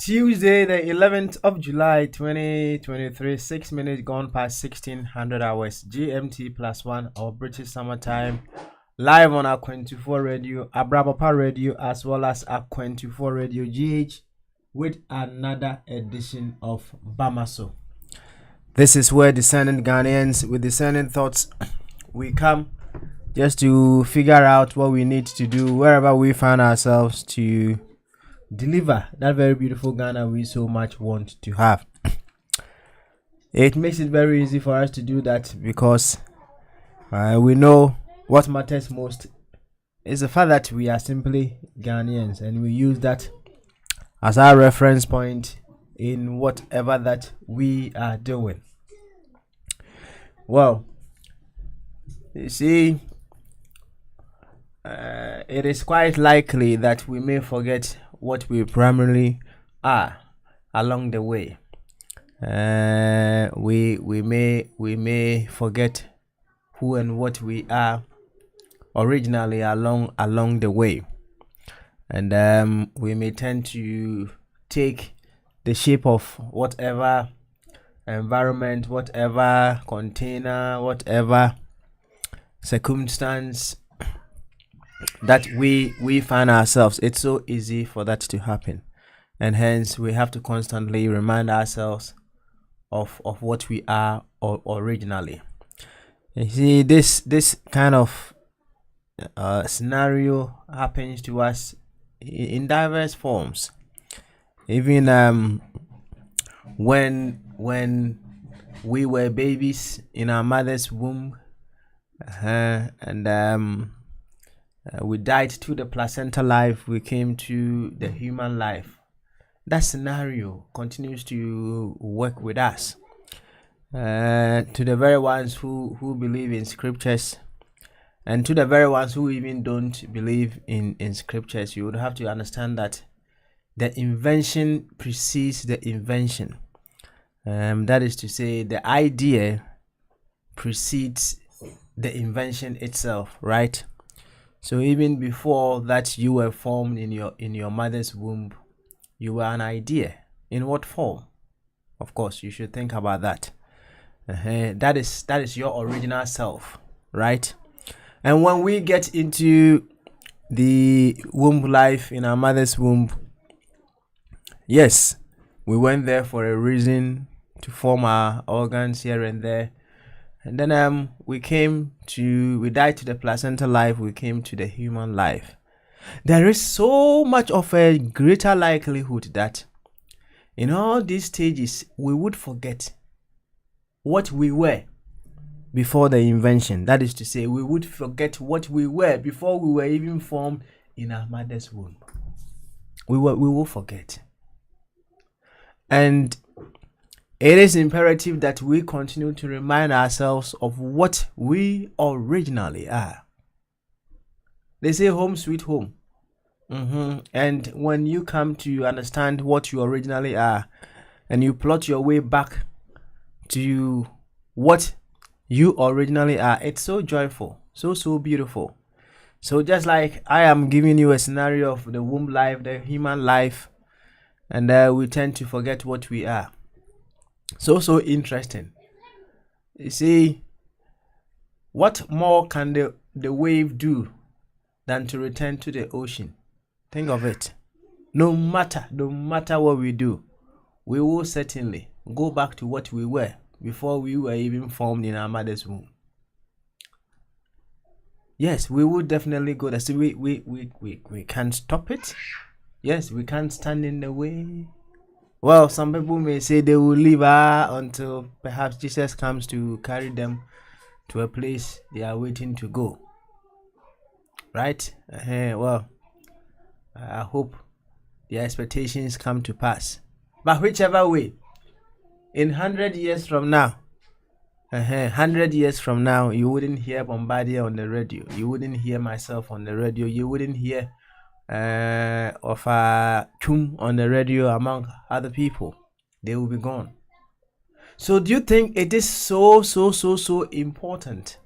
Tuesday, the 11th of July, 2023, 6 minutes gone past 1600 hours, GMT +1 or British Summer Time, live on our 24 radio, Abrabapa radio, as well as our 24 radio GH, with another edition of Bamaso. This is where discerning Ghanaians with discerning thoughts, we come just to figure out what we need to do wherever we find ourselves to deliver that very beautiful Ghana we so much want to have. It makes it very easy for us to do that because we know what matters most is the fact that we are simply Ghanaians, and we use that as our reference point in whatever that we are doing. Well, you see, it is quite likely that we may forget what we primarily are along the way. We may forget who and what we are originally along the way, and we may tend to take the shape of whatever environment, whatever container, whatever circumstance that we find ourselves. It's so easy for that to happen, and hence we have to constantly remind ourselves of what we are originally. You see, this kind of scenario happens to us in diverse forms. Even when we were babies in our mother's womb, and we died to the placenta life, we came to the human life. That scenario continues to work with us. To the very ones who believe in scriptures, and to the very ones who even don't believe in scriptures, you would have to understand that the invention precedes the invention. That is to say, the idea precedes the invention itself, right? So even before that you were formed in your mother's womb, you were an idea. In what form? Of course, you should think about that. That is your original self, right? And when we get into the womb life in our mother's womb, yes, we went there for a reason, to form our organs here and there. And then we died to the placenta life, we came to the human life. There is so much of a greater likelihood that in all these stages we would forget what we were before the invention. That is to say, we would forget what we were before we were even formed in our mother's womb. We will forget. And it is imperative that we continue to remind ourselves of what we originally are. They say home sweet home. And when you come to understand what you originally are, and you plot your way back to what you originally are, it's so joyful, so beautiful. So just like I am giving you a scenario of the womb life, the human life, and we tend to forget what we are. So interesting. You see, what more can the wave do than to return to the ocean? Think of it. No matter what we do, we will certainly go back to what we were before we were even formed in our mother's womb. Yes, we will definitely go there. So we can't stop it. Yes, we can't stand in the way. Well, some people may say they will live until perhaps Jesus comes to carry them to a place they are waiting to go. Right? Well, I hope their expectations come to pass. But whichever way, in 100 years from now, 100 years from now, you wouldn't hear Bombardier on the radio. You wouldn't hear myself on the radio. You wouldn't hear of Chum on the radio among other people. They will be gone. So do you think it is so important?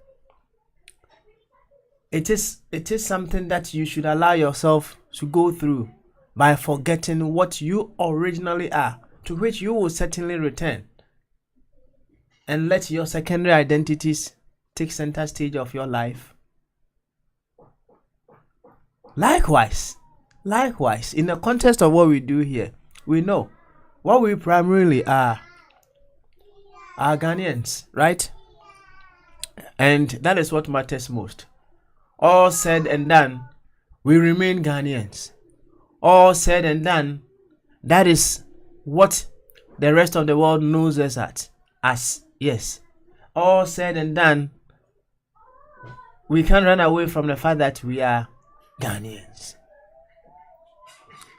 It is something that you should allow yourself to go through by forgetting what you originally are, to which you will certainly return, and let your secondary identities take center stage of your life. Likewise, in the context of what we do here, we know what we primarily are Ghanaians, right? And that is what matters most. All said and done, we remain Ghanaians. All said and done, that is what the rest of the world knows us as. Yes. All said and done, we can't run away from the fact that we are Ghanaians.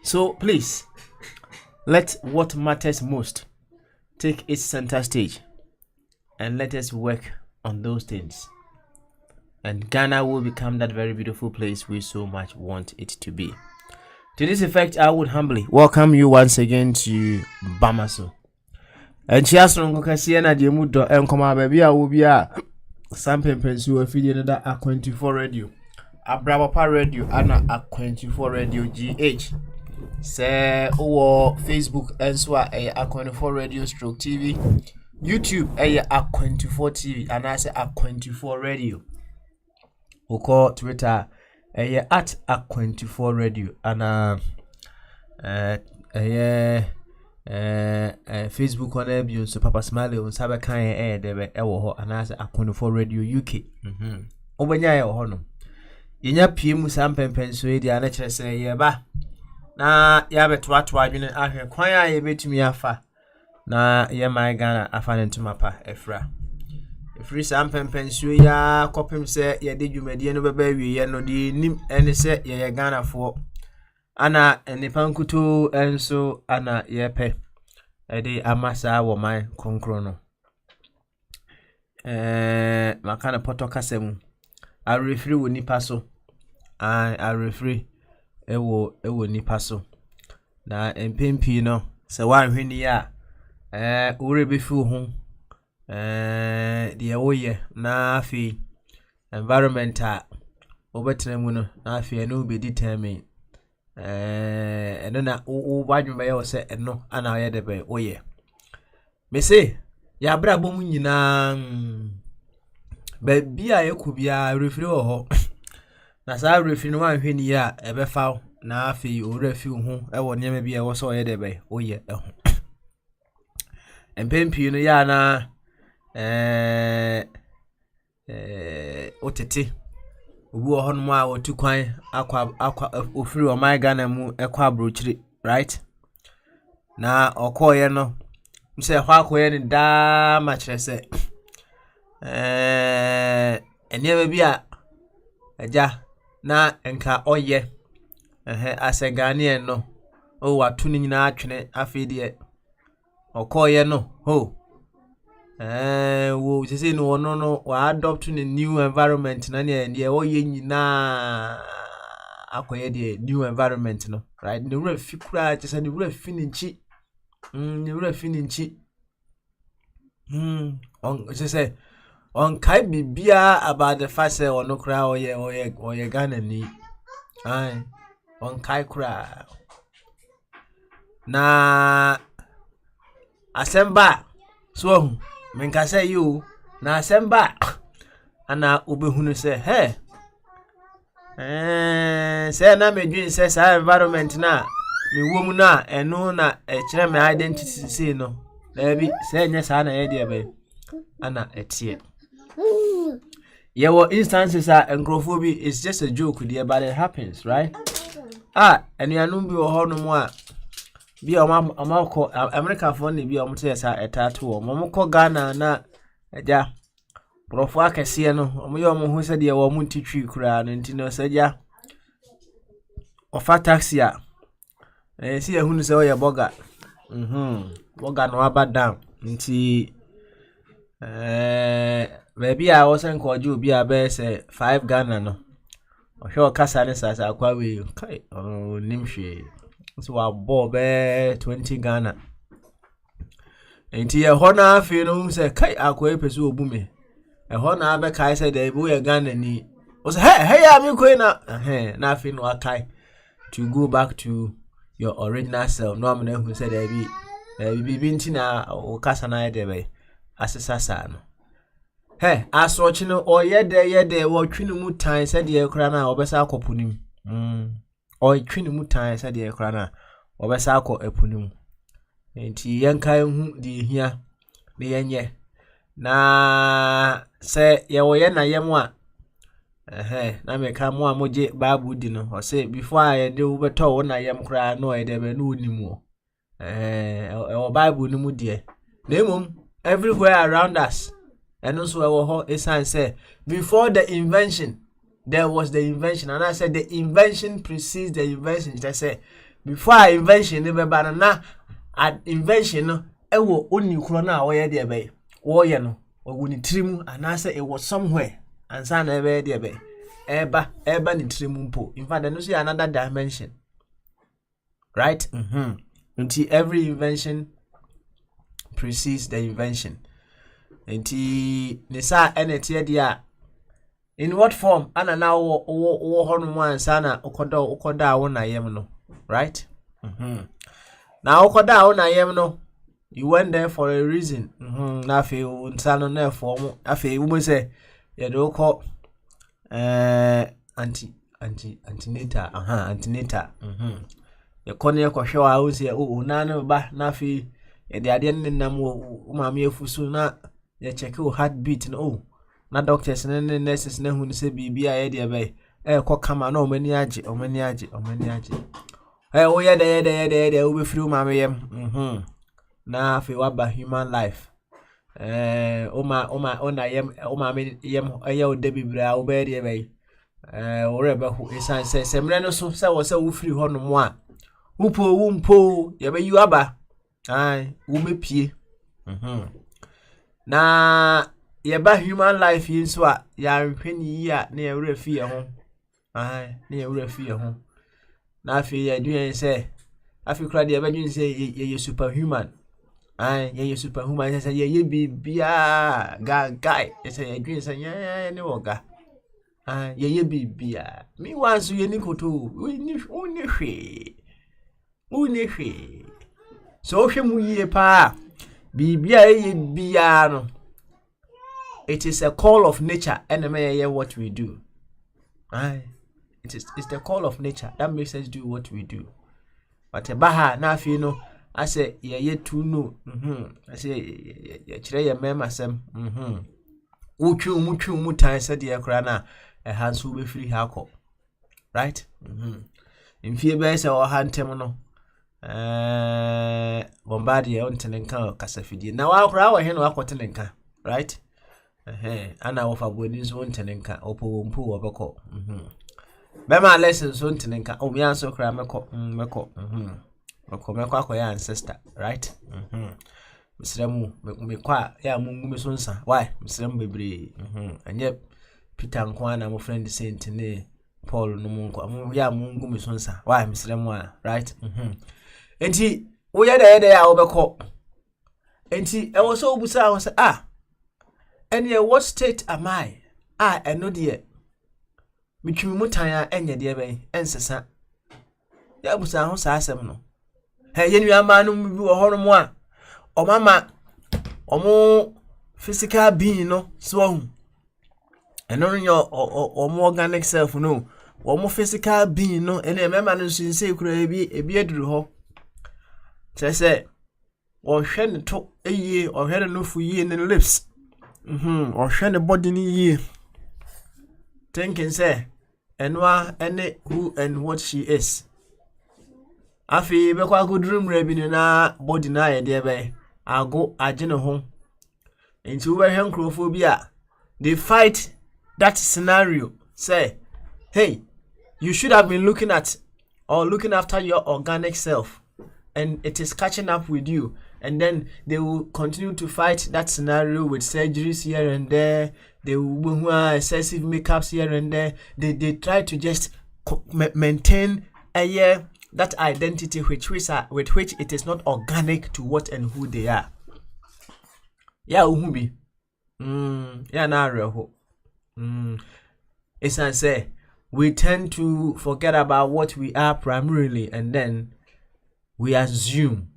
So please, let what matters most take its center stage, and let us work on those things. And Ghana will become that very beautiful place we so much want it to be. To this effect, I would humbly welcome you once again to Bamaso. And Chiasron Kokasiana de Mudo and Koma Baby, I will be a Sampen Pensu, a video that a 24 radio, a Brabapa radio, and a 24 radio GH. Say, Facebook, and so a 24 radio stroke TV, YouTube, a 24 TV, and I say a 24 radio. We call Twitter at A24 Radio, and Facebook on there, so Papa Smiley on Sabakan there and as A24 Radio UK. Obanya hono. Inya PM Sampen Pensuedi and nature say yeba. Na yabe twatwa adwene ahwe kwan a yebetumi afa na ye my Ghana afa ntumapa efra. Free Sampen Pensu ya kopim se ye de dwumade no beba wie no de nim ene se ye Ghana fo ana enipa nkuto enso ana ye pe de amasa wo man konkro no makana poto kasemu a refree wo nipa so a refree ewo nipa so na empempi no se wan hwini ya ure befi ho the oye na afi environment a obetena mu no na afi eno be determine eno na wo badwuma ye wo se eno ana ye de be oye me say ya bra bom nyina ba bia ye kubia refri wo ho na sa refri no anhwe ni ya ebefa na afi o refi ho e wo nyema bia wo so ye de be oye eho empempi no ya na otete obu ohonmo a otu kwan akwa ofiri o my Ghana mu ekwa abrochiri right na okoye no mse hwa akoye ni da ma kire se eniebe bia aja na enka oye ase Ghanaian no o watu ni nyina atwene afide okoye no ho wo say no no wa adopt in a new environment na ne o ye nyina akoye de new environment no right ne wura fikura just ne wura fininchi ne wura fininchi on say on kai bibia about the fact say ono kra oye Ghana ni ai on kai kra na asemba so menka say you na asemba ana obehunu say hey say na medwin say sa environment na me wom na eno na kire me identity say no na bi say nya sa na ye de be ana etie yewo instances are engrophobia is just a joke there but it happens right and you anum bi wo ho no mo a Be a call America for only be a muttes at tattoo. Mamma Ghana na ja. Profa kɛseɛ no ɔmo yɛ ɔmo ho sɛ deɛ wɔ mo ntitwi kura no nti no sɛ ja ɔfa taxi a si ehunu sɛ ɔyɛ boga boga no aba down nti baabi a wɔsɛ nkɔgye obi a bɛyɛ sɛ 5 Ghana no ɔhwɛ ɔkasa ne sasa akwa we kai nim hwee so wabɔ bɛɛ 20 Ghana nti ɛhɔ na afei no sɛ kai akwa epɛso obu me ɛhɔ na abɛkae sɛ da ibu yɛ Ghana ni o sɛ hey ya me koi na na afei no akai to go back to your original self no am na hu sɛ da bi nti na o kasa na yɛ de bɛ asesa sa no asɔkye no ɔyɛ de wɔtwe no mu tan sɛ de kora na ɔbɛsa akɔpo nim ɔtwe no mu tan sɛ de kora na ɔbɛsa akɔ apo nim nti yɛnka hu de hia ne yɛnyɛ na se ye wo ye na yem a na meka mo a moje bible di no o se before ye de wo beto wo na yem kra no e de be no nimu o bible ni mu de na emom everywhere around us and also we ho esan say before the invention there was the invention, and I said the invention precedes the invention. Just say before invention ne be ba na invention no e wo oni kro na wo ye de be wo ye no wo ni trimu anase it was somewhere and san na be there be eba ni trimu mpo. In fact there no see another dimension, right? Until every invention precedes the invention. Until ne sa enete dia in what form ana na wo hono mu ansana ukoda wo na yem no, right? Na ukoda wo na yem no, you went there for a reason. Na fe unsano na form afi wo say ye do ko antenatal antenatal ye kone ye kohwe wa wo say na na ba na fe ye de ade nnam wo maame afusu na ye check your heartbeat no na doctors and nurses na hu se bibia ye de be ko kama na omani age wo ye de wo be free maame yem na fe waba human life ona yem o maame yem aye o de bibira wo be de be wo rebe hu esan se semre no so se wo se wo free ho no mo a wo mpo ye be yu aba wo be pie na yeba human life yin so a ya nhweni yi a na yewura fie ho na yewura fie ho na afi ya duen se afi kra de yeba duen se ye superhuman ye superhuman se ye bibia guy se ye duen se ye ne woga ye bibia mi wansu ye ni koto uni hwe so hwe mu yie pa bibia ye bia no. It is a call of nature, and what we do. It's the call of nature that makes us do what we do. But baha na fi no, I say ye too no. I say ye chire ye mema sem. Uchu mu tan said ye krana a hands will be free hako. Right? In fear base or hand temono. Bombardier on tenenka kasafidi. Now our crowd hen wako tenenka, right? Ana wofa boni so ntenenka opo mpu obeko bema lesson so ntenenka o mi anso kra meko akoya ancestor, right? Misremu mekwa ya mungu misonsa why misremu bebre anye Peter nkwa na mo friend saint ne Paul no mungu ya mungu misonsa why misremu right? Enti wo ye da ya obeko enti e wo so obusa wo say and ye what state am I? Eno de mitwi mutan enye de ben ensesa ya busa ho sa asem no ye nua ma no bi wo ho no mo a omama omo physical being no so hu eno nyo omo organic self no omo physical being no ene mema no nse kura ebi eduru ho se wo hwe ne to eye o hwe no fu yi ne lips or share the body ni ye. Thinking say, and who and what she is. Afi be kwa good room rebi na body na ye de be ago agene ho. Enti we hwe nkrofo bi a they fight that scenario. Say, hey, you should have been looking at or looking after your organic self, and it is catching up with you. And then they will continue to fight that scenario with surgeries here and there. They will do excessive makeups here and there. They try to just maintain that identity with which it is not organic to what and who they are. Yeah, uhubi. Yeah, na reho. It's and say we tend to forget about what we are primarily, and then we assume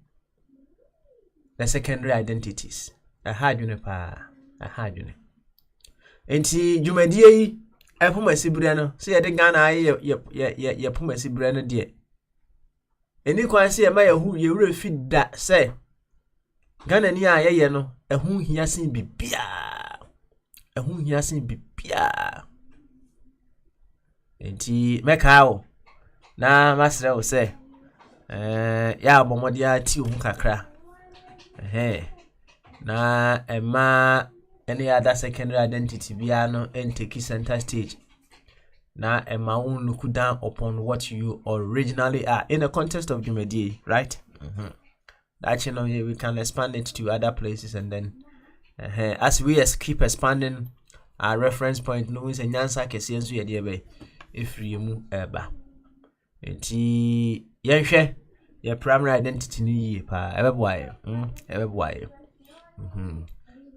the secondary identities. A hard unipa, a hard unit. Enti jumedie yi epomasi bre no se ye de Ghana ye pomasi bre no de eni kwan se ye ma ye hu ye wura fi da se Ghana ni a ye no ehu hia sin bibia enti mekao na masre wo se ya abomode a ti hu kakra na ema any other secondary identity biano and take center stage. Now ema won look down upon what you originally are in the context of Jumedi, right? That we can expand it to other places, and then as we keep expanding our reference point, no is a nyansa kesiensu ye diebe if you mu eba. Enti yenhwe your primary identity ni pa ebeboaye.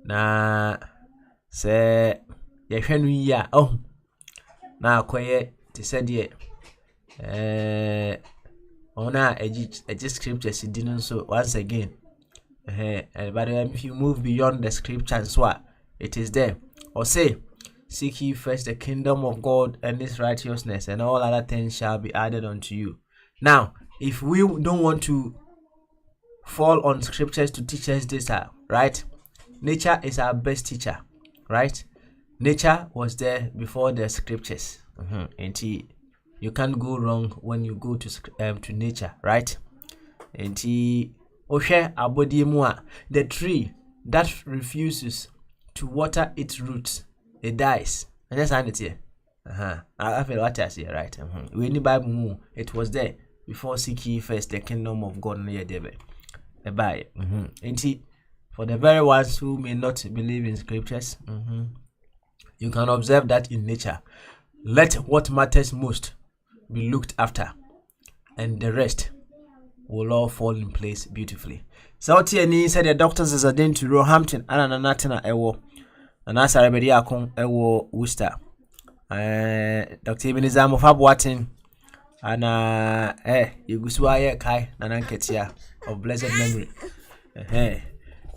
Na se ye hwenu yi a na akoye te said ona eji scriptures didn't so once again but if you move beyond the scripture so it is there or say seek ye first the kingdom of God and his righteousness, and all other things shall be added unto you. Now if we don't want to fall on scriptures to teach us this, right? Nature is our best teacher, right? Nature was there before the scriptures. And you can't go wrong when you go to nature, right? And the tree that refuses to water its roots, it dies. And that's how it is. I feel what I say, right? We in the Bible, it was there before seek ye first the kingdom of God near David. Bye. And for the very ones who may not believe in scriptures, you can observe that in nature. Let what matters most be looked after, and the rest will all fall in place beautifully. So TNE said the doctors is ordained to Roehampton and Anatina Ewo, and as I already Ewo Worcester. Dr. Ebenezer Mofabwatin and Yuguswaye Kai Nananketia of blessed memory.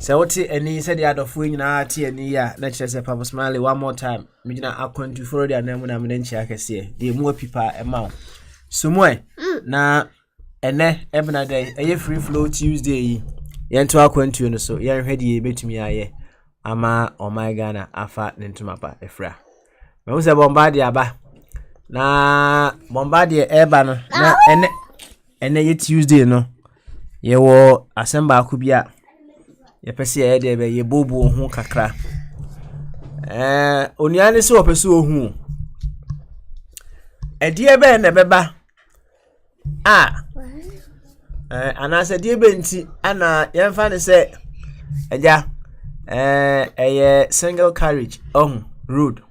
So what any said the other food na TNE ya let's just Papa Smiley one more time. Mijina akon to follow their name na menenchi akese. The more people amount. So mwe na ene ebna day a free flow Tuesday. Yento akon to no so yan hwede betumi aye ama o my Ghana afa nentumapa efra. Me wo se bombardie aba. Na bombardie eba no na ene ye Tuesday no. Ye wo asemba akubia ye pese ye de be ye bobu ho kakra. Oniane se opese ohu. Edie be na beba. Anase die be nti ana yemfa ne se eja eye single carriage road.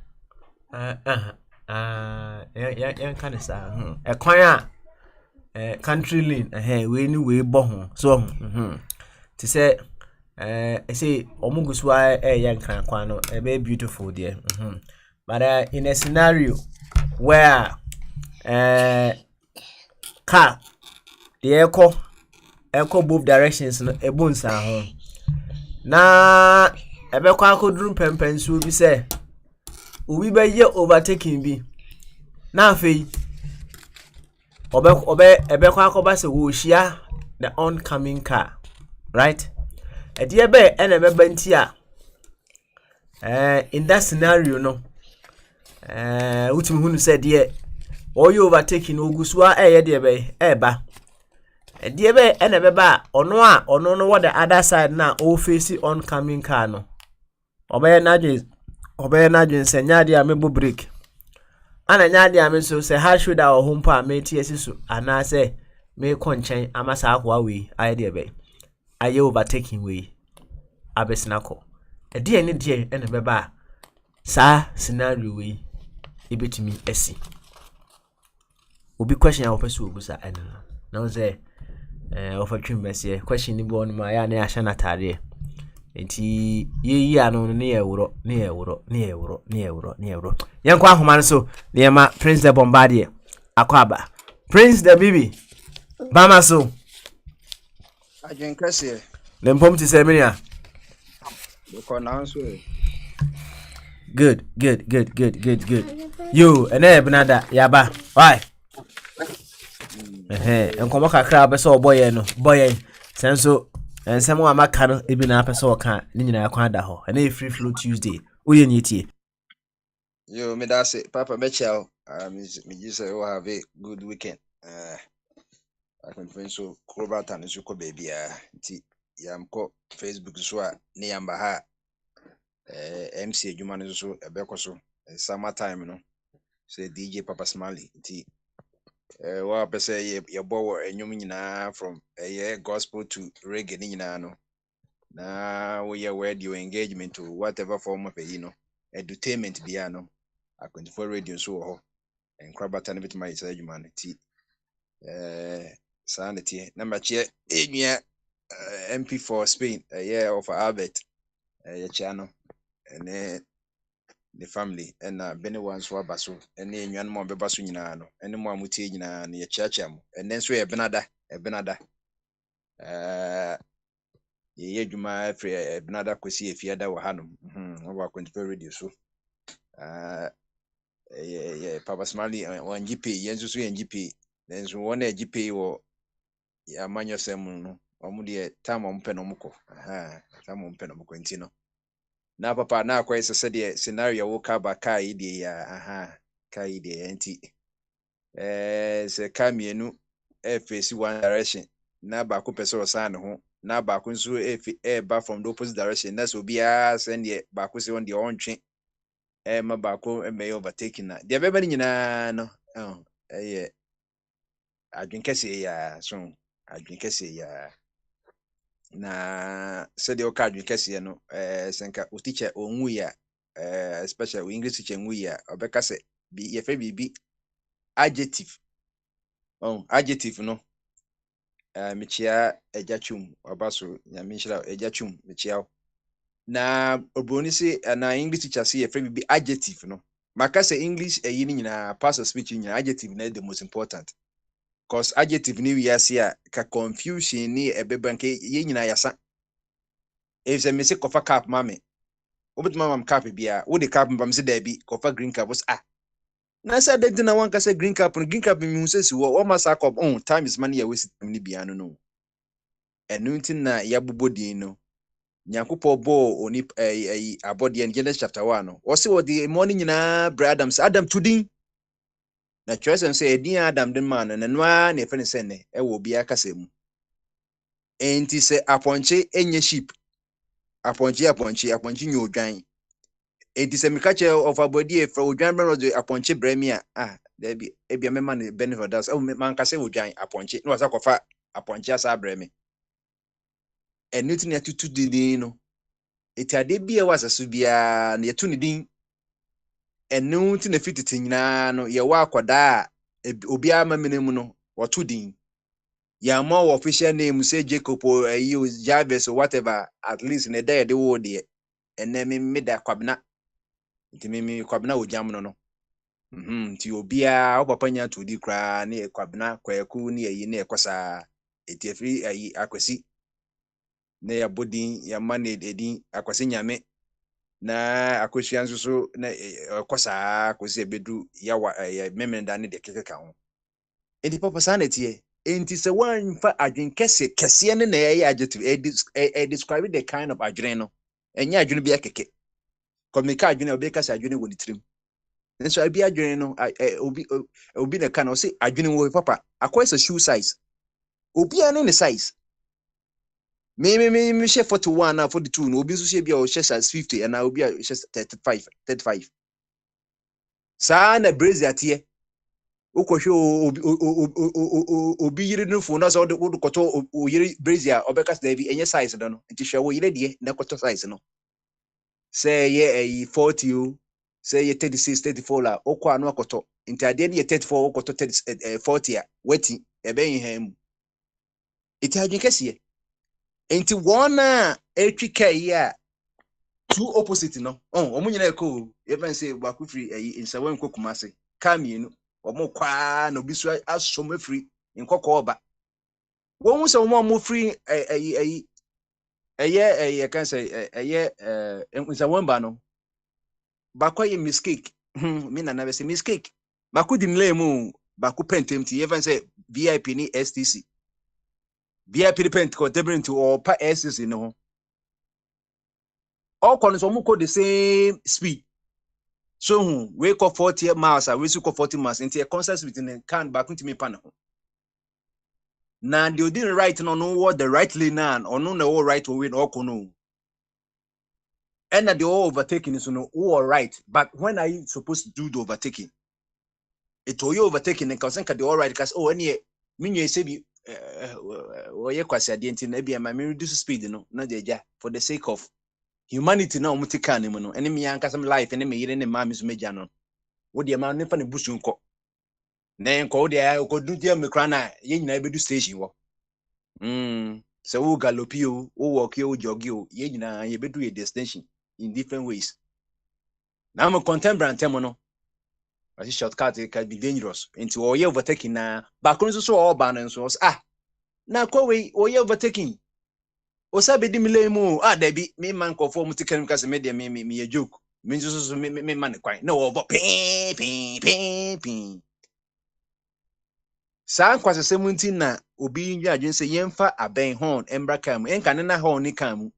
Yan kan sa ekwan a country lane we ni we bo ho so to say I say omuguswa yan kan kwan no be beautiful there. But in a scenario where car the echo both directions no ebunsa ho na ebekwa akodrum pempensu bi say obi be ye overtaking bi na afei ebekwa akoba se wo hia the oncoming car, right? Edie be ene beba nti a in that scenario no utimi hunu said ye or you overtaking oguswa ye de be eba deɛ bɛ ɛna bɛba ɔno no wɔ the other side na o face oncoming car no ɔbɛyɛ n'adwen sɛ nyaade a mebɔ break ana nyaade a me so sɛ ha shoulder wɔ ho mpo a meti asi so anaasɛ mekɔ nkyɛn ama saa akoa wei ayɛ deɛ bɛ ayɛ overtaking wei abɛsena kɔ ɛdeɛ ne deɛ ɛna bɛba a saa scenario wei ebetumi asi obi question a wɔpɛ so obusa ɛno no na wo sɛ ɔfa twim bɛseɛ question ni bi ɔno ma ya na yɛahyɛ n'atadeɛ enti yeyi ano no ne yɛworɔ yɛnkɔ ahoma no so ne yɛma Prince the Bombardier akɔ aba Prince the Bibi bama so Ajenkase ne mpom te sɛ menia ko na nso good yo ene benada yaba why enkomo kakra be so oboye no boye senso ensem wa maka no ebi na apese oka ni nyina yakwa ada ho ene free flow Tuesday oye ni tie yo me da say papa me chao me just say we have a good weekend I can find so Krobata no so ko baby ti yam ko Facebook so a ne yamba ha MC adwuma no so ebekọ so summer time no say DJ Papa Smiley ti wa pese ye bow enyum nyina from gospel to reggae ni nyina no na we where your engagement to whatever form of entertainment bia no a 24 radio so ho en Krabata no bitima isa adwuma no ti sa na tie na machie enua MP for Spain of Albert ye chia no ene the family and Benny ones who are so and then you mo beba so nyina no ene mo amutie nyina no ye chiachia mo and then so e benada ye dwuma afre e benada kwesi efiada wo hanom wa kwantipɛ radio so Papa Smiley on GP yenso so GP then so one GP wo ya manyo sem no omu de time ompɛ no mkɔ time ompɛ no mkɔ ntino na papa na akwa sese de scenario wo ka ba kai de ya kai de enti se ka mienu face one direction na ba ko pese o san ho na ba ko nso ba from the opposite direction na so bia send de ba ko se on de ontwe ma ba ko me overtaking na de beba ni nyina no adwenkese ya so adwenkese ya na said your card kese no senka o teacher onwu ya especially English teacher onwu ya obeka se bi ye fe bibi adjective adjective no mechia ejachum obaso nyame nhira ejachum mechia na obroni se na English teacher se ye fe bibi adjective no maka se English eyi ni nyina pass of speech nyina adjective na the most important cause adjective ni wi ase a ka confusion ni ebebanke ye nyina yasa if se me se kofa cap mame obetuma mam cap bia wo de cap mbam se da bi kofa green cap was na say de na wan ka say green cap mi hu se si wo ma sa cop time is money ya waste ni bia no enu ntin na ya bobodin no nyankopɔ bo oni abode en Genesis chapter 1 no wo se wo de morning nyina Adam tudin na twesen say edin Adam den man na noa na efe ne se ne e wo bia kasa mu enti se aponche enye sheep aponche nyo odwan enti se mika che of abodi e fra odwan bro de aponche bremi a there be e bia mema ne benefit das o man ka se odwan aponche no wasa kofa aponche asa bremi enuti ne tutu didin no eti ade bia wasa so bia na yetu ne din enuti ne fititi nyina no ye wa akoda obi ama menemu no wotu din ya more official name say Jacob or Jarvis or whatever, at least in a day the word there. And then me da kwabna. Nti me kwabna o jam no. Ti obia o papa nya to di kra na kwabna kwaku na yi na ekosa. Eti afri ayi akwasi. Na ya bodin ya man edin akwasi nyame. Na akwasi anso so na ekosa akwasi ebedu ya memenda ne de kekeka ho. Enti papa sanity enti se wan fa adwen kese ne na yɛ adjective describe the kind of adwen no enya adwen bi akeke communicate adwen obi kasa adwen wɔ nitrim nso abi adwen no obi na ka no say adwen wɔ papa akwai sa shoe size obi an in size me share 41 and 42 no obi so share bia o share size 50 and obi a share 35 sa na brazier tie ukohwe obi yiri no fo na so wo koto o yiri brazier obeka say bi enye size do no nti hwe wo yire de na koto size no say ye 40 o say ye 36 34 la okwa anu akoto nti ade ye 34 okoto 40 a wati ebe ihe mu iti adwen kese nti wona etwi kai a two opposite no omo nyina eko even say bakufri insawe nkokumase ka mienu omo kwa na obi so asom afri nkokọ oba won so omo free can say insawe mba no bakwaye mistake me na be say mistake bakudi nlemu baku pentemti even say VIP ni STC VIP pent ko debrin to or pa STC no all corners omo the same speed. So we call 40 miles, we call 40 miles into a constant within the can back into me panel. Now they didn't write no what the right lane or no all right or win or no. And that they all overtaking is no all right. But when are you supposed to do the overtaking? It will you overtaking and consent the all right because any mean say be or ye kwasi adienti na bia my reduce speed no deja for the sake of humanity na omutika ne mu no ene me yanka some life ene me yire ne ma miso meja no wo de ma ne fa ne busu nko na nko wo de okodu dia me kra na ye nyina bedu station wo so wo galopi o wo walk o jogi o ye nyina ye bedu ye destination in different ways na mo contemporary tem no as shortcut it can be dangerous into o ye overtaking na bakun so all ban so na kwa we o ye overtaking o sabe di milemu da bi me man ko fo mutika mi kase me de me ye joke me so me man kwan na wo bo pin sa kwase semunti na obi nyu adwen se yemfa aben hon embra kam enka ne na hon ni kam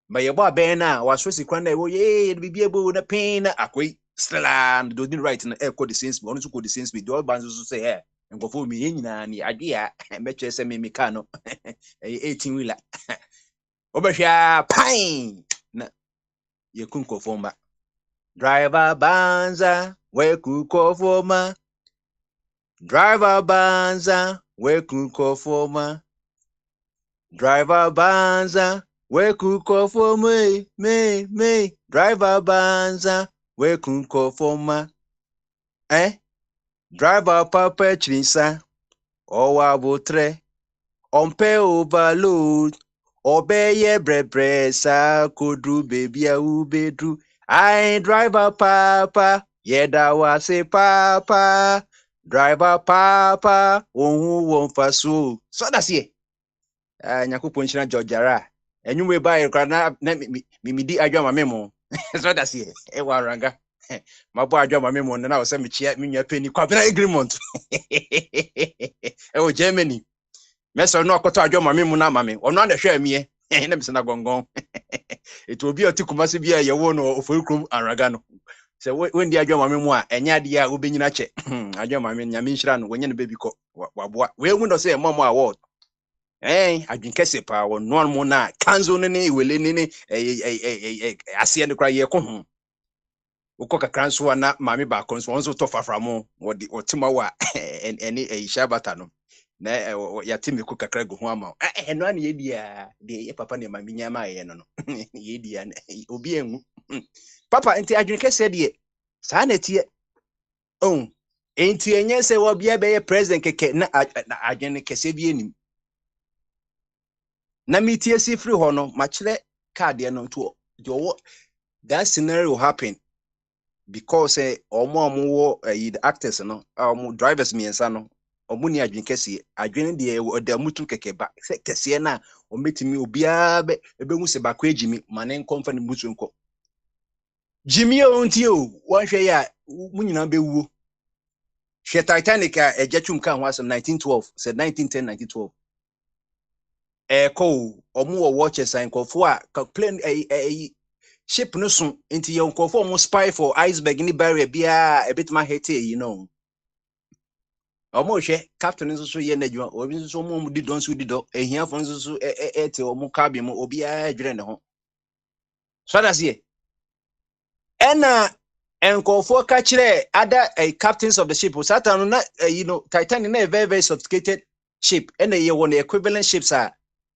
ba ye bo aben na waso sikwan na wo ye bibia bo na pin na akoi sland do didn't right na echo the same speed onu so ko the same speed do ban so say nkofo mi ye nyina ni ade a meche se me ka no 18 wheeler obehwa pain na ye kunkofo mba driver banza we kunkofo ma driver banza we kunkofo ma driver banza we kunkofo me driver banza we kunkofo ma driver papa chinsa owa botre ompe overload obeye brebre sa kodru baby a ubedru I driver papa yeda wase papa driver papa ohun won faso so that's here nyakopon china jojara enwume ba kra na mi di adwa memo so that's here e waranga mabo adwa memo na o se me chia me nwa peni kwa bena agreement e Germany meso no akoto adwo memo na mame ono na hwe amie na bi se na gongon it will be a tikumase bia ye wo no oforikrom araga no se when di adwo memo a enya de a obenyina che adwo mame nyame nhira no wonye no bebi ko waboa we hu no se mamo award adwen kese pa wo no mo na kanzo ne wele ne ase ne kra ye ko ho ukọ kakra nso na mame ba ko nso onso to faframo wodi otima wa eni shabata no na ya timi ku kakra go ho ama no an ye dia de ye papa ne mame nyama ye no ye dia obi enwu papa enti adwen kese de sa na tie enti enye se wo bia be ye president keke na adwen kese bi enim na mitie si free ho no ma kire card ye no to that scenario happen because omo the actors no drivers miensa no omo ni adwen kese adwen de oda mutu keke ba kese na ometimi obia be hu se ba kwa ejimi mane nkomfa ne mutu nko jimi onti won hwe ya munyina be wuo hwe Titanic a ejatwum kan ho asem 1912 said 1910 1912 omo watches and nkofo a plane ship no so into your nkofo mo spy for iceberg ni barrier bia a bit ma hete omo hwe captain nso so ye n'adwuma obi nso so mo di don so di do ehia fo nso so te omo cabin mo obi a dwere ne ho so that's here ena enkofo ka kire other captains of the ship satan na Titanic na a very very sophisticated ship ena ye won equivalent ships are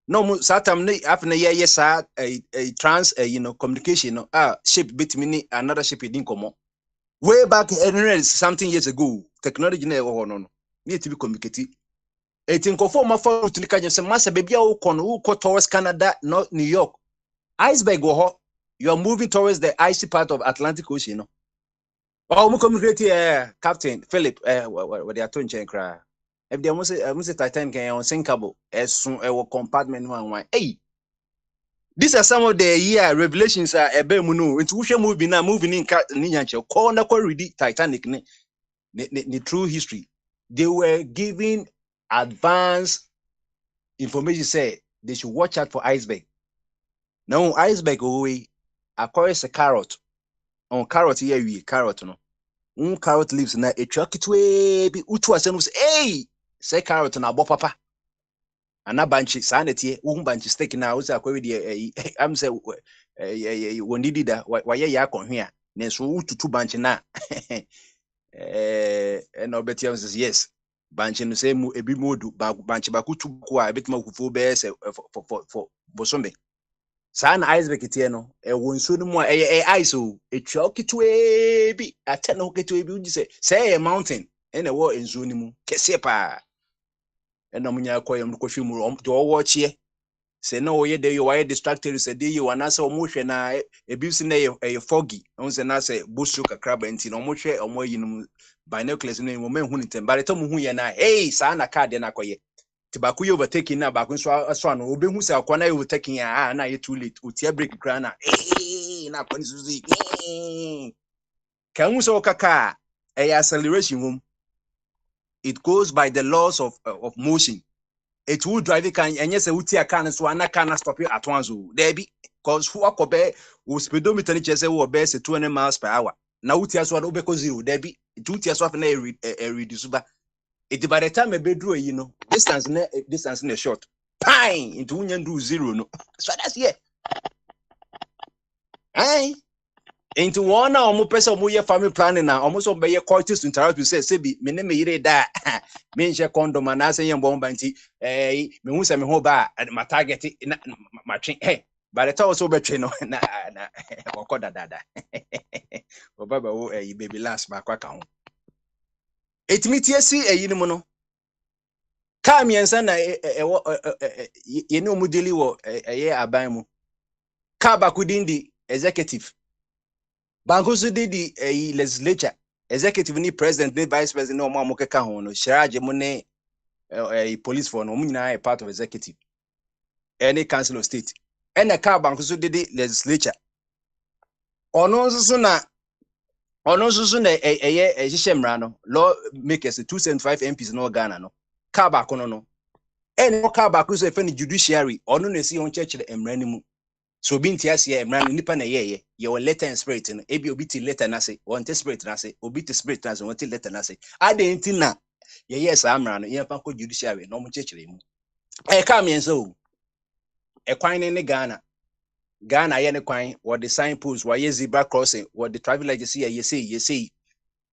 no satan na afna ye sa trans communication ship between me another ship din komo way back something years ago technology na wo no need to be communicate it enkofo ma for to ka say massa baby a wo kono wo towards Canada, not New York, iceberg wo ho, you are moving towards the icy part of Atlantic Ocean, no. Oh, mo communicate Captain Philip what they are to nchen kra. If they must say Titanic can unsinkable soon compartment one. Hey, these are some of the revelations are ebe mu no. It's who movie na moving in ni nyanche. Call na ko read Titanic ni true history. They were giving advanced information say they should watch out for iceberg. Now iceberg away acquires a carrot. On carrot here we carrot no. Carrot leaves na etwa kitwe bi utu asem say hey say carrot na abo papa ana banchi sa na tie wo banchi stick na wo say akwa di am say woni dida waye ya akɔhwe a na so ututu banchi na na obeti am say yes banchi no say mu ebi modu banchi ba kutu ko a ebetuma kufo be say for bosombe sa na iceberg tie no wo nso no mu ice o etwa kitwe bi ate no kitwe bi uji say mountain ene wo nso no mu kese pa ena munya koyam no kohwe mu do wo chie say na wo ye de yo why distracted say de yo na say omo hwe na ebi si na e foggy on say na say busu kakra ba nti na omo hwe omo yinum binoculars no mo menhu ni tem bare to mu hu ye na hey sa na card na koye tibaku ye overtaking na ba kun so no obehu say akwa overtaking na ye too late otia break kra na na akwa ni suzu kan hu so kaka acceleration home. It goes by the laws of motion. It will drive it and yes, a can so an can stop you at once. There be because who are who speedometer just say will best 20 miles per hour. Now Utia so obeko zero, there be 2 tiers of a reduce. It by the time a bedroom, distance in a short. Pine into union do zero. No, so that's yeah. Aye. Into one now, more person who family planning now, almost obey coitus to interrupt you say, Sebi, me name me that means your condom and I say young bomb banty, me who say me hoba at my target my train. Hey, but it's also better no na or dada. Oh, Baba, baby last back account. It meet yes, see a unimono. Come and son, you know, Mudili wo a year abamu. Kaba kudindi executive. Bankusu did the legislature, executive ni president, ni vice president, no more mokeka hono, shiraje mone a police for no a part of executive, any council of state. And a car bankusu did the legislature. Ono susuna a shemrano, law makers 275 MPs no Ghana no. Car bakono no. And no car bakusu a judiciary, or no see on church and ranimu. So being tias ye man nipa na ye your letter and spirit no ebi obi ti letter na say want spirit na say obi ti spirit na say want letter na say adentin na ye yes amra no ye fa ko judiciary no mo chechire mu e ka me enso e kwan ne Ghana ye ne kwan what the signpost why ye zebra crossing what the traffic light you say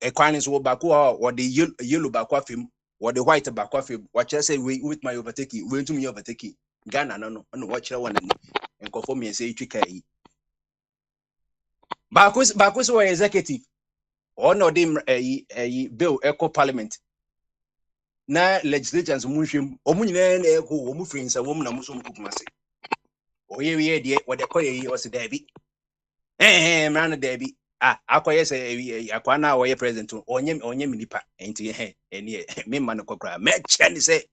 e kwan so ba ko what the yellow ba kwa fim what the white ba kwa fim what say we with my overtaking we to me overtaking Ghana no watch one and conform me and say you kai Bakus were executive or no dim a bill echo parliament na legislators mushim omunyina na echo omu friends a woman amuso mkumase oye we de what they call ye was Debbie man Debbie akoye say akwa na oye president onye minipa enti eni me man kokra me chen say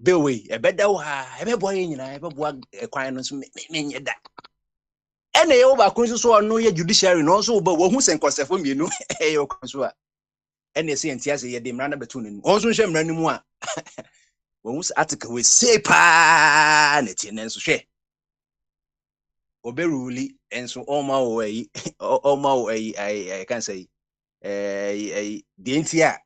bill we e beda wa e be boy nyina e be boa kwan no so me nye da ene ye oba kun so no ye judiciary no so oba wo hu sen konsefo mienu e yo konso a ene se entia se ye de mra na betu nenu onso hwe mra nemu a wo hu article we say pa na tie nenso hwe oberuli enso oma wo I can say de entia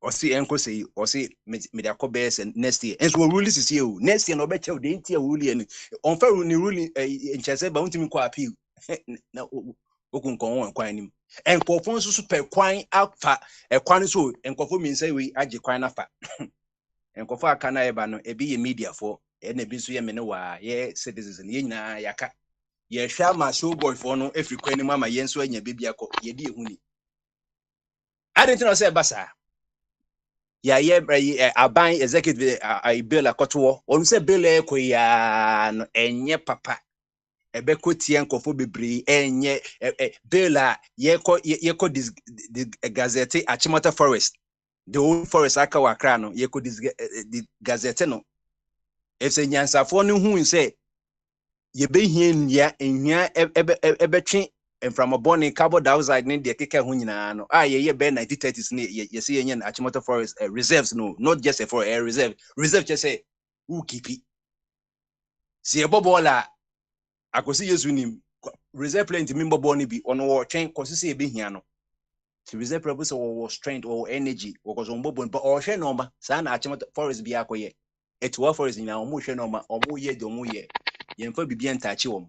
or see enko say or say me the cobes and next year and so rule this year next year no better the intia rule and on fair rule in chese ba untimi kwa appeal na okun kon kwan nim enkofo nso so per kwan afa ekwan so enkofo min say we age kwan afa enkofo aka na eba no ebi ye media for na ebi nso ye me ne wa ye citizens ye nyina yaka ye hwa ma show boy for no efri kwan nim ama ye nso anya bibia ko ye di ehuni adenti no say basa ya ye aban executive a bill akoto won say bill e ko ya no enye papa ebe ko tie nkofo bebre enye bill a ye ko this gazette Achimota Forest the old forest aka wakra no ye ko this gazette no if say nyansafo no hu say ye be hia ebe twe from a born in carbon dioxide ne de keka ho nyina no ye be 1930s ne ye say yen Achimota Forest reserves no not just for a reserve just say who keep it see a bobola akosi yesu nim reserve plant mi bobo ni bi ono wo twen kosi say be hia no the reserve purpose or strength or energy because on bobo but o hwe no ma sa na Achimota Forest bi akoye etuwa forest nyina omo hwe no ma omo ye de omo ye yemfa bibia ntachi wo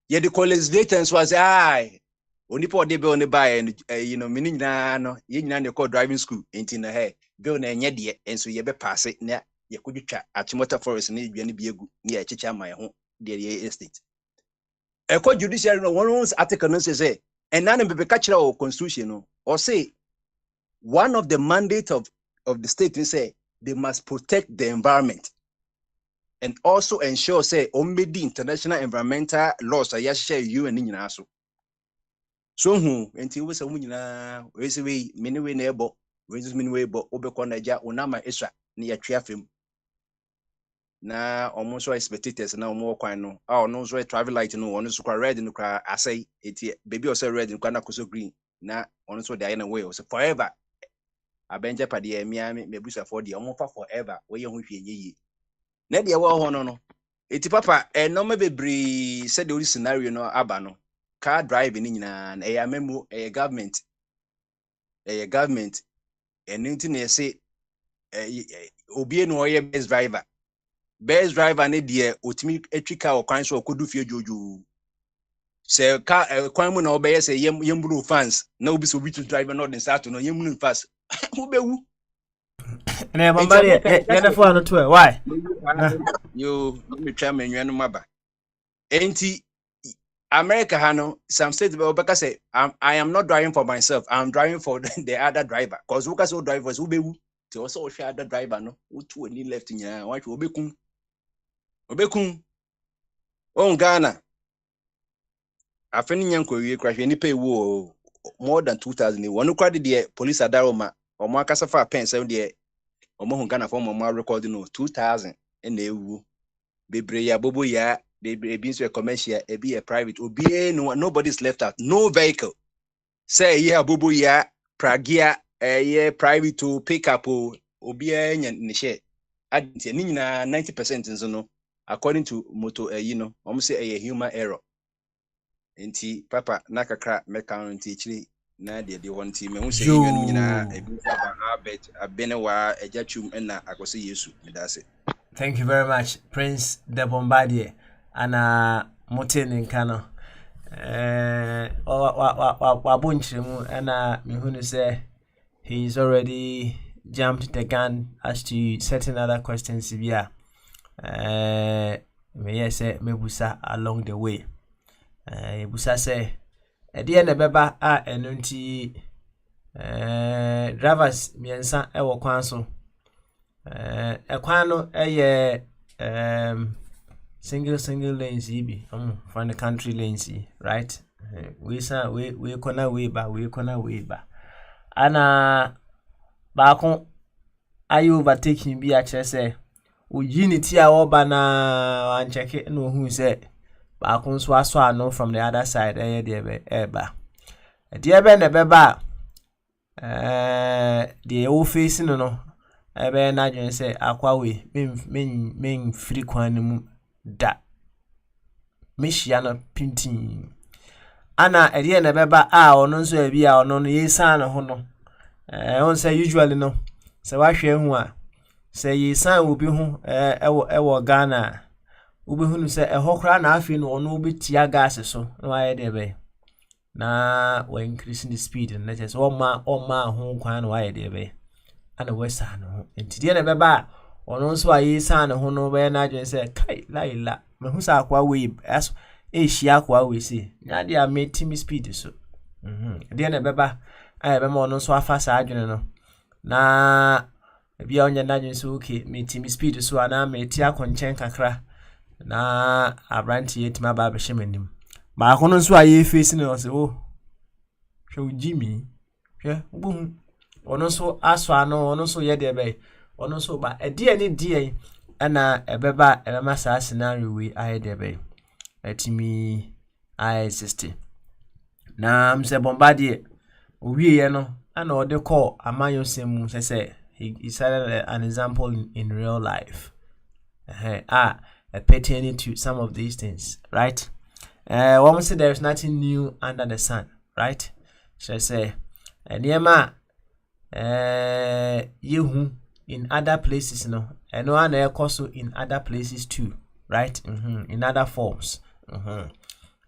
ye the college data so as onipa ode be on buy and you know mini nyina no ye nyina ne call driving school enti na he bill na enye de enso ye be pass na ye kodwetwa Achimota Forest na edua ne bi egu na ye chicha man ho de ye estate eko judiciary no one article no say and na be ka kira o constitution no or say one of the mandate of the state is say they must protect the environment and also ensure say the international environmental laws are share you and nyina so hu enti we say nyina we say we many we na ebo we just many we ebo obekọ na ja onama eswa na ya twa fam na omo so spectators na omo kwan no no so travel light no ono so kwa red no kwa asai eti baby o say red no kwa na koso green na ono so dey na way so forever abenja pade ya miami mebusa for the omo fa forever we ye ho hwe enye na de wo ho no eti papa no me bebre said the scenario no aba no car drive ni nyina na ya memo government and nti na say obi no oye best driver ne de otimi etwika okwan so okodu fie jojo se ka kwan mu na obeye se yemburu fans na obi so obi to driver no den start no yemburu fast who bewu na bamba ye na fo ano to why yo me twa menwa no maba enti America hano some states obeka say I am not driving for myself, I'm driving for the other driver cause who ka so drivers who bewu te o so hwe other driver no utu ani left nya wa hwe obekun on Ghana afeni nyanko wie kwa hwe nipa ewu more than 2000 wonu kwa de police adaroma omo akasa fa pen sem de omo hu Ghana for omo record no 2000 na ewu bebre ya bobo ya ebi nso commercial ebi private obi no nobody's left out no vehicle say yeah bobo ya pragia private to pick up obi nya ne share adinti ni nyina 90% nso no according to moto say human error enti papa nakakra mekanti chiri na de wonti me hu say nwanum nyina ebi aba abet abenewa ejachum na akose Yesu medase. Thank you very much, Prince the Bombardier. And Motin in Kano. Wabunchim, and Mihunu say he's already jumped the gun as to certain other questions. Yeah, may say Mebusa along the way. Busa say, at the end of Beba and drivers, Miensa, Ewo Council. Equano single lanes from the country lanes, right? We corner way back. And back on are you overtaking be at say unity our banner and check it no who said back on swaswa no from the other side dear dear ben the beba the old facing no ebe na dwen say akwa we men free kwan mu da mehia no pintin ana ede na beba ono nso abi a ono no yesa na ho no On say usually no. So I share who say ye san will be who ewo Ghana. Ubi who say a hokra na afi no no be tia gas so no aye de be. Na we increasing the speed and let us all ma ho kwan no aye de be. Ana we san no. Enti de na be ba ono so aye san ho no be na adwen say kai laila. Me hu sa akwa we as ehia akwa we si. Na de a me team speed so. De na be ba aye be ma ono so afa sa adwen no. Na bia onye na adwen so okay me team speed so ana me ti akonchen kakra. Na abranti yetima ba be hyemenim ba kono nso aye face no se o hwe Jimmy hwe bu ono so aso ano ono so ye de be ono so ba ede ni die ana ebeba ebema sa scenario we aye de be atimi aye 60 na mse bombardie owie ye no ana ode call amanyo semu se he cited an example in real life pertaining to some of these things, right? One say there is nothing new under the sun, right? Shall I say, Niema, yehu in other places, no, and no one also in other places too, right? In other forms.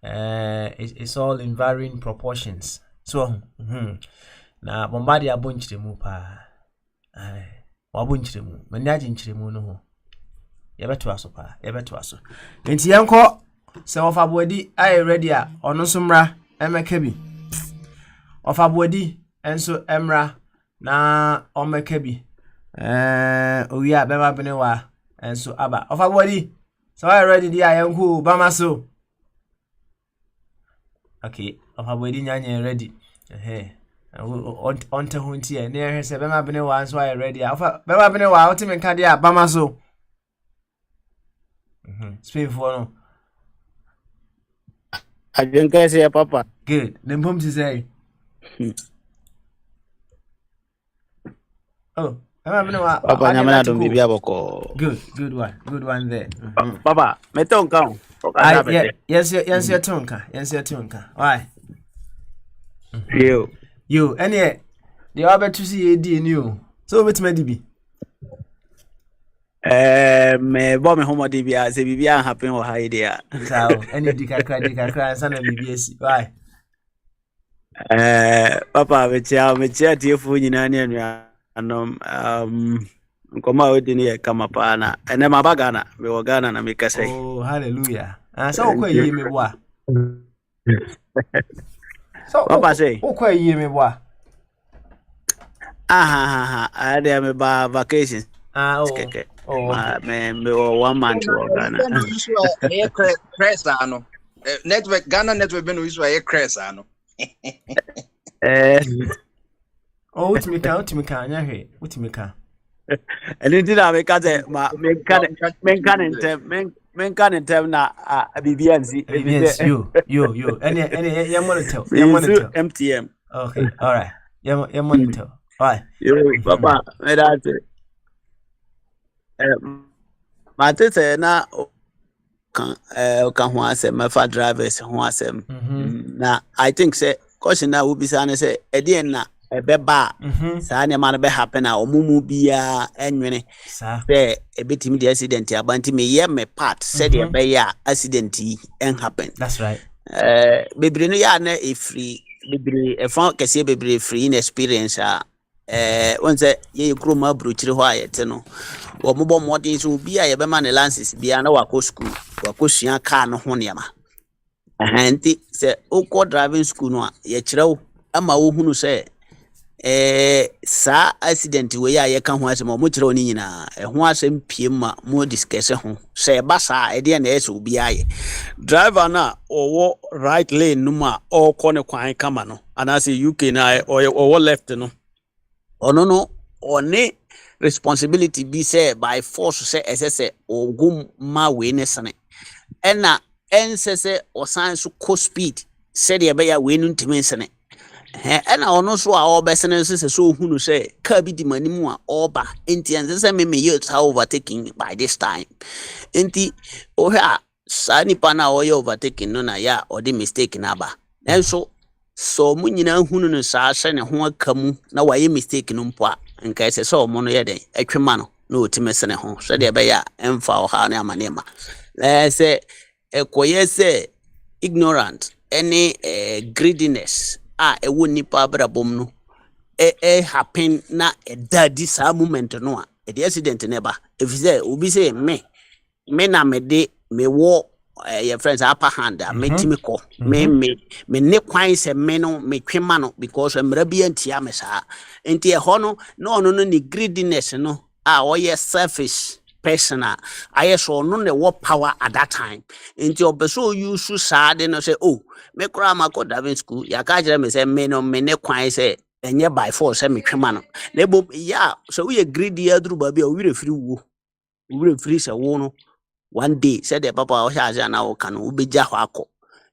It's all in varying proportions. So, na bombardia bunchiremu pa, wabunchiremu, manajinchiremu no. Yebeto aso. Enti yanko se ofabodi aye ready a ono so mra emeka bi. Ofabodi enso emra na omeka bi. Owi a bema bene wa enso aba. Ofabodi so aye ready dia yanko bama so. Okay, ofabodi nyanya ready. Onte hunti e ne se bema bene wa enso aye ready a. Bema bene wa otime ka dia bama so. Spain for no. I didn't say papa. Good. Then pump to say. Oh, Papa, I'm don't be able to. Good one there. Papa, me don't count. Yes, your tonka. Why? You, any the other to see a D new. So which may be. Me bo me homo de bia se bibia happen o ha idea sao any dikakra sana BBS why papa me chia tiefu nyina ne anom nkoma odi ne kama pa na ene mabaga na me wo Ghana na me kase oh hallelujah so kwa yi me boa so papa say kwa yi me boa ade me ba vacation okay. Oh, me 1 month to Ghana. Network Ghana network been use why crash ano. Oh, ultimate can ya he. Ultimate. And it did make say men can tell na BBNC you any you monitor MTM. Okay, all right. You monitor. All right. Papa, me that Mate say na kan ho asem mafa drivers ho asem na I think say caution na obi say say e dey na ebeba sa na ma be happen na omumu bia enwene say e betimi the accident abanti me ye me part say the be ya accident yi en happen. That's right. Bebre no ya na e free bebre e fa kese bebre free in experience once ye kroma bruchiri ho ayete no wo mobo modin so bia ye be ma ne lances bia na wako school wako sua car no ho niama nti se uko driving school no ye kirew ama wo hunu se sa accident we ya ye ka ho asem mo kirew ni nyina ho asem piem ma mo discuss ho se ba sa e de na ese obi aye driver na owo right lane no ma o ko ne kwan kama no anase UK na owo left no ono no one responsibility be say by force say ss ogum ma we ne sene ena ensese osan so speed said ye be ya we nu ntimi sene ena ono so a obesene sese so hunu say ka bi di manimu a oba enti ensese me youth how overtaking by this time enti o ha sa nipa na o overtaking no na ya o di mistake na ba enso so mo nyina hunu no saa hye ne ho aka mu na waye mistake no mpo a nka ese so mo no ye den atwema no na otime se ne ho so de be ya emfa o ha na amanema se ekoye se ignorant any greediness ewo nipa brabom no happen na daddy sa moment no a the accident never if say obi say me na me de me wo your friends upper hand me timi ko me ne kwan se me no me twema no because emra bi antia me saa enti ho no ni greediness no oye selfish person aye so no ne wo power at that time enti obeso use saa de no say oh me kra mako driving school ya ka kire me say me no me ne kwan say enye by force me twema no na bo ya so we greedy aduru ba bi o we refri say wo no one day said the papa o sha na wo kan wo beja hɔ akɔ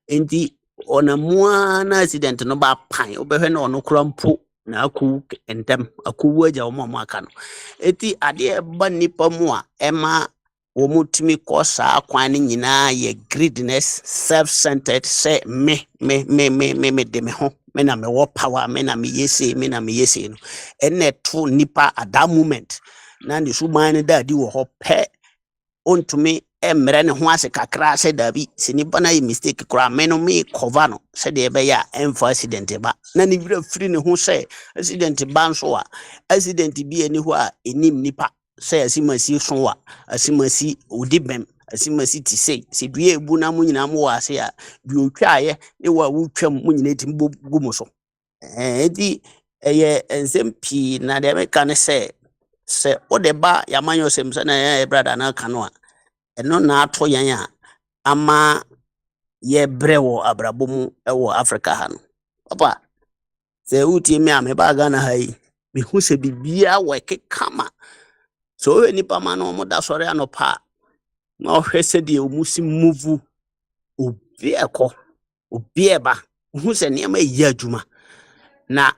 enti ona mua na accident no ba pan wo behwe na ono krampo na aku entem aku waja wo mo aka no eti ade ba nipa mu a ema wo mutimi kɔ saa kwan ne nyinaa ye greediness self-centered say me de me ho me na me wo power me na me yese no ene to nipa at that moment na ndi so man da di wo hɔ pɛ ontumi emre ne ho ase kakra se dabi sinipa na mistake kra me no me cover no se de be ya emfa accident ba na ni wira free ne ho se accident ba nso a accident bi ani ho a enim nipa se asimasi so a asimasi odibem asimasi ti se dua ebu na mu nyina mu wa se a bi otwaaye ne wa wutwam mu nyina tim gumu so edi eye ensem pi na de me kan se o de ba yamanyo sem se na brother na kanu a eno na ato yan a ama ye brewo abrabomu ewo Africa ha no papa se utie me ame ba Ghana ha yi me hu se bibia weke kama so we nipa ma no mo da sori anopa na ohwese de omusi move obi eba hu se ne ma yi adwuma na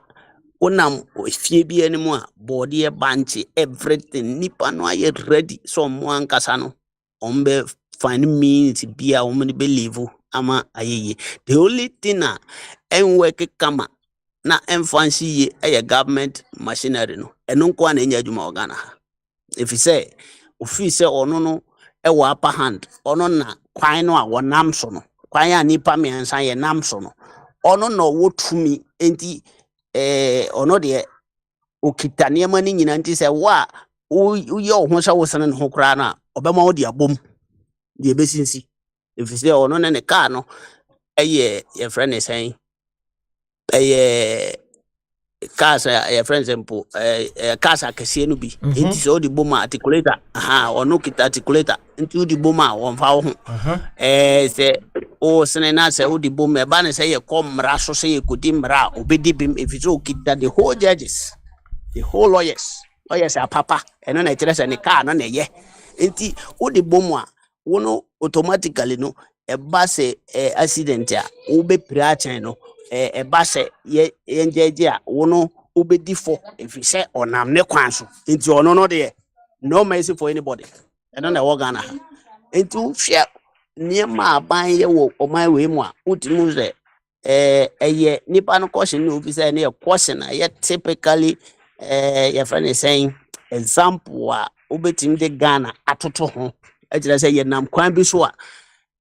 onam fie bi animu a body banchi everything nipa no aye ready so mo ankasa no ombe find means bia omni believe ama ayeye the only thing na enwork kama na enfancy ye eye government machinery no eno nko na enya adwuma organa ha if you say office ono no ewa upper hand ono na kwan no a wonam so no kwan ya nipa me ansan ye nam so no ono no wotumi enti ono de okita niema ni nyina nti se wa uye ho sha wo sene ho kra na obema wo de abom de besinsi efise ono ne ka no eye your friend is saying kasa your friend sempo kasa kese no bi nti se o de bom articulator ono kita articulator nti o de bom a won fa wo ho se o sene na se o de bom e ba ne se ye komra so se ye kodi mra obedi bim efise o kita the whole judges the whole lawyers are papa eno na kire se ne ka no na ye nti o de bom a wono automatically no e ba se accident a wo be preachen no e ba se ye njeje a wono obedi for if you say onam ne kwan so nti ono no de no mercy for anybody eno na wo Ghana nti wo hwe niema aban ye wo oman we mu a utimu se eye nipa no caution no bi say na caution ye typically your friend is saying example a obetim de Ghana atoto ho ejira say ye nam kwan bi so a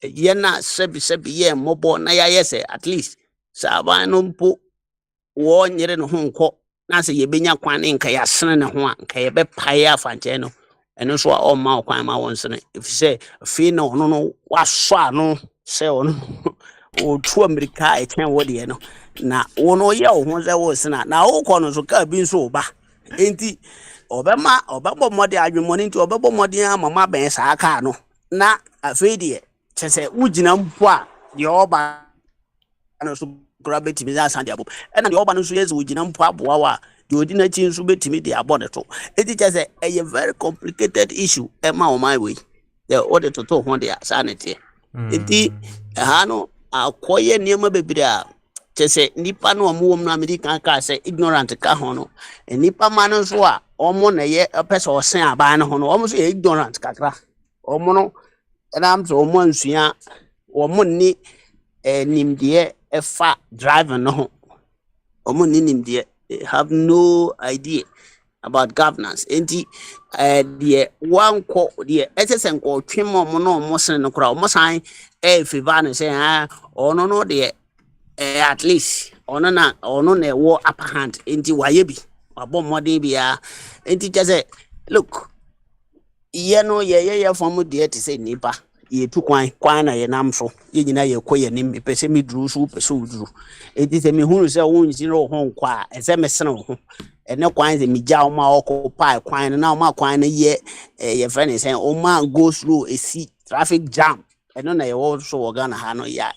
ye na sebi ye mobo na ya yese at least saban no mpo wo nyere no ho nko na say ye benya kwan nka ya sene ne ho a nka ye be pae afanche no eno so a o ma kwan ma won sene if say fi no no waso ano say ono o tu America e chen wo de no na wono ye wo ho say wo sena na wo kɔ no so ka bi nso ba enti obebo mode adwemo nti obebo mode amama ben sa aka no na afei de chese ugina mpo a de oba no so grabeti mi za san de abo na de oba no so yes ugina mpo aboa wa de odi na chi nso betimi de abode to enti chese a very complicated issue e ma o my way the order to ho de sanity enti ha no akoye niema bebire a chese nipa no omo na American ka say ignorant ka ho no nipa man so a omo na ye pese osen aban no ho no omo so ye ignorant kakra omo no na am so omo ansua omo ni nimdie ɛfa driving no ho ɔmo ninim deɛ they have no idea about governance enti deɛ wankɔ deɛ ɛsɛ sɛ nkɔtwe ma ɔmo na ɔmo sene no koraa ɔmo san favor no sɛ ɔno no deɛ at least ɔno na ɛwɔ upper hand enti wayɛ bi wabɔ mmɔden biara enti kyɛ sɛ look yɛ no yɛyɛ fam deɛ te sɛ nipa yɛtu kwan na yɛnam so yɛ nyina yɛkɔ yɛnim mepɛ sɛ meduru so wopɛ sɛ woduru enti sɛ mehunu sɛ wonsine wo ho nkɔ a ɛsɛ mesene wo ho ɛne kwan sɛ megya wo ma ɔkɔpae kwan no na wo ma kwan no yɛ yɛfrɛ ne sɛ wo ma go slow ɛsi traffic jam ɛno na yɛwɔ so wɔ Ghana ha no ya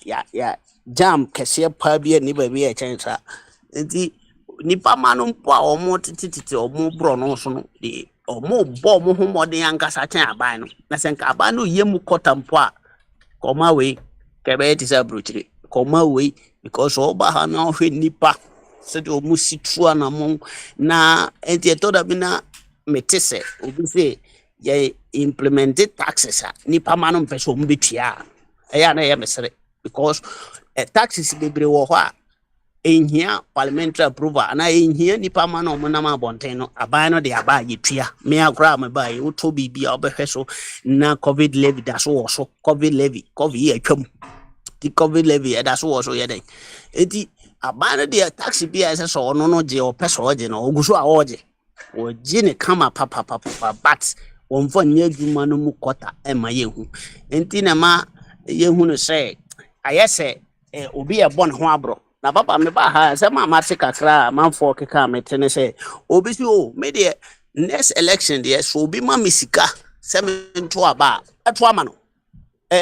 jam kɛseɛ paa bi ani baabi yɛ kyɛn saa enti nipa ma no mpo a ɔmo tete ɔmo borɔ no so no de ɔmo bɔ ɔmo ho mmɔden ankasa kyɛn aban no na sɛ nka aban no yɛ mu kɔta mpo a kɔma wei kɛbɛyɛ te sɛ aburokyire kɔma wei because ɔba ha na ɔhwɛ nipa sɛdeɛ ɔmo si tu anamɔ na enti ɛtɔ da bi na mete sɛ obi sɛ yɛ implement taxes a nipa ma no mpɛ sɛ ɔmo bɛtua a ɛyɛ a na ɛyɛ mesere because taxes bebree wɔ hɔ a ehia parliamentary approval ana ehia nipa ma na ɔmo nam abɔnten no aban no de aba yɛtua me akora me ba yɛ wotɔ bibi a ɔbɛhwɛ so na covid levy da so wɔ so covid yɛ atwam di covid levy ɛda so wɔ so yɛ dɛn eti aban no de tax bi a ɛsɛ sɛ ɔno no gye ɔpɛ sɛ ɔgye no ɔgu so a ɔgye ne kama papa but wɔmfa nyɛ adwuma no mu kɔta ɛma yɛhu enti na ma yɛhu no sɛ ayɛ sɛ obi yɛ bɔ ne ho aborɔ na papa me ba ha sɛ mama te kakra manfo keka mete ne sɛ obi si me de next election de so obi ma me sika sɛ me nto aba ɛto ama no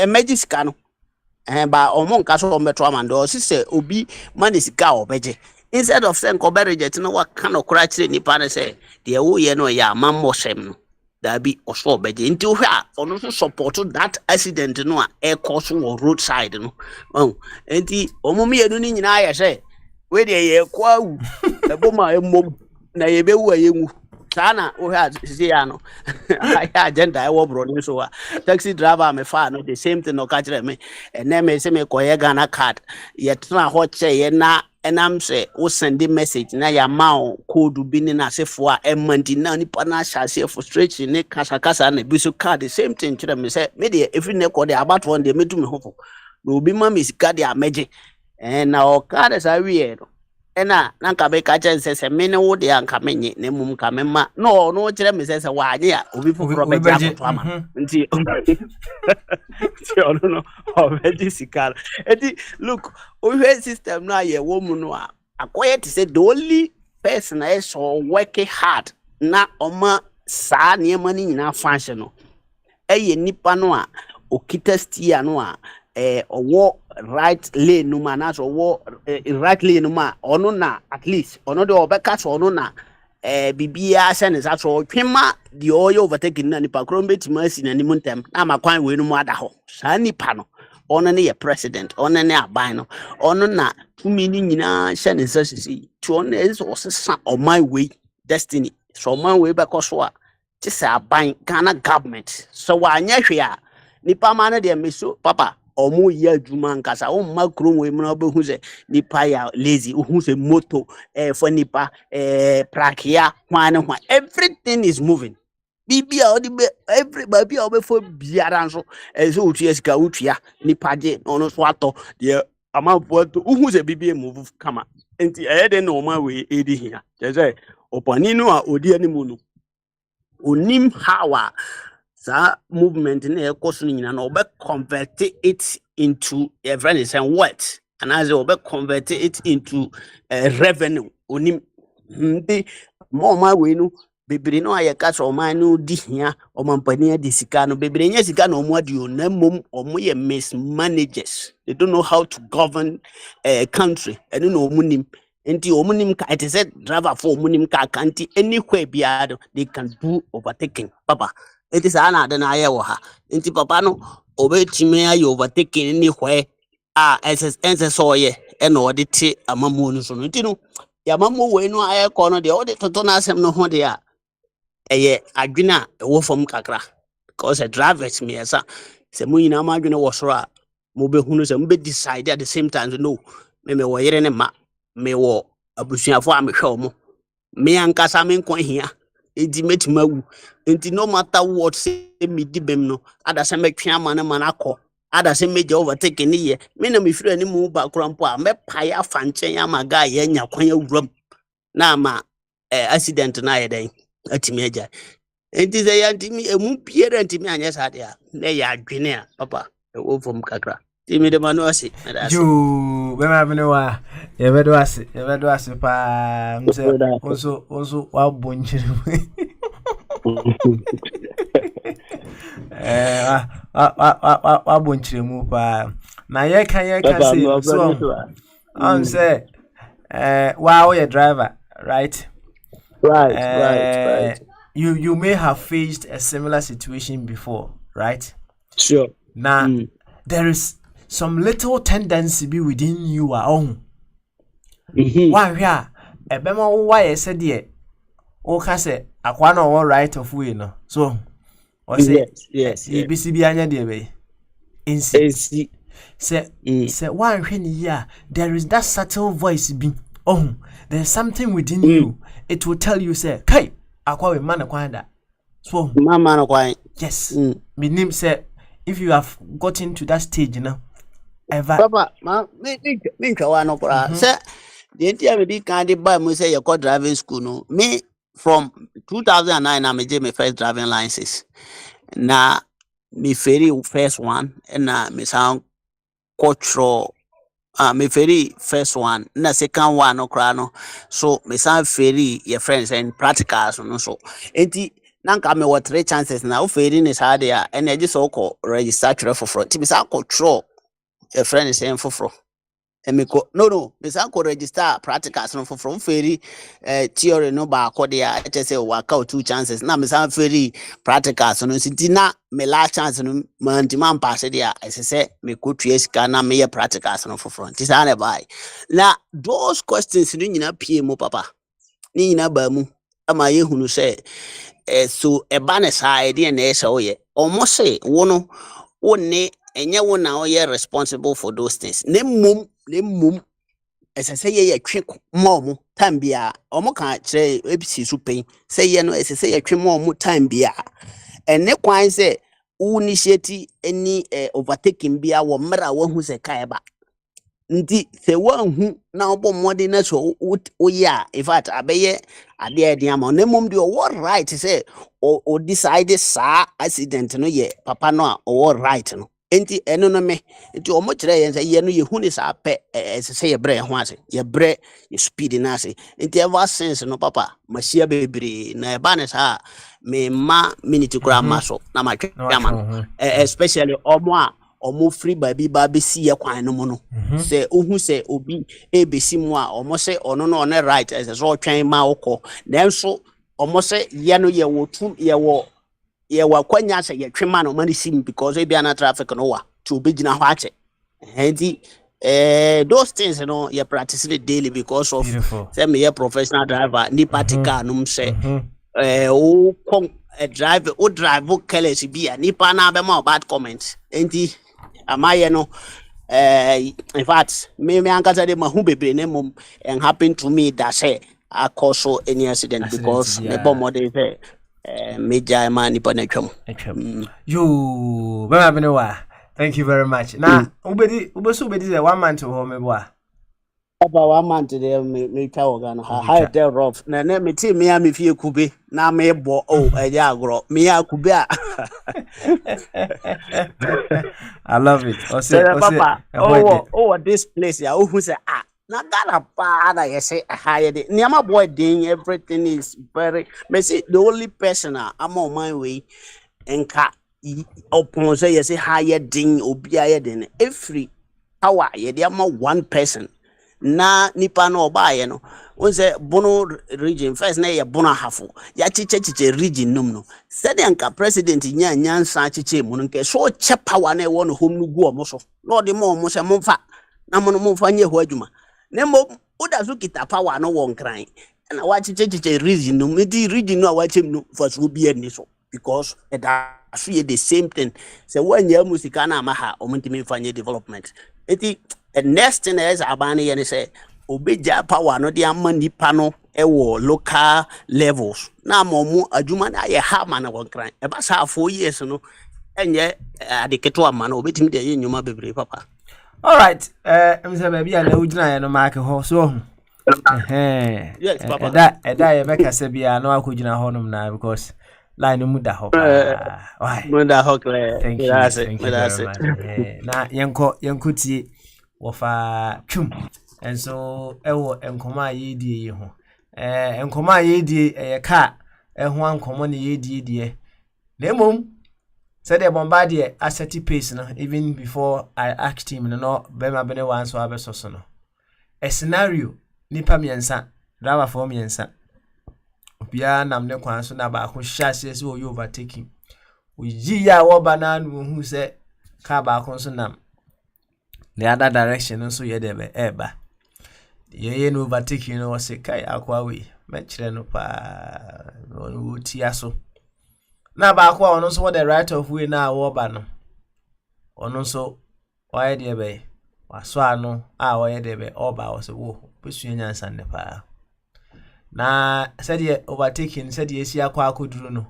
magi sika no ba ɔmo nka so ɔmo to ama ndo sɛ obi ma ne sika ɔbɛgye instead of sɛ nkɔbɛ reject no waka no kora kyerɛ nipa ne sɛ deɛ woyɛ no yɛ amammɔ hyɛm no dabi ɔso ɔbɛgye nti wohwɛ a ɔno so support that accident no a ɛkɔ so wɔ roadside no nti ɔmo mmienu no nyinaa yɛ sɛ we deɛ yɛkɔ awu ɛbɔ ma ɛmmom na yɛbɛwu a yɛnwu saa na wohwɛ a sisi ya no ayɛ agenda ɛwɔ borɔne so a taxi driver me fa no the same thing ɔka kyerɛ me ɛnɛ me sɛ mekɔyɛ Ghana card yɛtena hɔ kyɛeɛ na ɛnam sɛ wo send message na yɛama wo code bi ne n'asefoɔ a ɛma nti na nipa no ahyɛ aseɛ frustration ne kasakasa na bi so card the same thing kyerɛ me sɛ me deɛ ɛfiri ne kɔ deɛ abatoɔ deɛ mɛtu me ho fo na obi ma me sika deɛ amɛgye na ɔka de saa wieɛ no ɛna na nka bɛka kyerɛ sɛ me ne wo deɛ anka menye na mmom nka mema na ɔno kyerɛ me sɛ wanyɛ a obi foforɔ bɛgye akoto ama nti ɔno no ɔbɛgye sika no nti look wohwɛ system no a yɛwɔ mu no a akɔyɛ te sɛ the only person a ɛsɛ working hard na ɔma saa nneɛma no nyinaa function no ɛyɛ nipa no a okita steer no a ɔwɔ right lane no ma na so ɔwɔ right lane no ma ɔno na at least ɔno de ɔbɛka so ɔno na bibia sɛ ne sa so ɔtwema deɛ ɔyɛ overtaking na nipa koro mbɛtumi asi n'anim ntɛm na ama kwan wei no mu ada hɔ saa nipa no ɔno ne yɛ president ɔno ne aban no ɔno na tumi no nyinaa hyɛ ne nsa sisi ti ɔno na ɛsɛ ɔsesa ɔman wei destiny so ɔman wei bɛkɔ so a te sɛ aban Ghana government so wanyɛ hwee a nipa ma no deɛ meso papa ɔmo yɛ adwuma nkasa wo mma kurom wei mu na wobɛhu sɛ nipa yɛ lazy wohu sɛ moto for nipa prakia hwan ne hwan everything is moving bibi a ɔde everybody a ɔbɛfo biara nso sɛ wotua sika wotua nipa gye na ɔno so atɔ deɛ amanfoɔ atɔ wohu sɛ bibi move kama nti ɛyɛ den na ɔma wei ɛdi hia kyerɛ sɛ ɔpani no a ɔdi anim no onim how a saa movement na ɛkɔ so nyina na ɔbɛ convert it into a very what and as ɔbɛ convert it into revenue onim nti ma wei no bebre no ayɛ ka so ɔman no di hia ɔmampani adi sika no bebre nya sika na ɔmo adi na mmom ɔmo yɛ mismanagers they don't know how to govern a country ɛno na ɔmo nim nti ɔmo nim ka it is a driver for ɔmo nim ka nti anywhere biara they can do overtaking papa it is an ada na ayɛ wɔ ha nti papa no obetumi ayɛ overtaking anywhere a ɛsɛ sɛ ɔyɛ ɛna ɔde te amamuo no so no nti no yamamuo wei no ayɛ kɔ no deɛ ɔde toto na asɛm no ho deɛ a ɛyɛ adwene a ɛwɔ fam kakra because drivers mmiɛnsa sɛ mo nyinaa mo adwene wɔ soro a mo bɛhunu sɛ mo bɛ decide at the same time so no me wo yere ne ma me wo abusuafo a me hwe mo me ankasa me nkwa hia enti metima wu enti no matter what say me di bem no ada se metwe amane mana akọ ada se meja overtake ni ye me na me firi ani mu ba krampo a me pae afa nchen ama ga ye nya kwan awuram na ma accident na ye den atimi aja enti ze ya ntimi emu piere ntimi anya sade a na ya adwene a papa e wo vom kakra timi de manu ase you be ma bene wa ye be do ase pa mse onso wa bonchire wa bonchire mu pa na ye kan say so on say wow your driver right you may have faced a similar situation before, right? Sure. Now there is some little tendency be within you own. One here, a bema why said ye, o can say a one or one right of way no. So or say yes. BCB anya de way. In say one when yeah, there is that subtle voice be there's something within you. It will tell you say, "Kai, akwa man akwanda." So man akwai. Yes. Me name say if you have gotten to that stage now, ever. Papa, me kwa no kora. Say the entire me kan dey buy me say you call driving school no. Me from 2009 I made my first driving license. Na me ferry first one and na me sound cultural me ferry first one na second one no kra no so me sound ferry your friends and practicals no so enti nanka me what 3 chances na o ferry ni sa de a and e just so ko register trade for front ti me sa control your friends and for emiko no me say ko register practicals no for ferry theory no ba akode a e say work out 2 chances na me say ferry practicals no sinti na me last chance no man pass dey a say me ko tue sika na me practicals no for front ti say na buy na those questions ni nyina pie mu papa ni nyina ba mu ama ye hunu say so e ba ne side e na e say oye almost say wo no woni enye wo na oye responsible for those things ne mum esese ye twe mo time bia omo kan kire ebisi su pen say ye no esese ye twe mo time bia ene kwan say initiate any overtaking bia wo mra wo hu se kai ba nti se wanhu na obo mode na so o ya in fact abeye ade ade ama ne mum de o right say o decide sa accident no ye papa no o right no enti eno no me enti omo kire yen say ye no ye hu ni sa pe say ye bre ho ase ye bre ye speed na ase enti ever since no papa machia bebre na e ba ne sa me ma minute kura maso na ma twama especially omo free baby baby see ye kwan no mo no say ohu say obi ebesi mu a omo say ono no on right as so twen ma okọ nanso omo say ye no ye wo tum ye wa kwanya say ye twema no mani sim because e bia na traffic no wa to be gina ho ache enti those things you know you practice it daily because of say me a professional driver ni patika no say o drive careless bia ni pa na be ma bad comments enti amaye no in fact me ankasa de mahu bebre ne mum and happen to me that say I cause so any accident because me bomb dey say major man ni pa na twam yo ba bene wa thank you very much na ubedi say 1 month ho me boa about 1 month there me twa organ high there rough na me team me am fie kube na me bo eje agro me akube a I love it. Papa, this place ya who say na gala pa na you say higher the niama boy ding everything is very me see the only person I'm on my way enka upon say you say higher ding obi higher than every hour ye dey am one person na nipa no obaye no won say bono region first na ye bono hafo ya chiche region num no said anka president nyansa chiche mu nke so che power na e won hom no gu omo so no de mo se momfa na mo nye ho adwuma na mo oda so kita power no won kran na wa chiche region num di region no wa chem no for so bi ani so because e da so yɛ the same thing sɛ wɔanyɛ mu sika no ama ha ɔmontumi mfa nyɛ development enti the next thing ɛyɛ sɛ aban no yɛ ne sɛ obɛgya power no de ama nipa no ɛwɔ local levels na ama ɔmo adwuma no ayɛ ha ma no wɔnkran ɛba saa 4 years no ɛnyɛ ade ketewa ma no obɛtumi de ɛyɛ nnwuma bebree papa. All right, I'm saying baby, I know you know mark so. Yes, papa. That you make us be I know I could honum now because line no muda hop. Why? Muda hop. Thank you. That's it. Na yanko tie wofa twum. And so ewo enkoma yedie ye ho. Enkoma yedie e ka ho ankoma ne yedie die. Na emom said the bombardier asset pace no even before I asked him no bema bene wan so abesoso no. A scenario nipa miensa driver for miensa obia nam ne kwan so na ba ko hyase se o overtaking oyi ya wo bana no hu se ka ba ko so nam the other direction so ye debe eba ye no overtaking no se kai akwa we me kire no pa no tia so na ba ko ono so the right of way na wo ba no ono so oye debe waso ano a oye debe oba wo se wo pesu nyansa ne pa na said ye overtaking said ye si akwa akoduru no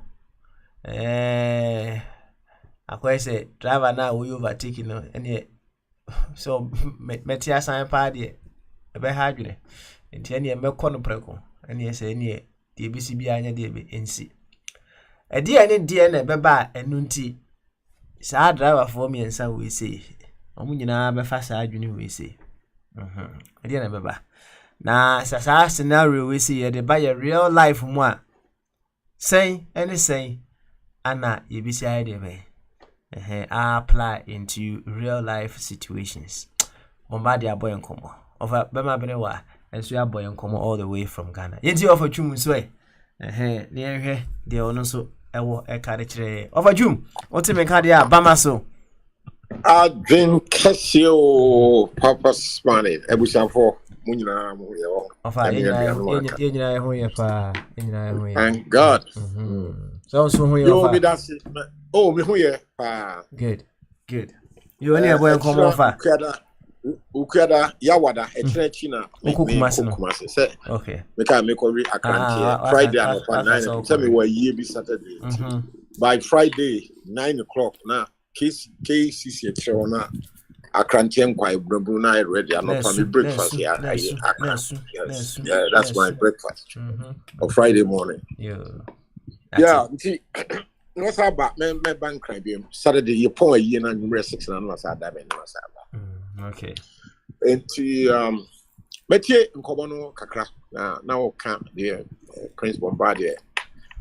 akwa say driver na we overtaking no ene so metia san pa de e be ha dwene enti ene mekọ no preko ene say ene de bisi bi anya de be ensi e de ene de na be ba enu nti sa driver for me ensa we say omu nyina be fa sa adwene we say e de na be ba na sasa scenario we see the by your real life mu a say anything ana yebisi ide be apply into real life situations bombard your boy nkomo over bema bene wa enso ya boy nkomo all the way from Ghana yenti of twum so ne ehwe de ono so ewo e kare kire of twum otime kade a bama so adwen kesio papa spani ebusanfo munyina mu yo ofa yenyina ho ye pa yenyina ho ye thank god so ho ye yo me that's it oh me ho ye pa good you only boy come ofa ukada yawada etrechi na kumasi se okay me ka me ko akrantie friday and 9 tell me what year be saturday by friday 9 o'clock na KCC na akrantie nkwa brabru na ready and not for me breakfast yeah that's my breakfast on Friday morning yeah no saba me bank cry be Saturday you pon a year na number 6 na no saba be no saba okay enti metie nkomo no kakra na wo ka the Prince Bombardier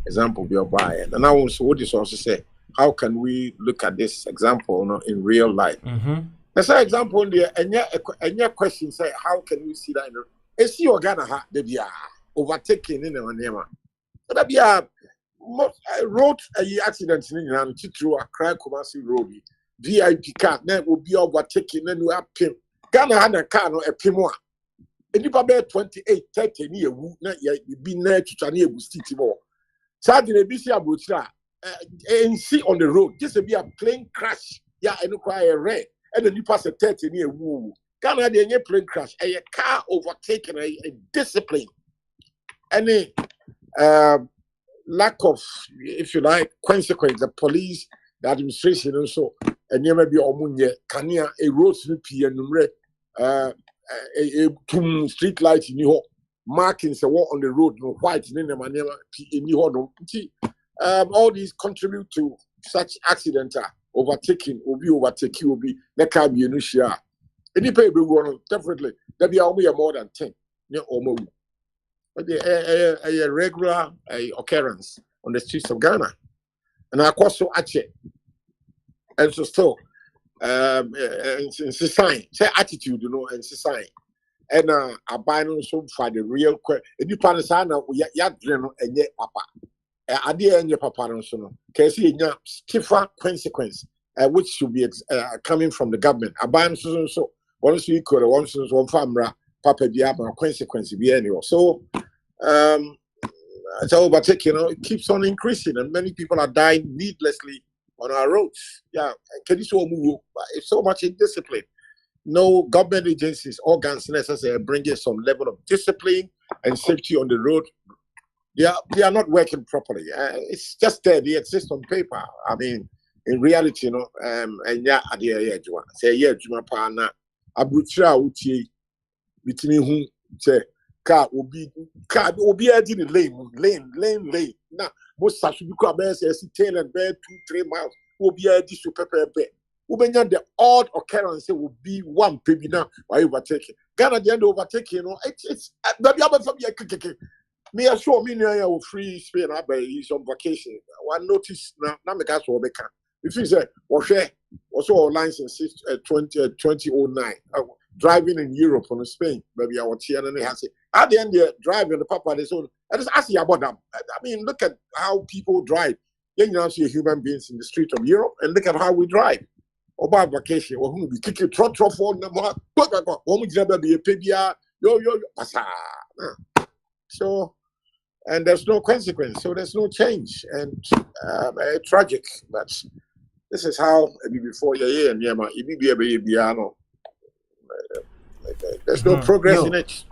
example be obai and now so what is also say how can we look at this example in real life That's an example there, and your question say, how can we see that? Is your Ghana ha the be overtaking in our name? That be a road accident in through a cry Kumasi road. VIP car then will be overtaking then we have pim. Ghana had a car no a pimoa. And you probably 28, 30 near woo not yet be near to Chania Bustiti more. Sadly, a BC Abutra and see on the road. Just be a plane crash. Yeah, and require a red. And then you pass a 30 near woo. Ghana the plane crash, a car overtaken a discipline. Any lack of, if you like, consequence, the police, the administration also, and you may be omunye, kania a road sweepy and a street light in your markings a walk on the road, no white in the manema in your all these contribute to such accidents. Overtaking will be overtaking will be that can be initial. Any paper will definitely there be only more than 10 or more. But a regular occurrence on the streets of Ghana. And I also actually and so still society say attitude, and society. And I buy so for the real and you pan sana ya and yet papa. Idea and your papa no case stiffer consequence which should be coming from the government. A ban so once we could once one family papa be a consequence be anyway. So so overtake, it keeps on increasing and many people are dying needlessly on our roads. Yeah, can you show me? It's so much indiscipline. No government agencies, organs necessary bringing some level of discipline and safety on the road. They are not working properly. It's just there. They exist on paper. I mean, in reality, and yeah, say yeah, Juma Pana, Abutra Uti, between whom say car will be in lane. Now, most such people are say 10 and 2-3 miles will be a dish to pepper bed. The odd occurrence will be one baby now by overtaking. Ghana the end overtaking, it's me assure me now free Spain is on vacation. One notice now me gas will be can. If you say also license 2009 driving in Europe on Spain, maybe I was here and they have at the end they're driving the papa they so I just ask you about them. I mean, look at how people drive. Then you now see human beings in the street of Europe and look at how we drive. Or by vacation, or who be kicking trot for them, so and there's no consequence, so there's no change, and tragic. But this is how before and there's no progress in it.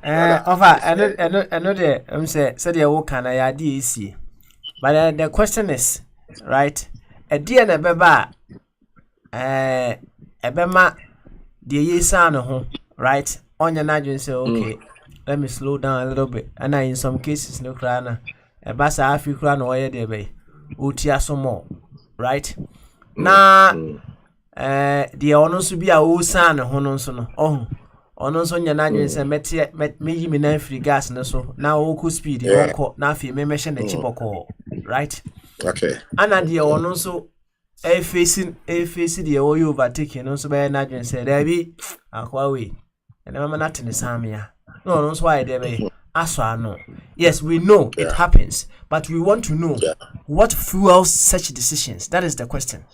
Another said you can I easy. But the question is, right? A dear beba ebema the yesa no right on your najun say okay let me slow down a little bit and in some cases no krana e basa afi kra no oye de be otia so more right na the ono so bi a o san ho no so no ono so nya najun say me yi me na free gas no so na o ku speed wonko na afi me hye na chiboko right okay ana the ono so facing the oil overtaking no so by na say there be akwa we and mama not in the samia no so why there be aso no yes we know it happens but we want to know what fuels such decisions. That is the question.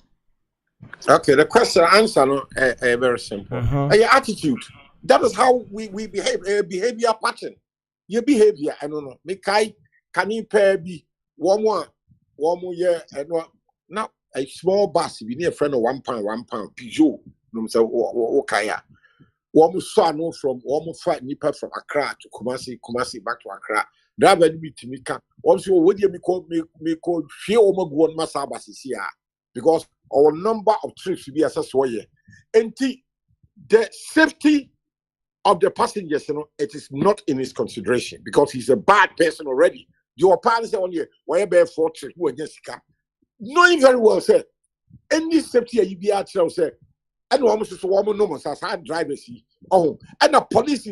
Okay, the question answer no very simple. Your attitude, that is how we behave, behavior pattern. Your behavior, I don't know, me kai can you pair be one more year and now a small bus, be near friend of £1, Peugeot, no say Okaya. One saw no from almost 5 nipa from Accra to Kumasi back to Accra. Driver me to me can also would you me call few one masabas here because our number of trips will be as a way. And the safety of the passengers, it is not in his consideration because he's a bad person already. Your parents are on here, wherever 4 trips, who are just knowing very well, sir, any safety you be out there, sir, and almost a woman no more as hard drivers. Oh, and the police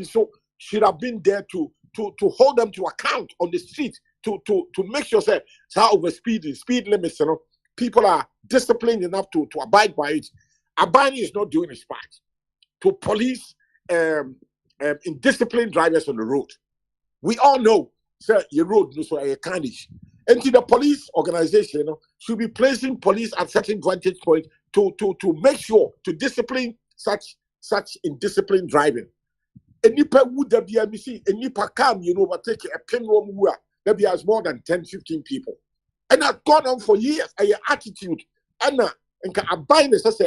should have been there to hold them to account on the street to make sure that how over speed limits, people are disciplined enough to abide by it. Abiding is not doing its part to police indisciplined drivers on the road. We all know, sir, your road is a carnage. And the police organization should be placing police at certain vantage points to make sure to discipline such indisciplined driving. A nipa would there be a missing a nipa come, overtake a pin room where there be as more than 10-15 people. And I've gone on for years. A attitude and abide is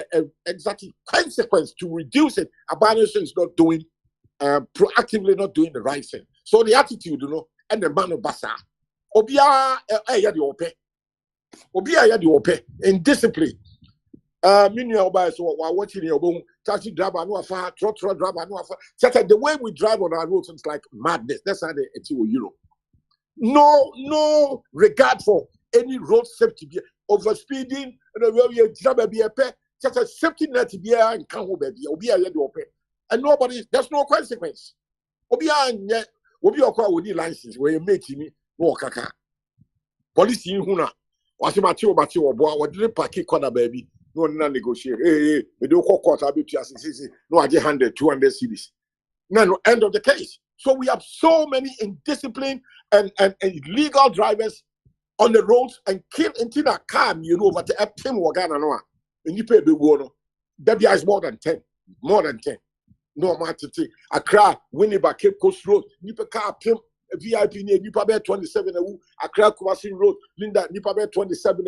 exactly consequence to reduce it. Abandonment is not doing proactively not doing the right thing. So the attitude, and the man of Basa. Obia in discipline. Meanwhile, so while watching your bone, taxi driver, no affair, truck driver, no affair. The way we drive on our roads is like madness. That's how they Europe. No regard for any road safety. Overspeeding, just a safety net and can't and nobody, there's no consequence. Obia with the license where you make me. Police in Huna was a mature boy, what did party corner baby? No negotiate. Hey, we do court arbitration. No, I just 100-200 cities. No, end of the case. So we have so many indisciplined and illegal drivers on the roads and kill into that car, but the team Wagana no. And you pay the one. Baby is more than 10. More than 10. No matter. Accra, Winnipeg, Cape Coast Road, you pay car team. VIP near Nipa Bear 27, Accra Kumasi Road, Linda, Nipa Bear 27.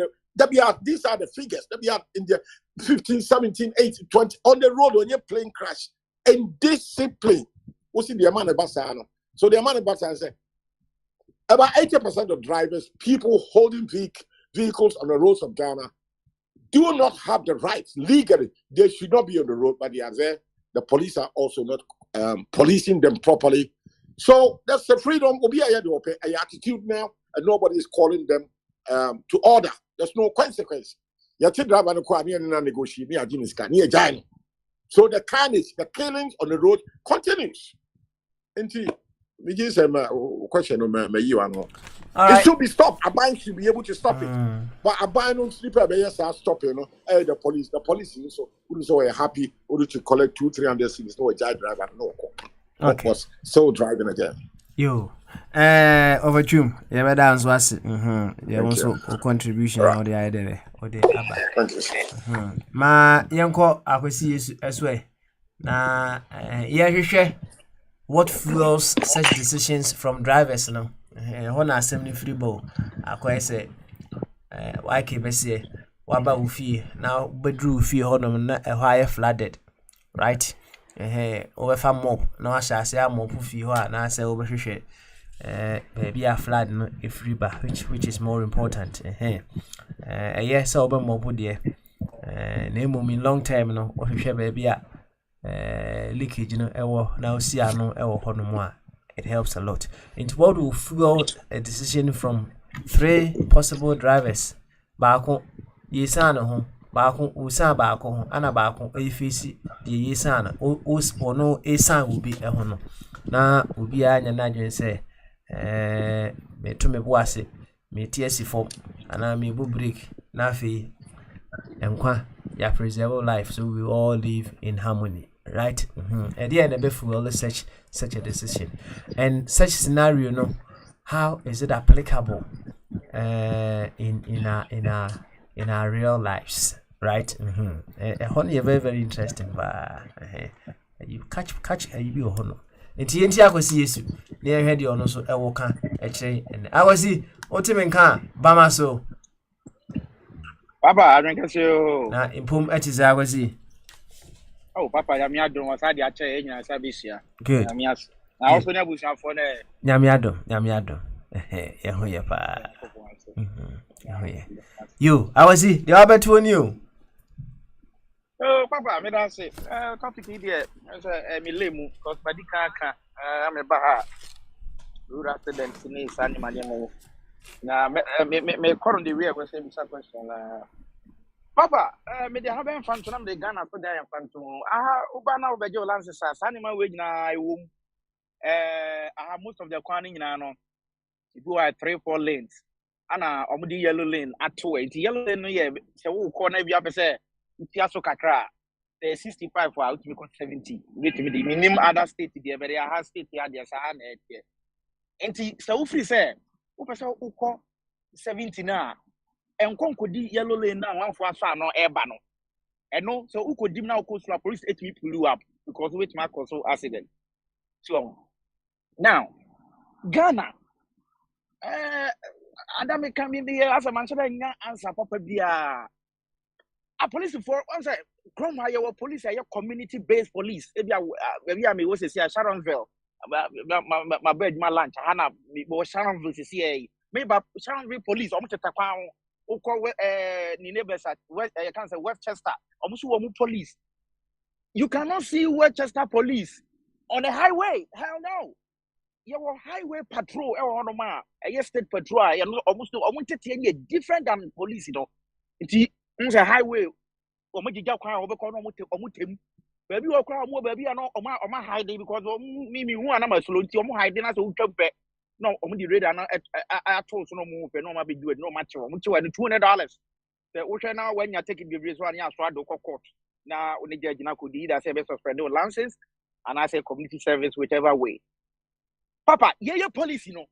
These are the figures. That we are in the 15, 17, 18, 20 on the road when you're plane crash. And discipline. What's in the amount of Basano? So the amount of Basano say about 80% of drivers, people holding vehicles on the roads of Ghana, do not have the rights legally. They should not be on the road, but they are there. The police are also not policing them properly. So that's the freedom. Will be a attitude now, and nobody is calling them to order. There's no consequence. You take driver and negotiate. So the carnage, the killings on the road continues. Until we just question It should be stopped. A bank should be able to stop it. But a bank don't sleep stop the police. The police is also happy to collect 200-300 cities. No driver, no. Okay. Was so driving again. Yo. Over June. Yeah, but that's what's yeah, also a contribution or the idea or the Thank you. Ma yanko akwesi as well. Na yeah, what fuels such decisions from drivers now? When I send free ball, I say, why keep say, what about fee now? Bedroom fee honor a higher flooded, right? Over far more. No, I shall say I'm more fee, and I say over shit. Maybe a flood no a free bar, which is more important. Yes, over more good dear. Name in long time no, or share baby leakage, now see I know more. It helps a lot. Into what will fuel a decision from 3 possible drivers. Bako, yesana home, Bako, Usa Bako, Anna Bako, AFC, the yesana, or no, a son will be a hono. Now, will be a Nigerian say, me to me boise, me TSC form, and I may break, Nafi, and qua, ya preserve life, so we all live in harmony. Right? At the end of it, we will such a decision. And such scenario, no, how is it applicable in our real lives? Right? Honey, very, very interesting, but you catch you honor. And TNT I was see you near head you also a walker a chain and I was see ultimate car Bama so Papa, I drink you. now in Pum at his I was see. Oh, Papa, Yamiado was had the chain and Sabisia. Good. I also never wish for the Yamiado. You, I was see the other two on you. Oh, Papa, I mean, say, topic idiot as a milemu, because Badika, I'm a baha. Rude accident in his animal. Now, me currently we are going to say some question. Papa, me de haben fan to nam de Ghana for there fan to uba na obeje lances as animal we na iwum I have most of the kwan nyina no you go at 3-4 lanes ana omudi yellow lane ato it yellow lane no ye se wo corner bia be se tia so kakra the 65 for out to be 70 wait me the minimum other state there but there has state there there sa na e enti se wo free se wo pese wo ko 70 na enkonkodi yellow lane na wanfo aso ano eba no eno so ukodim na ukosula police et me pull you up because wait my cause accident so now Ghana Adame can be as a man should answer papa bia a police for once come higher police are community based police maybe I may was say Sharonville my bed my lunch hana me Sharonville see maybe Sharonville police almost takwa ni neighbors at West, I can't say Westchester. Almost police. You cannot see Westchester police on the highway. Hell no. Your highway patrol, state patrol. You know, almost different than police. You know, it's a highway. Baby, you cry more baby. I know, hiding because me who am slow. Hiding as a jump. No, the radar I told no move, no ma be do it, no match. $200. The ocean now when you're taking the race one, you have to court. Now, only judge now could either say best suspend no license and I say community service, whichever way. Papa, your policy, you know.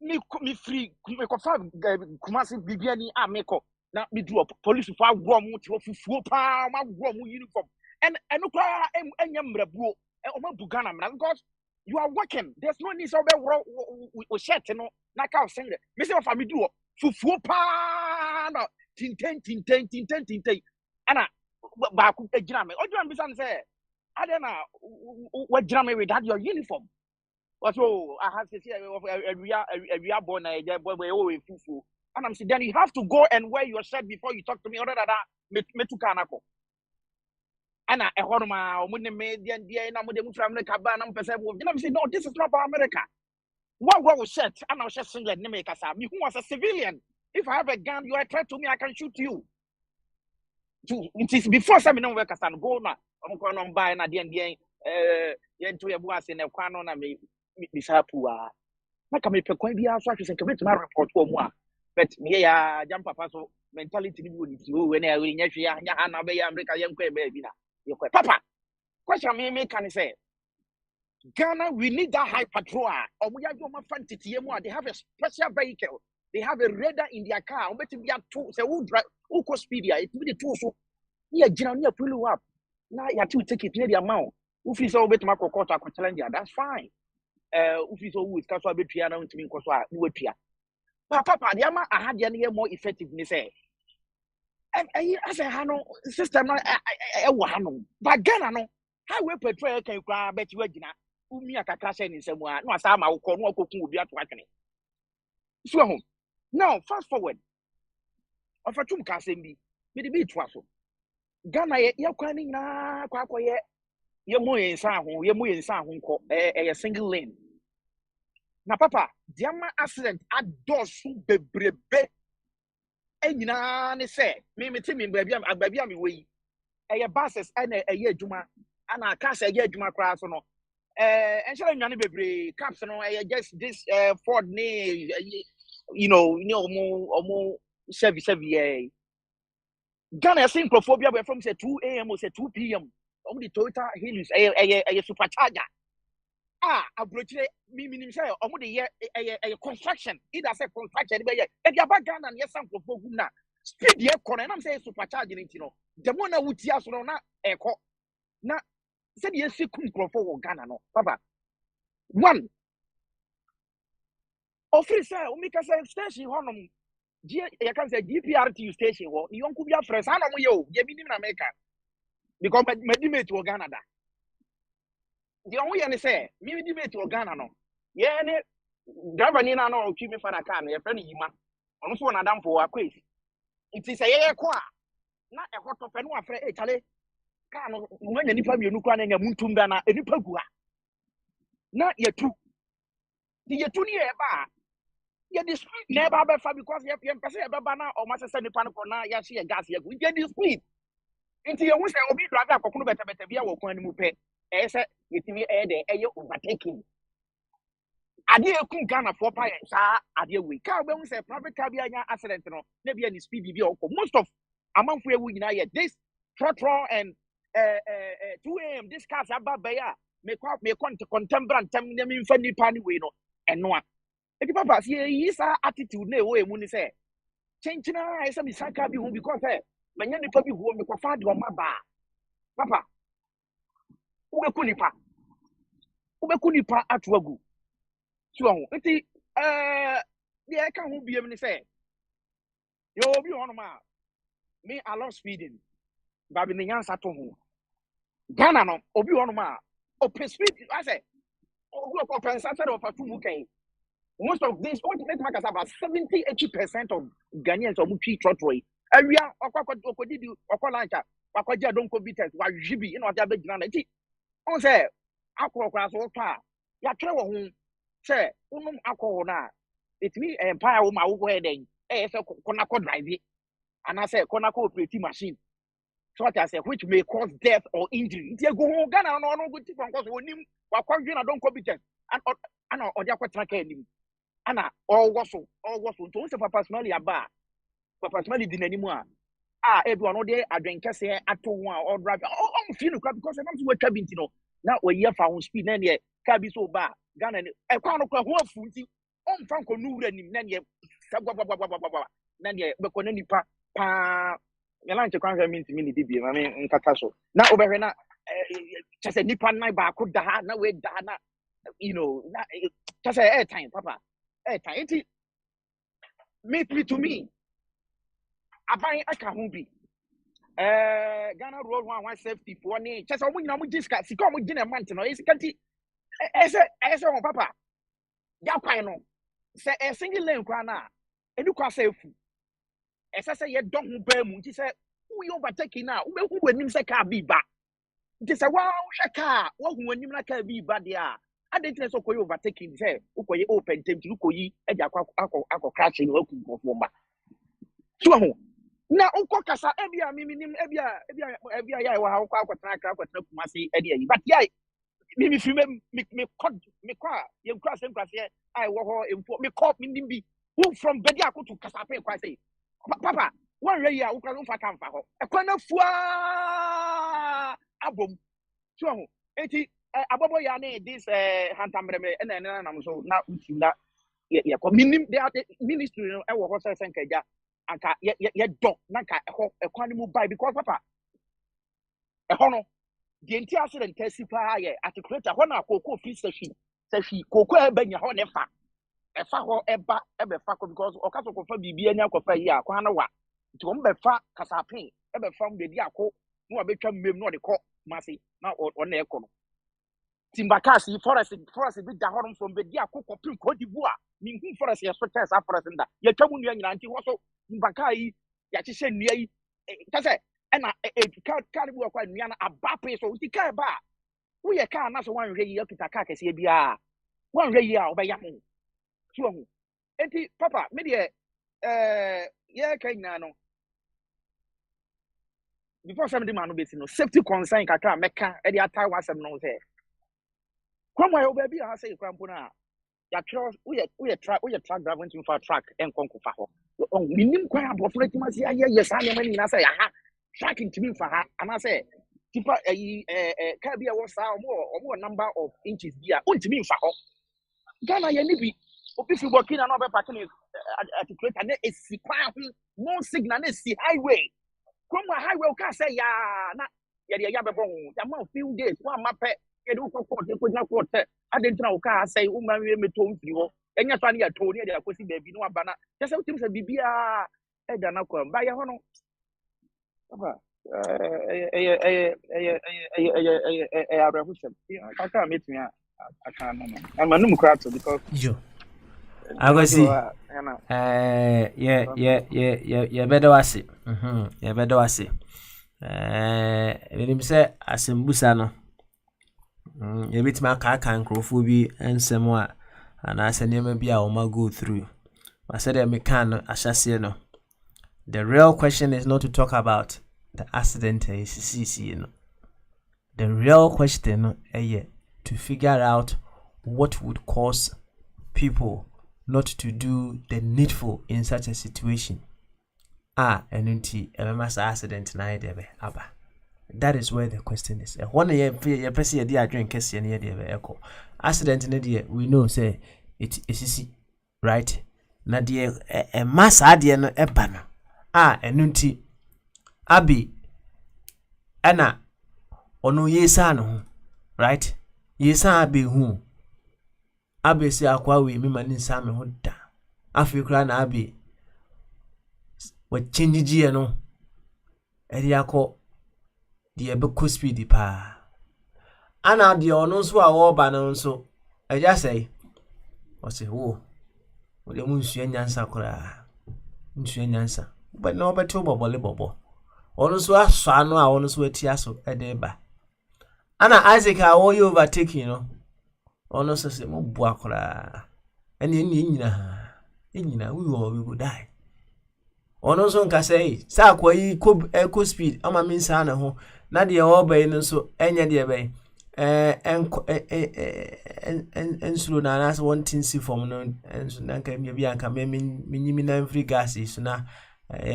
Me free, me confirm, Kumasi Bibiani, make up. Now, me do a police for one to 4 pound, uniform. And no cry, and Yamra Bugana, because You are working. There's no need to be shirt, you know. Like I was saying, Mr. Family do fufu pa no tinten. Ana ba ku ejina me. Ojo am bisan say, adena what jina me with that your uniform. So I have to say every born a boy fufu. And I'm saying then you have to go and wear your shirt before you talk to me. Other than that, me to kanako. Ana ehorma omune me dia na mo de mutra America ba na mpese wo. I'm saying no, this is not for America. What shirt? And I'll just singlet name kasa. Me who was a civilian. If I have a gun, you are threat to me, I can shoot you. It is before some no work as go na. I'm going on buy na dia yen to your boss in a kwano na me misapua. Na ka me pekwan bia so ahwese kebe to my report wo mu a. But me ya jam papa so mentality ni woni ti o we na we nya hwe ya nya ha na be ya America yen kwa be bi na. Ye kwa papa. Question me can say Ghana, we need that high patrol. They have a special vehicle. They have a radar in their car. Say who drive who cost speed. It will be the two so yeah, generally pull up. Now you have to take it near the amount. If it's all bit macro quarter challenge, that's fine. If it's always cause a bit piano to me cause what here. Papa, the ama I had the more effectiveness. And I say Hano system Hano. But Ghana no highway patrol can grab bet you umi akakasha ni semwa no asa ma ukọ no okokun obi atwatwene so home now fast forward ofatum ka asem bi me de bi to aso Ghana ye kwa ni na kwa akoye ye mo yensa ho nko single lane na papa diama accident adosu bebrebe enyina ne se me ti me agbabi am we yi buses na adwuma ana kasa adwuma kra so no and shall I be caps no just this Ford ne more service Ghana synchrophobia from say 2 a.m. or say 2 p.m. On the Toyota Hilux a supercharger. Abroad me say on the a construction. Either say construction and your back Ghana and yes some na speed ye corner and I'm saying supercharger the one I would see us na echo na said yes, you couldn't grow for Ghana, no, Papa. One officer, Omika station, honum, I can say GPRT station, you don't be a friend, I know you, you mean in America because my debate to Ghana. The only one say, me debate to Ghana, no, yeah, driver Nina, no, keep me for a car, a friend, you man, on phone, a damn for a quiz. It is a year qua, not a hot of anyone for Italy. Kano when any family no kwan na muntumda na enipa gua na yetu the yetu ni eba ye the speed never be fa because ye pese e beba na o ma sese nipa no na ya hye gas ye go ye the speed nti ye hu se obi drive akokunu beta bia wo kwan ni mu pe e se yetimi e de e ye overtaking ade ekun Ghana for pa ye sa ade we car be hu se private car bia nya accident no na bia ni speed bia o most of amanfo ewu nyina ye this trotro and 2 a.m. this cars about Baya me contemporary time na me mfa nipa ni we no eno a eti papa see yi sa attitude na e mu ni say chenchina I say me saka bi hu because manya nipa bi hu me ko fa de o ma ba papa ubeku nipa atwagu so ho eti de ka hu biem ni say yo obi hono ma me I love speeding babi ni nyansa to ho Ghana no obi hono ma open speed I say obi ko pensator of atumu kan most of this what let make us about 70-80% of Ghanaians are muchi trotway awia okodi okolancha akwaja don ko bites wa jibi ina oja be gina na ti on say akokora so pa ya tire wo hu say unum akọ na etimi empire wo ma wo he den say kona ko drive and I say kona ko operate machine so what I say which may cause death or injury it go home Ghana no go ti from cause onim wa kwadwe na don ko bites and oja kwatra ka anim ana all was so to say papa smally aba papa smally di nanimu a everyone no dey adwenkese ato ho a all drive feel no because I'm to watch binti no na we year fa on speed na ne ka bi so ba Ghana ne kwa no kwa ho afu nti on fa nko nu wura nim na ne gwa na ne be ko na nipa pa ya lanche kwa minti mini bibi ma me nkata so na obehwe na chese nipa nai ba ko da na we da na you know, just say airtime, papa. Airtime. To me, I buy a kahumbi. Ghana Road 1 for ne. Just a win, I'm just got to come with dinner mountain. Is it? As a papa. Yakwano. Say a single lane crana. And you can say, as I say, you don't bear moon. She said, we overtaking now. Who when him say car be back? Just a wow, shaka. What when you like a be bad, yeah. I didn't so call overtaking. Say, okay, open time to look at Yako crashing looking for woman. So, now, Uncle Cassa, Ebia, Miminim, Ebia, how track, but yeah, maybe if you me qua, you cross and cross here, I walk me caught me who from Bediaco to Casape, quite say, Papa, 1 year, who can look for a corner for album. So, 80 Abobo Yane, this Hantamre, and then I'm so now, yeah, minim, they are the ministry, I was saying, anka ye dog nanka ekwan mu buy because papa hono the entire accident testify ye articulate hono akoko fi sashi koko ebanya ho ne fa ho eba fa because okaso ko fa bibia nya ko fa yi akwa na wa nti wo mbefa kasapen fa mbedi akọ no abetwa mmem no de kọ mase na na ekọ no timbakasi forest bi da hono from bedi akọ kopin ko dibu a minhu forest ye so test forest nda ye twa mu nua nyina nti wo so Bakai, Yachi Nia, Tase, and can't work quite Niana Abape, so we can't buy. We can't answer 1 year to Takaka, CBR 1 year by Yamu. So, Eti, Papa, media, yeah, Kainano. Before 70 man, no safety concern, Kaka, Mecca, and the attire was some nose. Come my baby, I say, Crampona. Ya cross, we are track driver went for track and conquer for her. Minim kwa abofre ti masi aye yes anya mani na say aha tracking to me for her and I say tipa ka bia wo sa omo number of inches bia ontimi for her. Ghana ye ni bi obi fi Burkina na be parking articulate na esi kwa no signal na esi highway. From a highway ka say ya na ye ya be bon ya ma few days one map ye do ko court adentra o ka say o ma we meto mfiri ho enya so na ya to ne ya kosi baby no aba na just say tim say bibia e da na kwa ba ye ho no papa abrahusem aka metimi aka no and manum kra to because yo I go see yeah better was it yeah better was it when say asembusa no you bit my car can crowfobi and somewhere and I said never be our go through. I said I can no. The real question is not to talk about the accident you know. The real question is to figure out what would cause people not to do the needful in such a situation. And accident na aba. That is where the question is. One year person dey drink kesi na dey echo. Accident na dey we know say it is right. Na dey mass ade no eba no. Enunti abi ana ono yesa no right? Yesa abi hu. Abi si akwa we me mani nsa me ho da. Afi kura na abi wa chinjiji no. Eri akọ the ebe speed pa ana the ono so a wo ba no so eja say o say wo de mu nsu anyansa kora nsu anyansa but no beto bobo ono so aso ano a ono so atia so ede ba ana Isaac a wo you overtaking no ono so say mo bua kora ene nyina we go die ono so nka say sa akwa yi ko speed ama min sa na ho na de obayi no so enya de be ensuro na na so wantin si form no enso na nka bi anka menyimi na free gas so na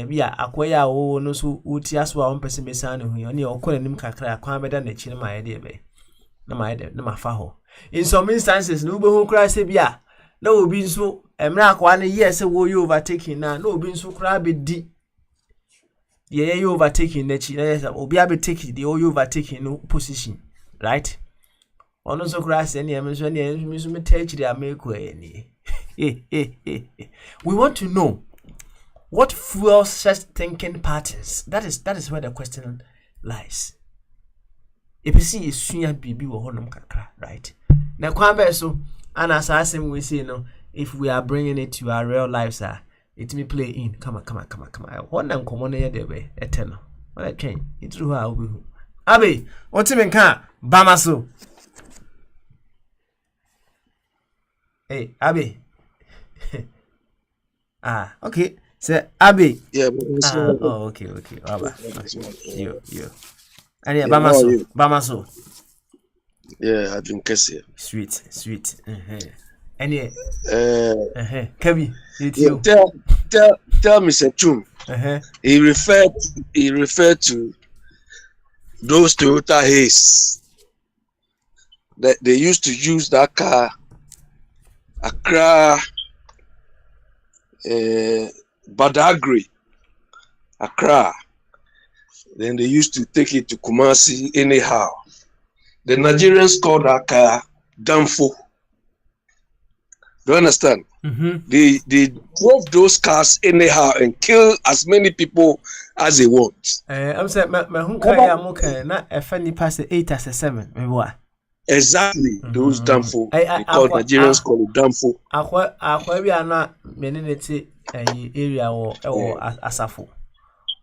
bia akwa ya wo no so uti aso a ompese mesa na hu ne okora nim kakra akwa beda na chi na ma ye de be na ma ye de na ma fa ho in some instances no be hu kra se bia na obi nso emra akwa na yes wo you overtaking na obi nso kra be di you overtaking na chi na yes obi abe take the you overtaking no position right Ono so grass any so any me take the ameko any. We want to know what fuels such thinking patterns. That is where the question lies. If you see suya bibi wo honom kakra, right? Na kwambe so and as we say no, if we are bringing it to our real lives, it may play in. Come on. One and common here the way eternal. What I train. It's true how we. Abi, what you mean can Bamaso? Hey, Abi. Okay. So Abi. Yeah, Okay. Aba. You. And yeah, Bamaso. Yeah, I've been kissing. Sweet. And yeah. Kevin, it's Yeah, you. tell Mr. Chum. He referred to those Toyota Haze that they used to use that car, Accra, Badagry, Accra. Then they used to take it to Kumasi anyhow. The Nigerians called that car Danfo. Do you understand? They drove those cars anyhow and kill as many people as they want. I'm saying, my hunka, not a funny past 8 as a 7. Exactly, those Danfo. They call Nigerians call it Danfo. We are not meninity area or Asafo.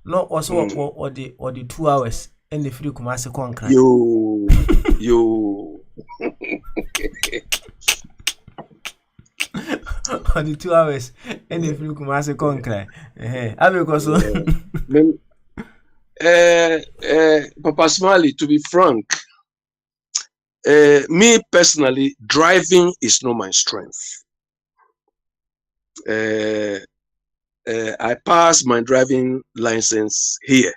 No, also or the 2 hours and the free Kumasi Conquer. Yo. On the 2 hours and the free Kumasi Conquer. I because Papa Smiley, to be frank, me personally, driving is not my strength. I passed my driving license here,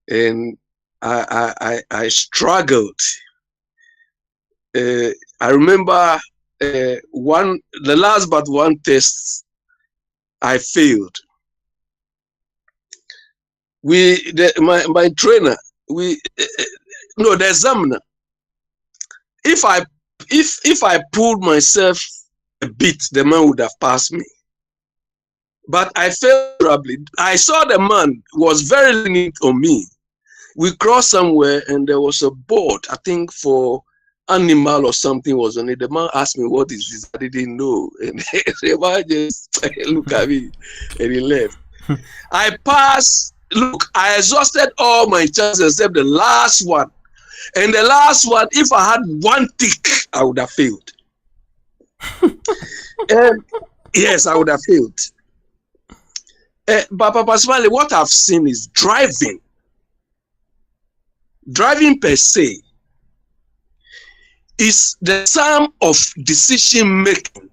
and I struggled. I remember the last but one test I failed. My trainer, the examiner. If I pulled myself a bit, the man would have passed me. But I failed probably. I saw the man was very lenient on me. We crossed somewhere and there was a board, I think for animal or something was on it. The man asked me, what is this? I didn't know. And the man just looked at me and he left. I passed. Look, I exhausted all my chances except the last one. And the last one, if I had one tick, I would have failed. Yes, I would have failed. But Papa Smiley, what I've seen is driving. Driving per se is the sum of decision making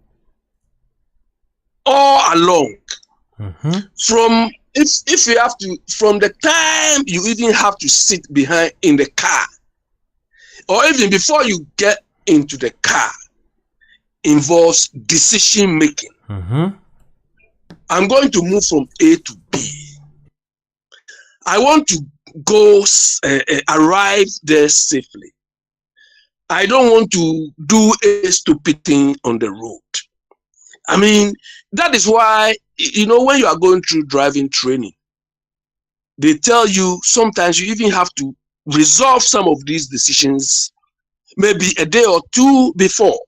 all along. From if you have to, from the time you even have to sit behind in the car, or even before you get into the car, involves decision making. I'm going to move from A to B. I want to go arrive there safely. I don't want to do a stupid thing on the road. I mean, that is why, when you are going through driving training, they tell you sometimes you even have to resolve some of these decisions maybe a day or two before.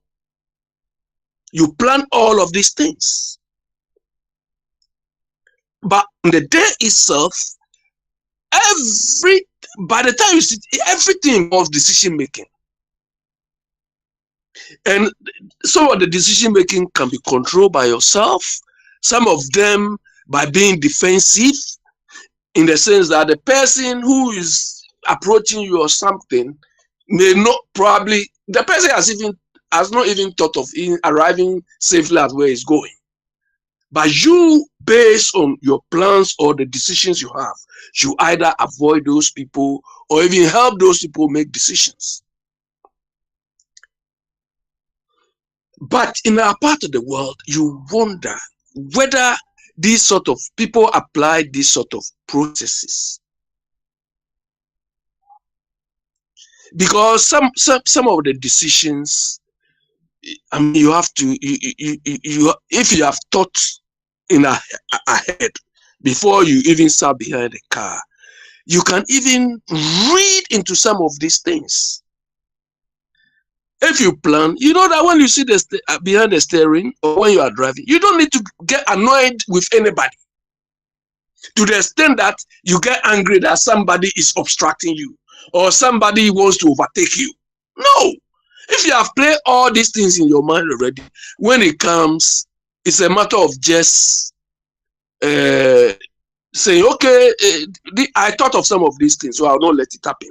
You plan all of these things. But on the day itself, by the time you sit, everything involves decision making. And some of the decision making can be controlled by yourself, some of them by being defensive, in the sense that the person who is approaching you or something may not probably, the person has not even thought of arriving safely at where he's going. But you, based on your plans or the decisions you have, you either avoid those people or even help those people make decisions. But in our part of the world, you wonder whether these sort of people apply these sort of processes. because some of the decisions, I mean, you have to you if you have thought ahead before you even sat behind the car, you can even read into some of these things. If you plan, you know that when you see behind the steering or when you are driving, you don't need to get annoyed with anybody to the extent that you get angry that somebody is obstructing you or somebody wants to overtake you. No. If you have played all these things in your mind already, when it comes, it's a matter of just saying, okay, I thought of some of these things, so I'll not let it happen.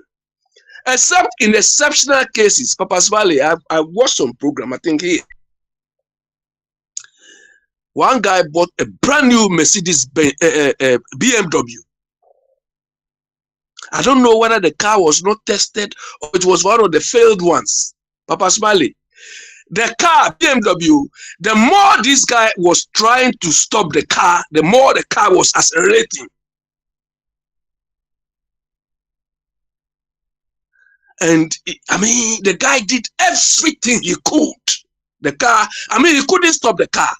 Except in exceptional cases, Papa's Valley, I watched some program, I think here. One guy bought a brand new Mercedes BMW. I don't know whether the car was not tested or it was one of the failed ones. Papa's Valley. The car, BMW, the more this guy was trying to stop the car, the more the car was accelerating. And I mean, the guy did everything he could. The car, I mean, he couldn't stop the car.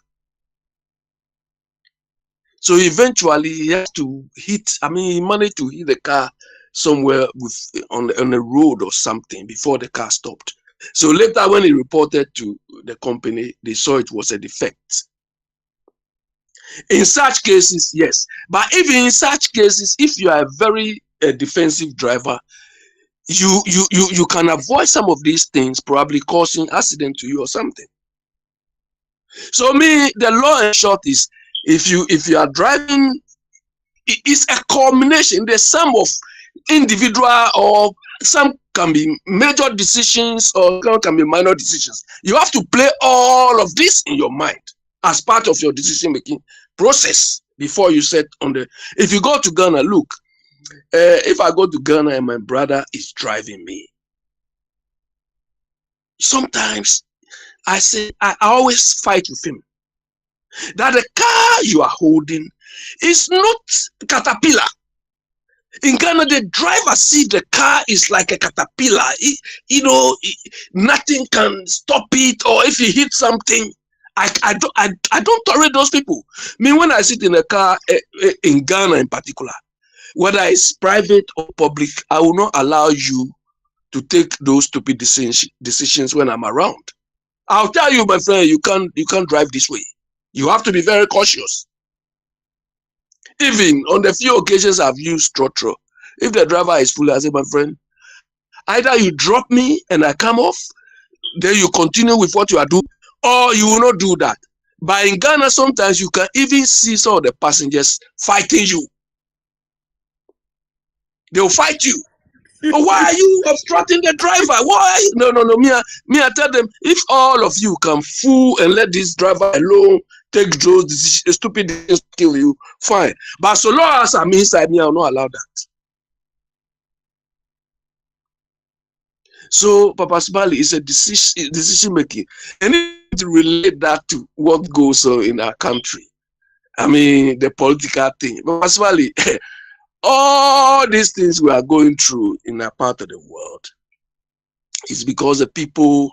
So eventually he had to hit, I mean, he managed to hit the car somewhere on the road or something before the car stopped. So later when he reported to the company, they saw it was a defect. In such cases, yes. But even in such cases, if you are a very defensive driver, you can avoid some of these things, probably causing accident to you or something. So the law in short is, if you are driving, it's a combination. There's some of individual, or some can be major decisions, or some can be minor decisions. You have to play all of this in your mind as part of your decision making process before you set on the. If you go to Ghana, look. If I go to Ghana and my brother is driving me, sometimes I always fight with him that the car you are holding is not caterpillar. In Ghana, the driver see the car is like a caterpillar. Nothing can stop it, or if he hits something, I don't tolerate those people. When I sit in a car in Ghana in particular, whether it's private or public, I will not allow you to take those stupid decisions when I'm around. I'll tell you, my friend, you can't drive this way. You have to be very cautious. Even on the few occasions I've used trotro, if the driver is full, I say, my friend, either you drop me and I come off, then you continue with what you are doing, or you will not do that. But in Ghana, sometimes you can even see some of the passengers fighting you. They'll fight you. Why are you obstructing the driver? Why? No. Me, I tell them, if all of you can fool and let this driver alone, take those decisions, stupid decisions to kill you, fine. But so long as I'm inside me, I'll not allow that. So, Papa Smiley is a decision making. And need to relate that to what goes on in our country. I mean, the political thing. Papa Smiley, all these things we are going through in a part of the world is because the people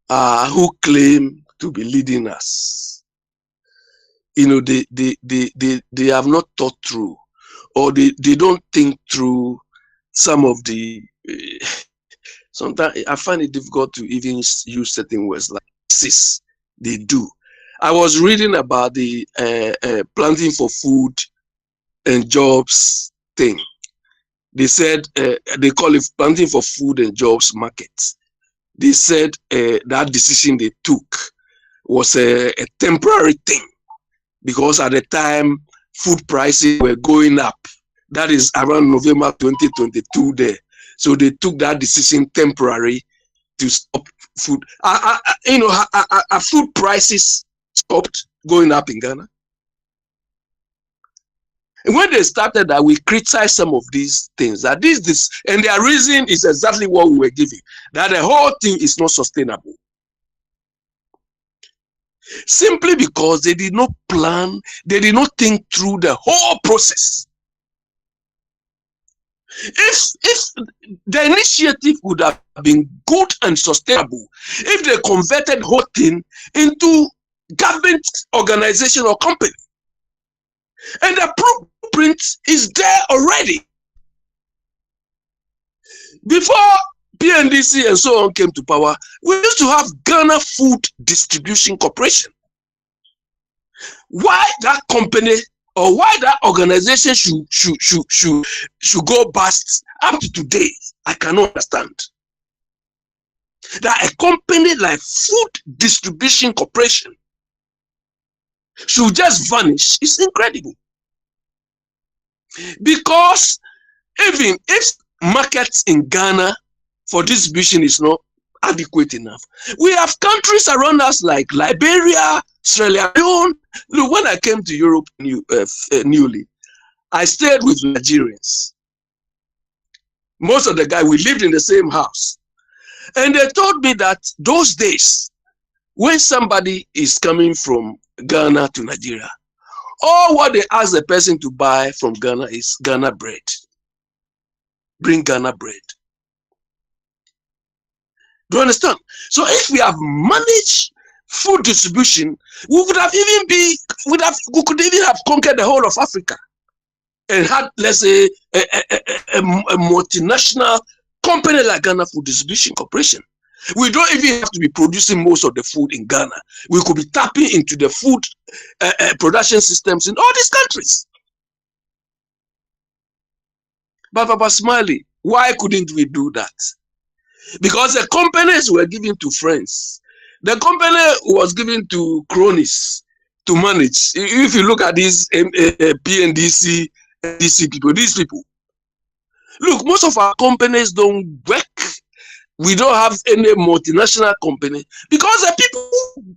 who claim to be leading us, they have not thought through, or they don't think through some of the. Sometimes I find it difficult to even use certain words like this. They do. I was reading about the planting for food and jobs thing. They said they call it planting for food and jobs market. They said that decision they took was a temporary thing, because at the time food prices were going up. That is around November 2022 there. So they took that decision temporary to stop food. Food prices stopped going up in Ghana. And when they started that, we criticized some of these things. That this, and their reason is exactly what we were giving. That the whole thing is not sustainable. Simply because they did not plan, they did not think through the whole process. If the initiative would have been good and sustainable, if they converted the whole thing into government organization or company, and the blueprint is there already. Before PNDC and so on came to power, we used to have Ghana Food Distribution Corporation. Why that company or why that organization should go bust up to today, I cannot understand. That a company like Food Distribution Corporation should just vanish is incredible. Because even if markets in Ghana for distribution is not adequate enough, we have countries around us like Liberia, Sierra Leone. Look, when I came to Europe newly, I stayed with Nigerians. Most of the guys, we lived in the same house. And they told me that those days, when somebody is coming from Ghana to Nigeria, all what they ask the person to buy from Ghana is Ghana bread. Bring Ghana bread. Do you understand? So if we have managed food distribution, we could even have conquered the whole of Africa and had, let's say, a multinational company like Ghana Food Distribution Corporation. We don't even have to be producing most of the food in Ghana. We could be tapping into the food production systems in all these countries. But Papa Smiley, why couldn't we do that? Because the companies were given to friends. The company was given to cronies to manage. If you look at these PNDC, DC people, these people, look, most of our companies don't work. We don't have any multinational company because the people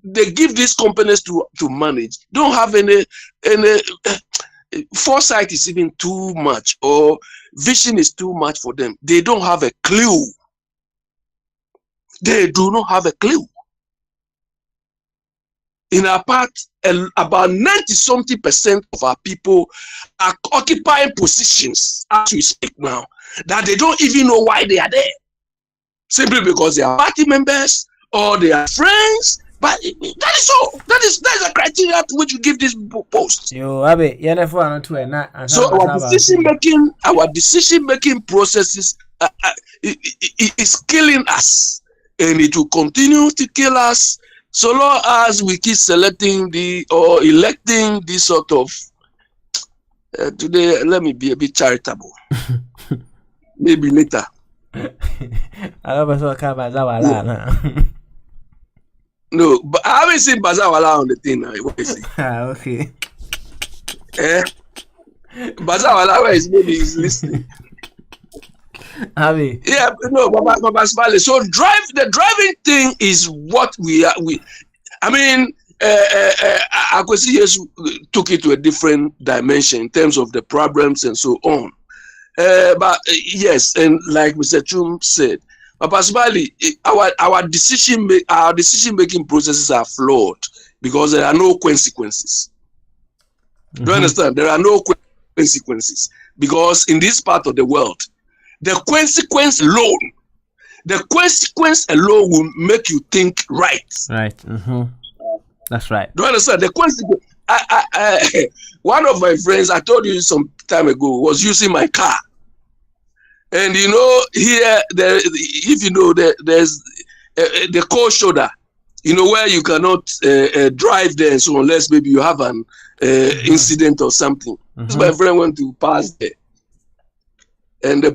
they give these companies to manage don't have any foresight is even too much, or vision is too much for them. They don't have a clue. They do not have a clue. In our part, about 90-something% of our people are occupying positions as we speak now that they don't even know why they are there. Simply because they are party members or they are friends. But that is all. That is the criteria to which you give this post. So our decision making processes is killing us, and it will continue to kill us so long as we keep selecting or electing this sort of. Today, let me be a bit charitable. Maybe later. No, but I haven't seen Bazawala on the thing now. What is it? Okay. Bazawala, where is maybe he's listening. Yeah, no, Baba Smiley. So the driving thing is what I mean, Akwesi took it to a different dimension in terms of the problems and so on. But yes, and like Mr. Chum said, Papa Smiley, our decision making processes are flawed because there are no consequences. Do you understand? There are no consequences because in this part of the world, the consequence alone will make you think right. Right. That's right. Do you understand? The consequence. One of my friends, I told you some time ago, was using my car. And you know, here, if you know, there's the cold shoulder, you know, where you cannot drive there and so unless maybe you have an incident or something. My friend went to pass there. And the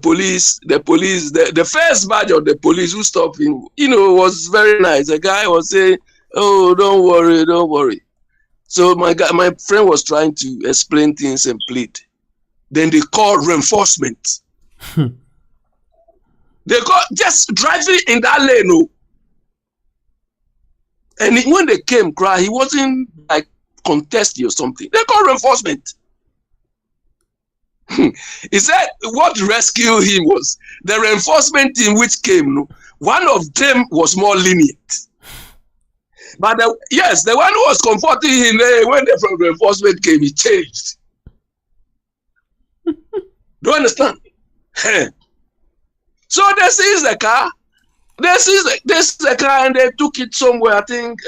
first badge of the police who stopped him, you know, was very nice. The guy was saying, "Oh, don't worry." So my friend was trying to explain things and plead. Then they called reinforcement. They got just driving in that lane. No. And when they came, he wasn't like contesting or something. They called reinforcement. He said what rescued him was the reinforcement team which came. No, one of them was more lenient. But the one who was comforting him when the reinforcement came, he changed. Do you understand? So they seized the car. They seized the car and they took it somewhere. I think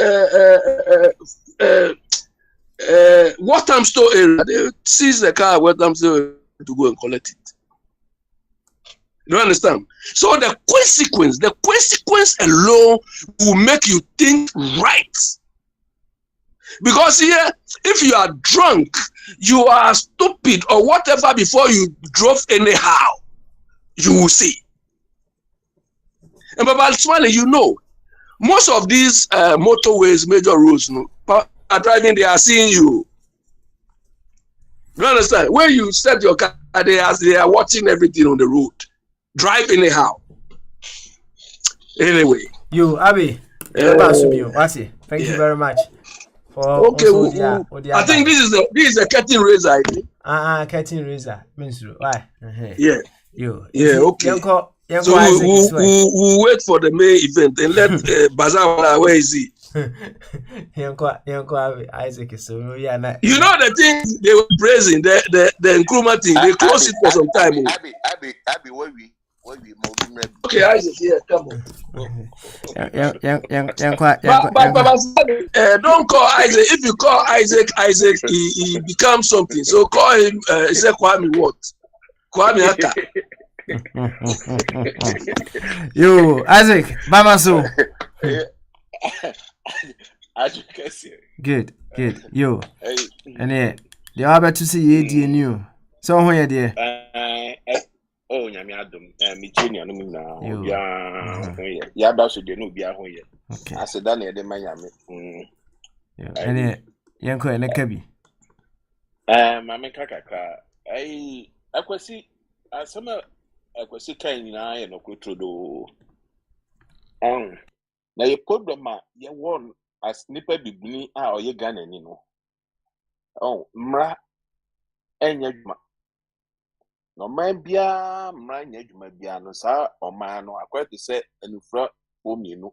Waltham Store area. They seized the car at Waltham Store to go and collect it. You understand? So the consequence alone will make you think right. Because here, if you are drunk, you are stupid or whatever before you drove anyhow, you will see. And Baba Smiley, you know, most of these motorways, major roads, are driving, they are seeing you. You understand? When you set your car, they are watching everything on the road. Drive anyhow. Anyway. You, Abby. Thank you very much. Okay, I think this is a curtain raiser, I think. Curtain raiser. Means why? Yeah. You. Yeah, okay. So we'll wait for the main event and let Bazaar, where is he? Isaac is so yeah. You know the thing they were praising, the Nkrumah thing, they closed it for some time. Abby, where we okay, Isaac, yeah, come on. But don't call Isaac. If you call Isaac, he becomes something. So call him. He said, Kwame what? Kwame Aka. You, Isaac, Bamaso. Good. You. And yeah, the other to see ye new. So where dear? Oh, nyame adom me junior no na ya ba so de no bia ho ye aseda na de manyame ene yenko ene kabi mame kakaka akwasi asama akwasi kan nyina ye no kotrodo na ye problem a ye won as nipa bibuni a oye Ghana ni no mra enya dwuma no man bia mra nya dwuma bia no sa oman no akwati se anufra omienu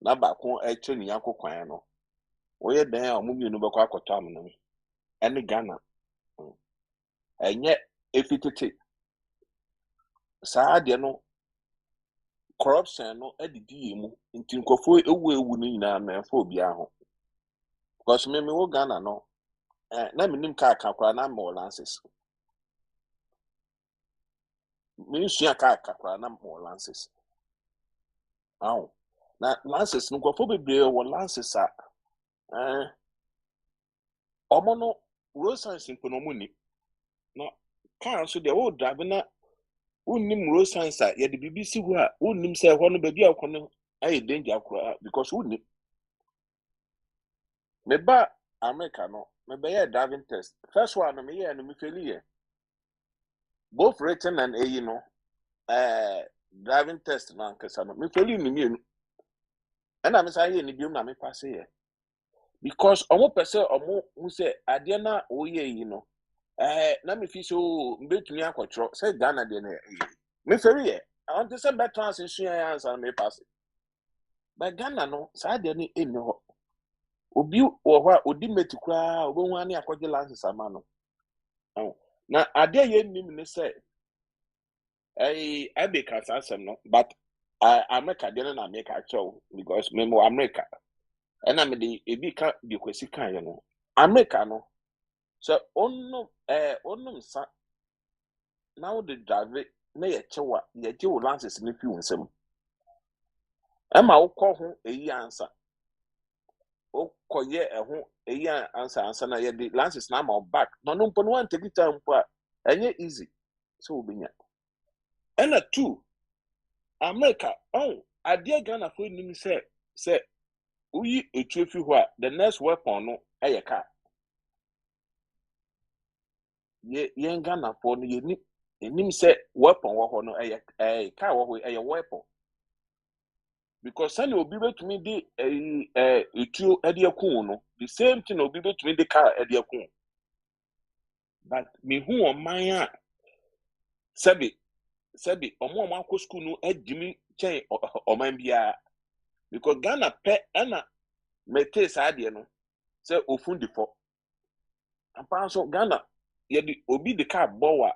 na ba ko eche ni yakokwan no oye dan a omumienu beko akoto am no ene Ghana enye efitete sa de no corruption no edidi yemu nti nkofo ewu no nyina na fo bia ho because me wo Ghana no na minim ka akakwa na mo lances Ministry ka na mo lances. Na lances no kwafo bebre wo lances a omo no road signs nko no muni. Na car so de wo drive na unnim road signs a ye de BBC ho a unnim say ho no ba bia ko no aye danger akura because unnim. Me ba America no me be ye driving test. First one no me ye no me fail ye. Both written and no driving test na nkesa no me feel ni mienu and am say ni biom na me pass here because omo pese omo hu say ade na oye yi no na me fi so mbetumi akwotro say Ghana de na me feel here I want to say better answer ya answer me pass but Ghana no say ade ni eni ho obi wo ho odi metikura obo hu ani akwaje license ama no na ade ye nim ne say I be asem no but America dey na America show because me mo America and I me ebi ka bi kwesi kan ye no America no so onno sa now the drive na ye chewa ye je wo lances ni fi wonsem e ma wo kọ ho eyi ansa wo koye ho eyi ansa na ye the lances na ma back no mpo no wan take time mpo a enye easy so obinya and a two America idea Ghana for nim say uyi etwefi ho a the next weapon no eye car ye Ghana for no ye nim say weapon wo ho no eye car wo ho eye weapon because sani obi betumi de etuo ade akun no the same thing obi betumi de car ade akun but me hu o man a sabi omo akọ school no adimi chen oman bia because Ghana pe na mete saade no say ofundi fo ampa so Ghana ye di obi de car bowa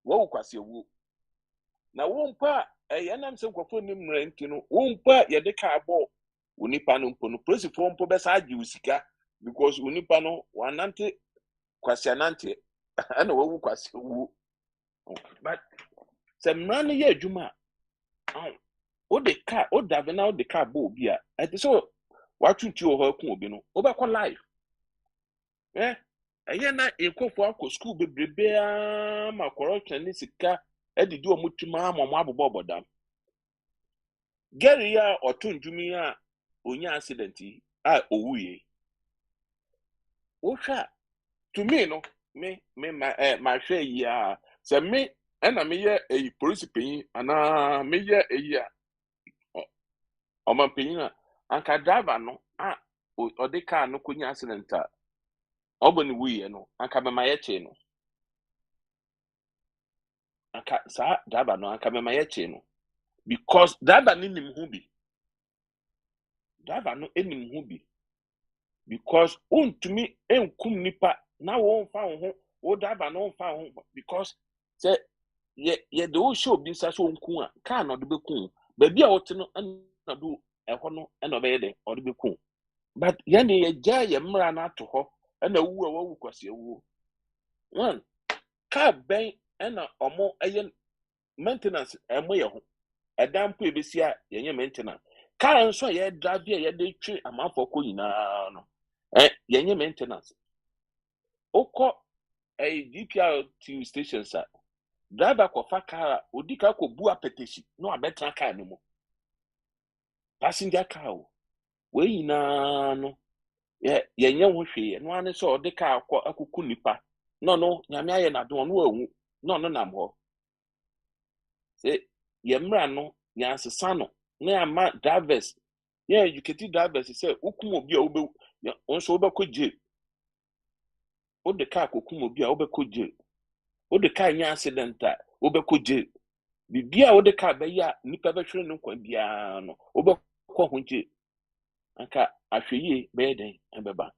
wo kwase wu na wo mpa enam se nkofo nim renti no wo mpa ye de ka abo unipa no mpo no police fo mpo be sa agi usika because unipa no wanante kwase anante ana wo kwase wu but se mran ye adwuma o de ka o da na o de ka abo obi a ati so watutu o ho ku obi no o be ko live eye na ekofo akọ school bebrebe a ma corruption ni sika edidi o mutuma amamo abobọ obodam geri ya otundumi a onya accident a owuye o hwa to me no me ma hwe yi a se me na me ye police pin ana me ye eyi a o man pin a anka driver no a o de car no konya accident a oboni wuye no anka be ma ye che no anka sa driver no anka be ma ye che no because driver ni nim hu bi driver no enim hu bi because untumi enkum nipa na wo fa ho wo driver no fa ho because say ye de wo show bi sa so nku a car no de bekun ba bia wo te no na do eho no na be ye de o de bekun but ye ne ye ja ye mra na to ho na wu a wu kwase wu one car ben na omo eye maintenance emo ye ho edampo ebesi a ye maintenance car nso ye drive ye de twi amafo ko nyina no ye maintenance oko DPR TV stations a driver ko fa car odika ko bu apetesi no abetra car no mo passenger car we nyina no ye nye ho hwe no ane so odika akuku nipa no nyame aye na do no awu no nam ho se ye mra no nya sesa no na ama drivers ye educated drivers say ukum obi a obe onso obekọ jail o de car kokum obi a obekọ jail o de car nya accident a obekọ jail bibia o de car be ya nipa be hwere no kwa bia no obekọ ho jail anka ahweye be den ebeba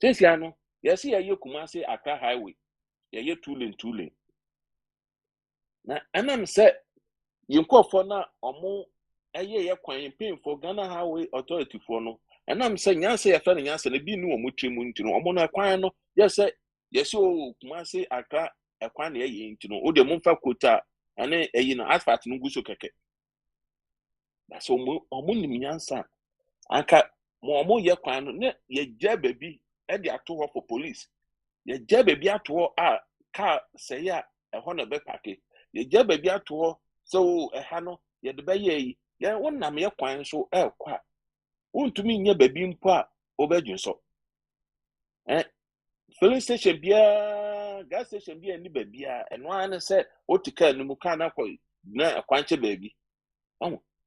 sensia no yes ye Kumasi Accra highway ye 2 lane na anam se yinkofo na omo ye kwan painful Ghana Highway Authority for no anam se nyanse ye fa ne nyanse na bi ni omo twemu ntino omo na kwan no yes o Kumasi Accra ekwan na ye ntino o de momfa kota ane eyi no asphalt no guso keke na so omo nim nyansa anka mo omo ye kwan no ne ye gya baby e de ato ho for police ye gya baby ato ho a car say ya ho na be pake ye gya baby ato ho so ha no ye de be ye ye wonnam ye kwan so kwa untumi nya baby mpo a obedwun so filling station bia gas station bia ni baby a eno an se otika no mu kan na na kwanche baby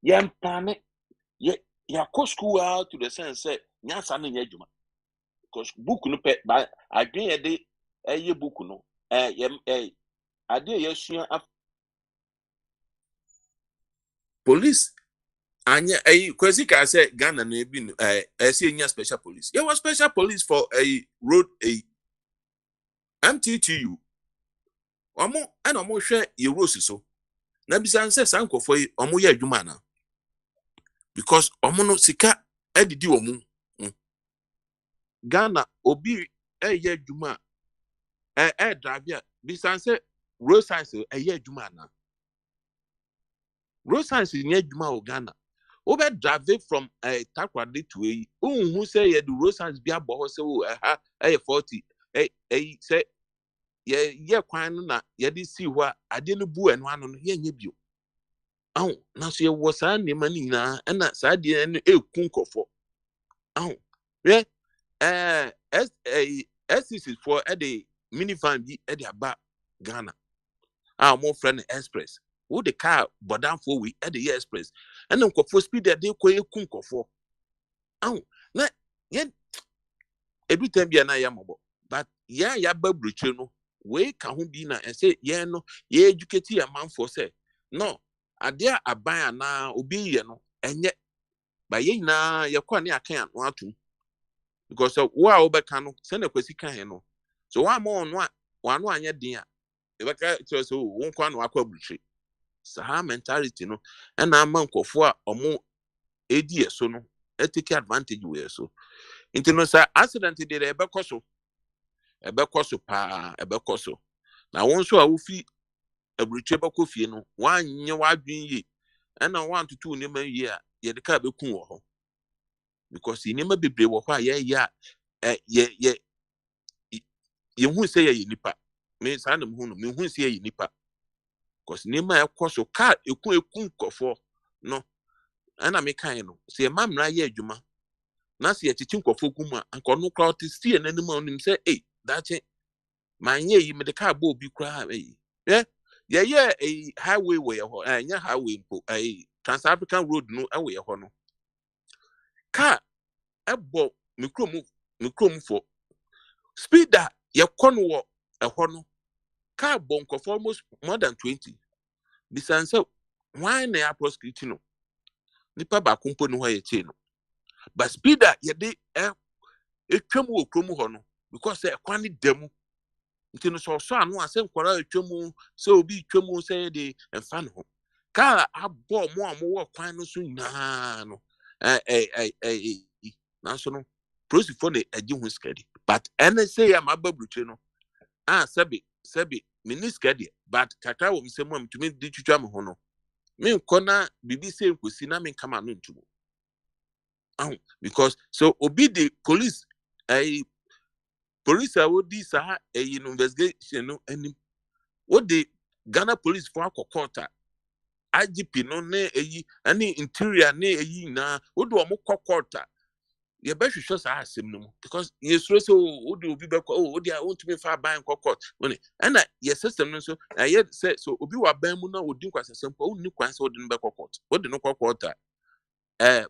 ye mpane ye ko school out to the sense say nyasa no nya djuma because book no pe ba adwen ye de ye book no ade ye sua police anya kwesi ka say Ghana na ebi say nya special police there was special police for a road MTTU omo and omo hwe ye rose so na bisa nse sankofo yi omo ye adwuma na because omo no sika edidi omo Ghana obi ye adwuma drive bisa nse road science ye adwuma na road science ni adwuma o Ghana over drive from Takrade to who say ye do road science bi abo say o 40 say ye kwan na ye di si ho ade no bu eno ano no ye nya bio na so ye wo sa ne mani na na sa de no ekun kofo we SCC for the minivan bi e de aba Ghana mo friend express wo the car bodan for we e de express and nkofo speed de ko ekun kofo na ye every time bi na ya mobo but ya babruche no we ka ho bi na say ye no ye educate ya man for say no ade aban na obi ye no enye ba ye na ye kwa ne akan no atum because wo a wo beka no se na kwasi kan no so wa mo no anya din a ebeka to so won kwa no akwa buchi sa mentality no na ama nkofo a omo edi eso no take advantage we so nti no sa accident dey ebekọ so na won so a wo fi abuchi beko fie no wanye wadwen yi na wan tutu ne man yi a ye de ka bekun wo ho because inema bebre wo ho a ye hu se ye nipa me sa na hu no me hu se ye nipa because inema ekoso ka ekun kofo no ana me kan no se mamra ye adwuma na se ye chichi nkofo guma anko no kra ot sie nanim onim se dache manye yi me de ka ba obi kra ye highway we ho nya highway mpo Trans African Road no we ho no ka ebo mikrom for speeder ye kono wo ho no ka bonko for almost more than 20 bisanse why na ya prosecute no nipa ba kompo no ho ye che no but speeder ye de etwam wo krom ho no because kwani demu nti no so anu ase nkwara etwam se obi twam se de emfa no ka abo mo wo kwan no so nyina no na so no process for the agi hu skedi but NSA ya mababruche no sabi miniskedi but kakra wo msemu amtumi di twitwa me ho no me nkona bibi se nkosi na me kama no ntumo because so obi the police police awodi sa investigation no any what the Ghana police for akokota IGP no ne any interior ne na wodo omo kokota ye be hwehwe sa asem no because ye sure so wodo obi be ko wodo a wontumi fa ban kokot woni na ye system no so ye say so obi wa ban mu na wodi nkwasasem po wonni kwan so wodo no be kokot wodo no kokota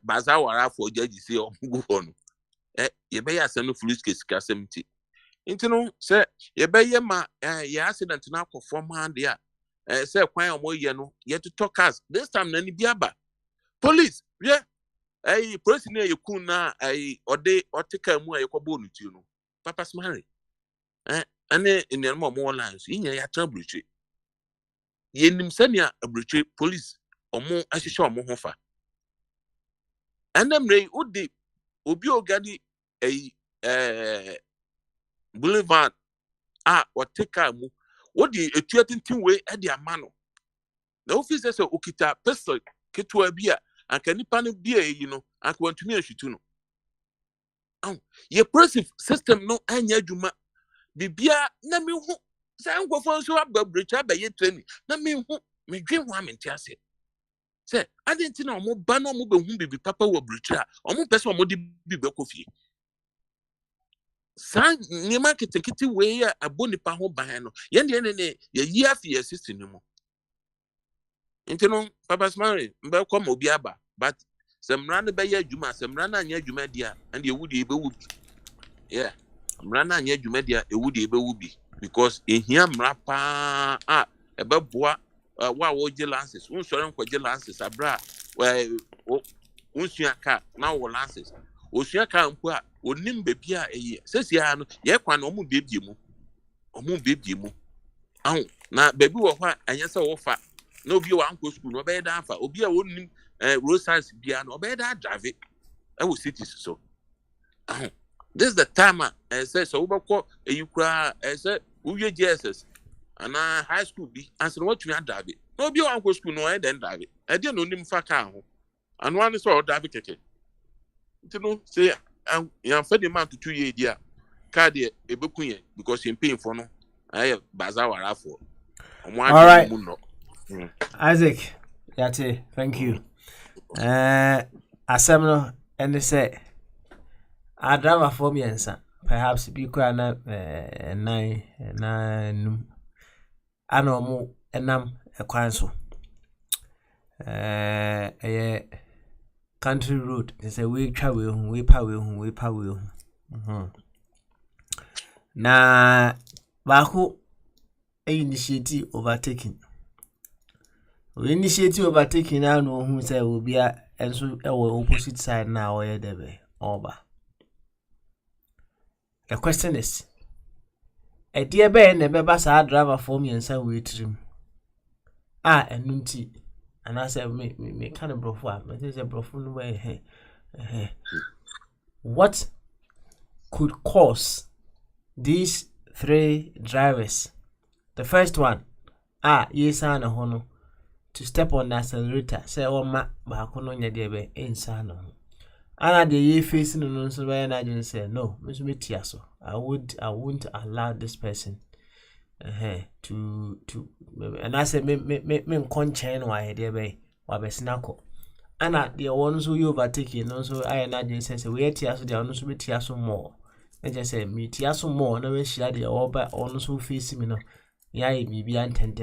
baza wara for judge say omugu ho no ye be ya asem no police case kasem ti nti no say ye be ye ma ye accident na akofo ma de a say kwan omoye no ye to talk us this time na ni biaba police yeah police na yekun na ode otika mu ayekobo onutu no papa smari ane enian mo online so nya ya trabruche yenim sania abruche police omo ahihye omo ho fa andamre odi obi ogadi boulevard otika mu odi etuatintin we e amano na officer so okita pistol ketwa bia anka nipa no bia yi no anka wantumi ahwitu no ye process system no anya adwuma bibia na me hu sa nkofo so ababrecha ba ye training na me hu me dwen ho amenti ase se adenti na omo ba na omo be hu bibi papa wo brecha omo pese omo de bibi kofie san ni market kiti we ya aboni pa ho ban no ye ne ye yi afie system no mu intino papa smart mbe kwa obi aba but semra ne be ya adwuma semra na anya adwuma dia and ye wudi ebe wubi yeah mra na anya adwuma dia ewudi ebe wubi because ehia mra pa ebe boa wa wo lances unsore nkwaje lances abra unsua ka na wo lances osua ka mpo a onim bebi a sesia no ye kwa na omu bebie mu na bebi wo ho anya se wo fa na obi wa anko school no be da afa obi a wonim road science bia no be da drive e wo cities so this is the time say so we call kura say we JSS and high school bi answer what you drive no obi wa anko school no e den drive e dey no nim fa ka ho and one so drive keke ntino say yan fa the man to 2 years dia car dey ebekun ye because him paying for no baza wara for all right Isaac yate thank you asemno and say I drama for me answer perhaps be quite nine anomo enam ekwan so country road they say we travel we power na baako initiative overtaking na no hu say obi a enso ewo opposite side na oye debe oba. The question is A dear Ben, a bebasa driver for me and some way trim. Ah, and nunti. And I said, me kind of brofu, but there's a brofu way. What could cause these 3 drivers? The first one, yes, and a hono, to step on the accelerator. Say, oh, ma, bakono nyadebe, insano. And the ye facing no so when I didn't say no, Miss Mitiaso. I wouldn't allow this person to and I said me conchain why dear bay or be snackle. And at the ones who you overtaking also I and I just say we tiaso the ones with tiaso more. And just say me tiaso more no we share the over ones who facing me no. Yai me be an 10.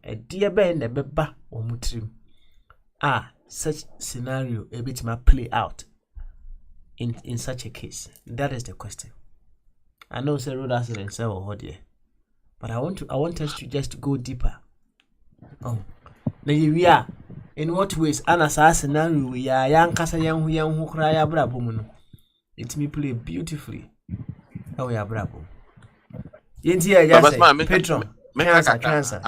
A dear bay in the beba or mutrim. Such scenario a bit ma play out. In such a case, that is the question. I know say road accident say or dear, but I want us to just go deeper. Oh, now we are in what ways an scenario we are young kasa young who cry brabo muno. It me play beautifully. Oh we are brabo. Yenti ya just say Petron. Cancer.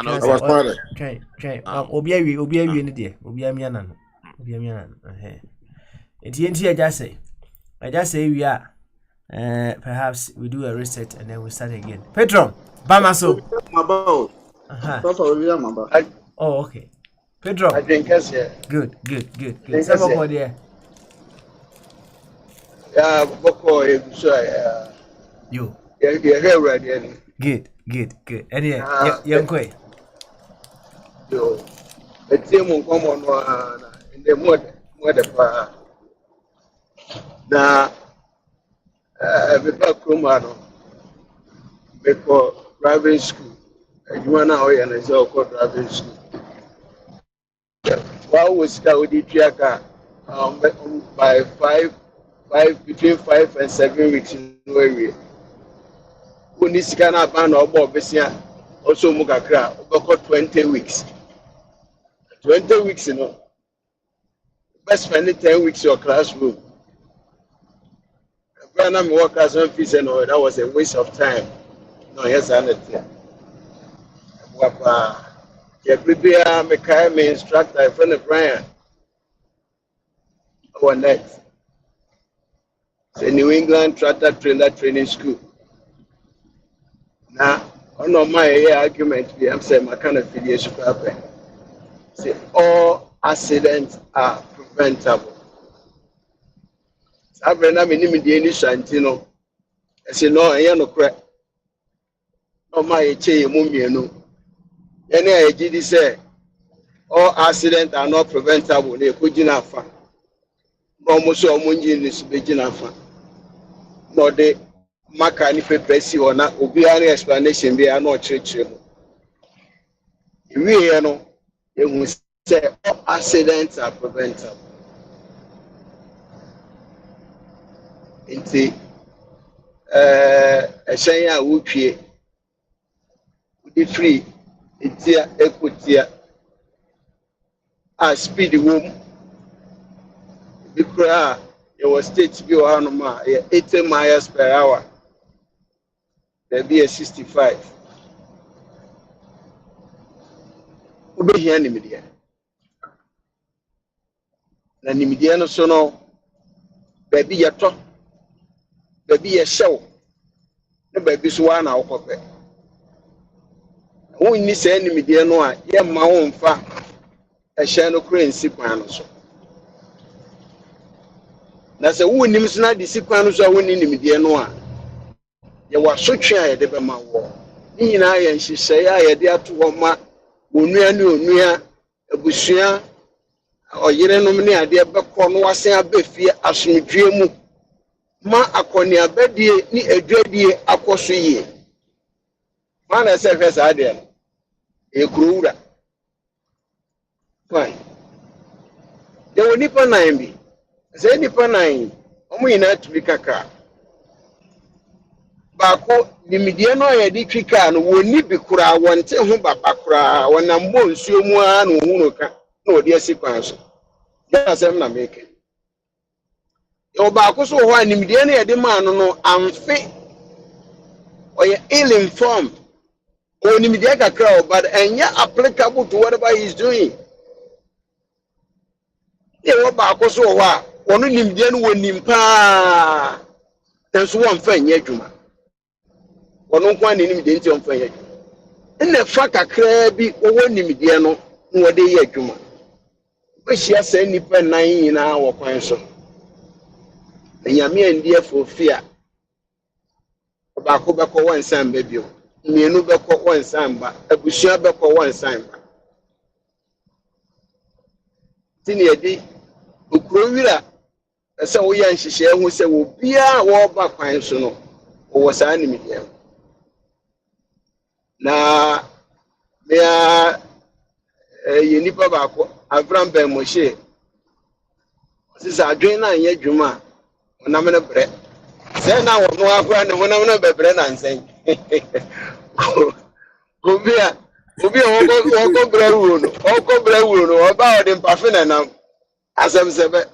Try. Obi ni there. Obi amiana. Yenti ya just say. I just say we are. Perhaps we do a reset and then we start again. Pedro, Bamaso. Oh, okay. Pedro. I think yes, yeah. Good. Somebody there. Yeah, Boko, You. Yeah, ready. Good. Anyway, young quay. Yo, the team will come on in the mud. Now, before Krumano, before driving school, you are now in a so-called driving school. While we started the by 5 between 5 and 7 weeks in the area. When this kind of ban or Bobesia also Mugakra, about 20 weeks. 20 weeks, you know. Best spending 10 weeks in your classroom. When I'm working as an officer, that was a waste of time. No, yes, I understand. Prepare me instructor, a friend of Brian. Our next. It's a New England tractor trailer training school. Now, on my argument, I'm saying my kind of affiliation happen. See, all accidents are preventable. Abraham in Shantino. I say, no, I no crack. No, my chain, Mumiano. Any idea say all accidents are not preventable. They could enough. Almost all Munjin is big enough. No, they make any pressy or not, will be any explanation. They are not church. We know, they will say all accidents are preventable. Inti Shaya Wupie the free Itia Equatia speed womb because it was state view 80 miles per hour. There be a 65. Ube here ni media. Na ni media no so no baby yato. Baby a show. The baby swan out of it. Who need say any media no, yeah, my own fa a shadow crane sequence. That's a wound him not the sequence I win in the media no. You were so shy at the Bama war. In I and she say, I had there to one ma, Unia, a bushia, or Yerenomini, I dear Bacon was a beefy as me dream. Ma akonia bedie ni edwadie akoso ye ma na se fesa ade e kurura fine de woni pa nan bi se ni pa nan omo ina tumi kaka ba ko nimidie no ye di twika no woni bi kura wonte ho baba kura wonam bo nsuo mu a no hunu ka na odi asikwan so ya sem na meke Oba so ho animdie na yede man no amfe or you're ill informed. When you make a crowd, but and you're applicable to whatever he's doing. You know, back also, one of them then when him pa, there's one thing yet, Juma. One of one in the on fire. And the fuck a crabby, or one in the no, what they yet, Juma. But she has any pen 9 in our point so. And you're me and dear for fear. Back one time, baby. Me no back one time, but a bushia back one time. Tinny a day, who crowira, so we and she share who say will be a war back fine so or was an enemy here. Now, me are a nipper back, Avram Ben Moshe. This is a drainer and yet Juma, when I'm in a bread. Say now, no, I'm going to when I'm in a bread and saying, Go be a Oko Brew, about him Pafina now. As I'm saying,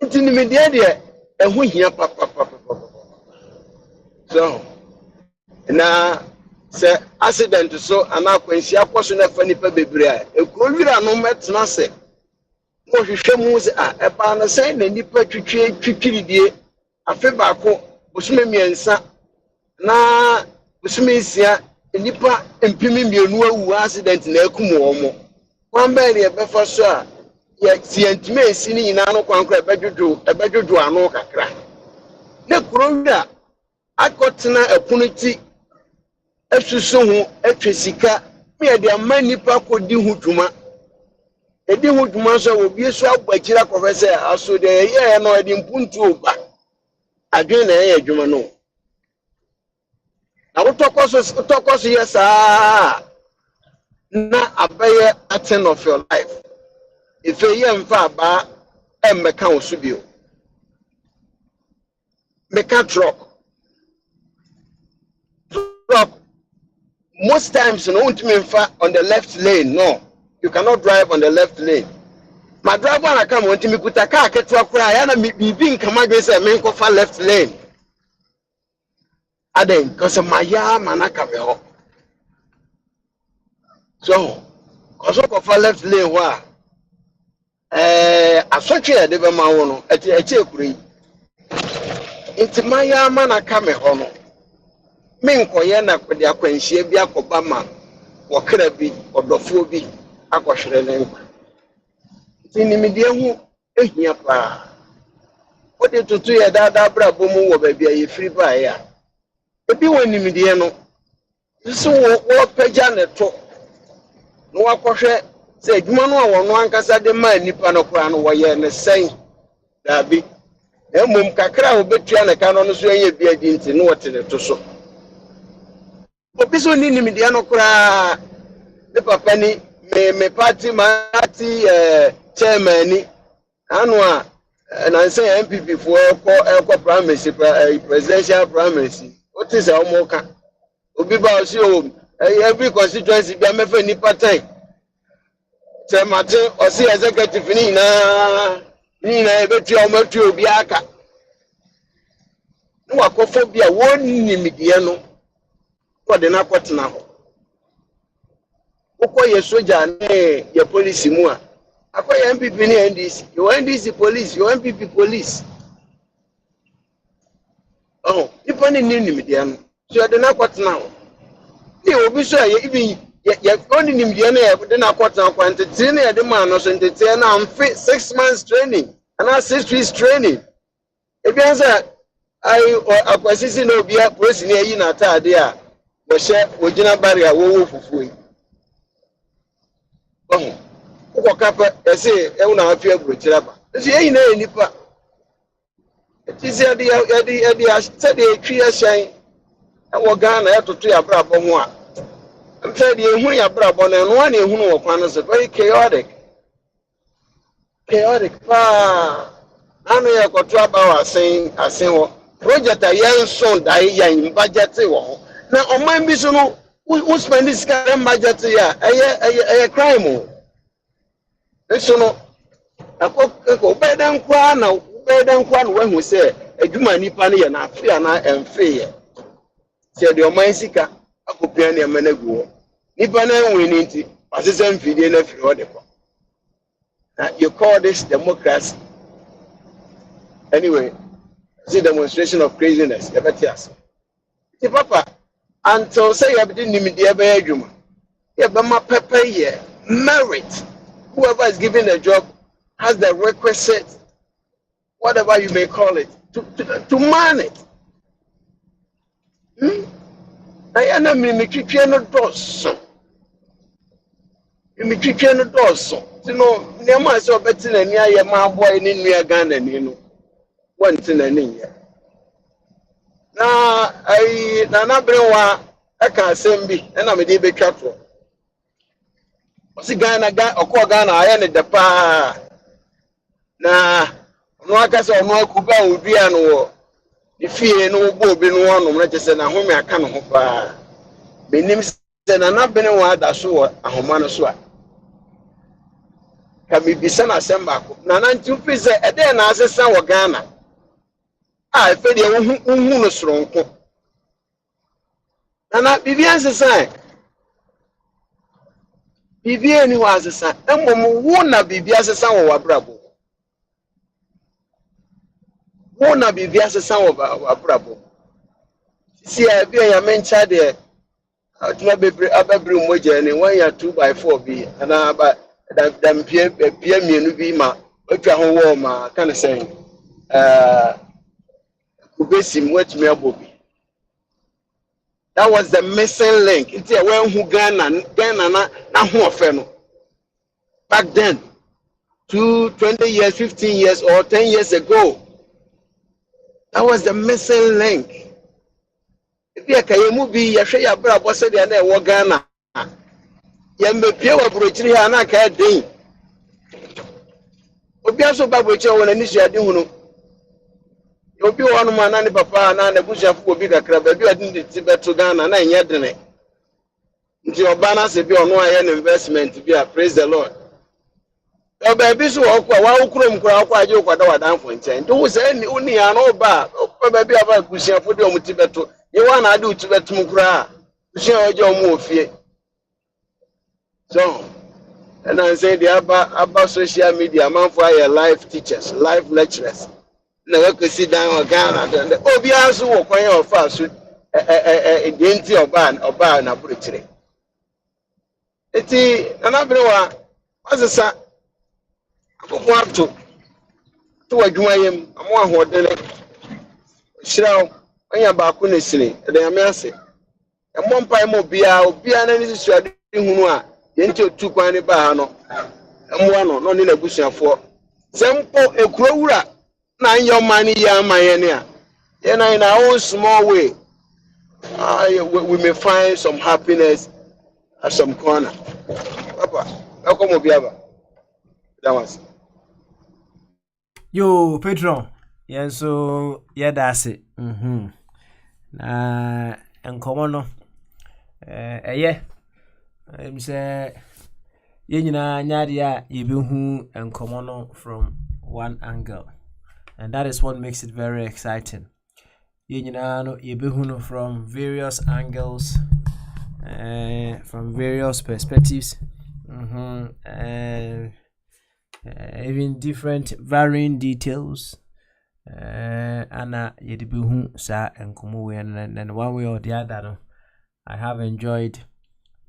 it's in the media, and we hear papa. So now, say accident so, and now when she a question of funny baby, a Korea no met nothing. What you show me a pan saying, and you put to tree, a febako, which me and sa na, which means here, nipa impimi mienu awu accident na ekumu one bele e be for sure ye tientime esi ni nyina no kwankra ebedwodo ano kakra na kurowira akotena epuniti esusu hu etwesika me de ama nipa kodi hu dwuma edi hu dwuma so obi esu agbakira kofese aso de ye no edi mpuntu oba adwen na ye dwuma no. I will talk also yes, na abaye aten of your life. If a young father and mechan subio, mechan drop. Most times, no one to on the left lane. No, you cannot drive on the left lane. My driver, I come want to me put a car, get to a cry, and I be being commanded say, "Men go for left lane." Aden because my manaka be ho so cause of left lane wa asotwe de be ma wo no eche kuri inti maya manaka me ho no me nkoye na kwede akwanhie bi akoba ma wo kra bi odofo bi akohwere ne nkwa inti nimidie hu ehia pa o de tutu ye dada bra bomu wo ba bia ye free ba ya ebi woni midie no so wo pagya ne to no wakohwe se adwuma no a wono ankasa de ma nipa no kora no woye ne sen dabi emom kakra obetua ne ka no so enye bia di nti no wote ne to so obi so ni midie no kora de papa ni me party chairman ni anu a na say MPP for eko primacy presidential primacy. What is our mocha? Obi ba si o every constituency be amefa ni pattern. Say Martin o si executive ni na ebetu o matu obi aka. No akofo bia wonni midie no. Ko de na kwotena ho. Uko ye soja na ye police mu a. Akoye MPP ni NDC. Your NDC police, your MPP police. Oh, if any name median, so I did not quite now. You will be sure even yet only Nimidiana, but then I quite now quantity at the man or sent it 6 months training and I 6 weeks training. If you answer, I was no be a person here in a tadia, but share with Gina Barrier, woo for free. Oh, what up, I say, I will not feel good. Is he ain't any part? It is the tree shine and what Ghana to tree a brabo one. I'm telling you, when you're brabo and one who was very chaotic. I know you got trouble saying, project a young son die young budget. Now, on my mission, who spend this kind of budget here? A crime. So, I go bed and cry now. Bedan kwan when we say adwuma nipa ne ye na afia na emfe ye sɛ deɛ ɔman sika akɔpia nneɛma no agu hɔ nipa no anwe no nti wasesa mfidie no afiri hɔ de kɔ na you call this democracy anyway it's a demonstration of craziness yɛbɛte ase nti papa until sɛ yɛbɛde nimdeɛ bɛyɛ adwuma yɛbɛma pɛpɛ yɛ merit whoever is given a job has the requisite whatever you may call it to man it na yɛ na mmetwitwe no dɔɔso mmetwitwe no dɔɔso nti no nneɛma a sɛ ɔbɛte n'ani ayɛ ma aboa ne nnua Ghana ni no wɔnte n'ani nyɛ na ayi Nana Berewa ɛka asɛm bi ɛna mede bɛtwa toɔ ɔsi Ghana ɔkɔɔ Ghana ayɛ ne dɛ paa na ɔno aka sɛ ɔno akuba a odua no wɔ ne fie no wobɔ obi no ɔnom na kyɛ sɛ n'ahome aka no ho paa menim sɛ Nana Berewa ada so wɔ ahoma no so a ka mebisa no asɛm baako Nana nti wofi sɛ ɛdɛn na asesa wɔ Ghana a ɛfɛ deɛ wohu no soronko Nana biribi ansesa biribi ani hɔ asesa mmom wo na biribi asesa wɔ w'abrabɔ wo na biribi asesa wɔ w'abrabɔ si a bi a Nyame nkyɛ deɛ atuma bebre abɛbre mmogya ne wanya 2x4 bi ana ba dampie pie mienu bi ma atwa ho wɔ ma ka ne sɛn kubesim watumi abɔ bi. That was the missing link. It's a when who Ghana na who no. Back then, 20 years, 15 years, or 10 years ago, that was the missing link. If you can move, you share your brother, what's the other war Ghana? You may pay a brochure and I can't do. But be also back with you when I do. Obi one man na ne papa na ne bushafo obi kakra ba bi odin ti beto Ghana na enye dene nti oba na se bi ono aye an investment bi a praise the Lord oba bi so okwa wa okurom kura okwa aje okwada wadanfo nchen nti wo se ni uni ya no ba oba bi aba bushafo de omuti beto ye wa na ade uti beto kura bushafo oje omu ofie so and I say the about social media man for your life teachers life lecturers na we sit down on Ghana and obi aso wo kwan ya ofa so denti oba na buruchire eti Nana Berewa asesa akoko ato to wadwuma yam amo ahodene hyiraw anya baako na sini de Nyame ase emo mpai mo obia na ni suade hunu a yenti otu kwan ne ba ha no emo ano no ne na busuafo sempo ekurawura na your money ya mayenia in our own small way we may find some happiness at some corner. Papa, welcome Obiaba. That was yo Pedro yeah so yeah that's it na enkomo no yeah I'm say ye nyina nyaade a ye behu enkomo no from one angle. And that is what makes it very exciting. From various angles, from various perspectives, even different varying details. And one way or the other, I have enjoyed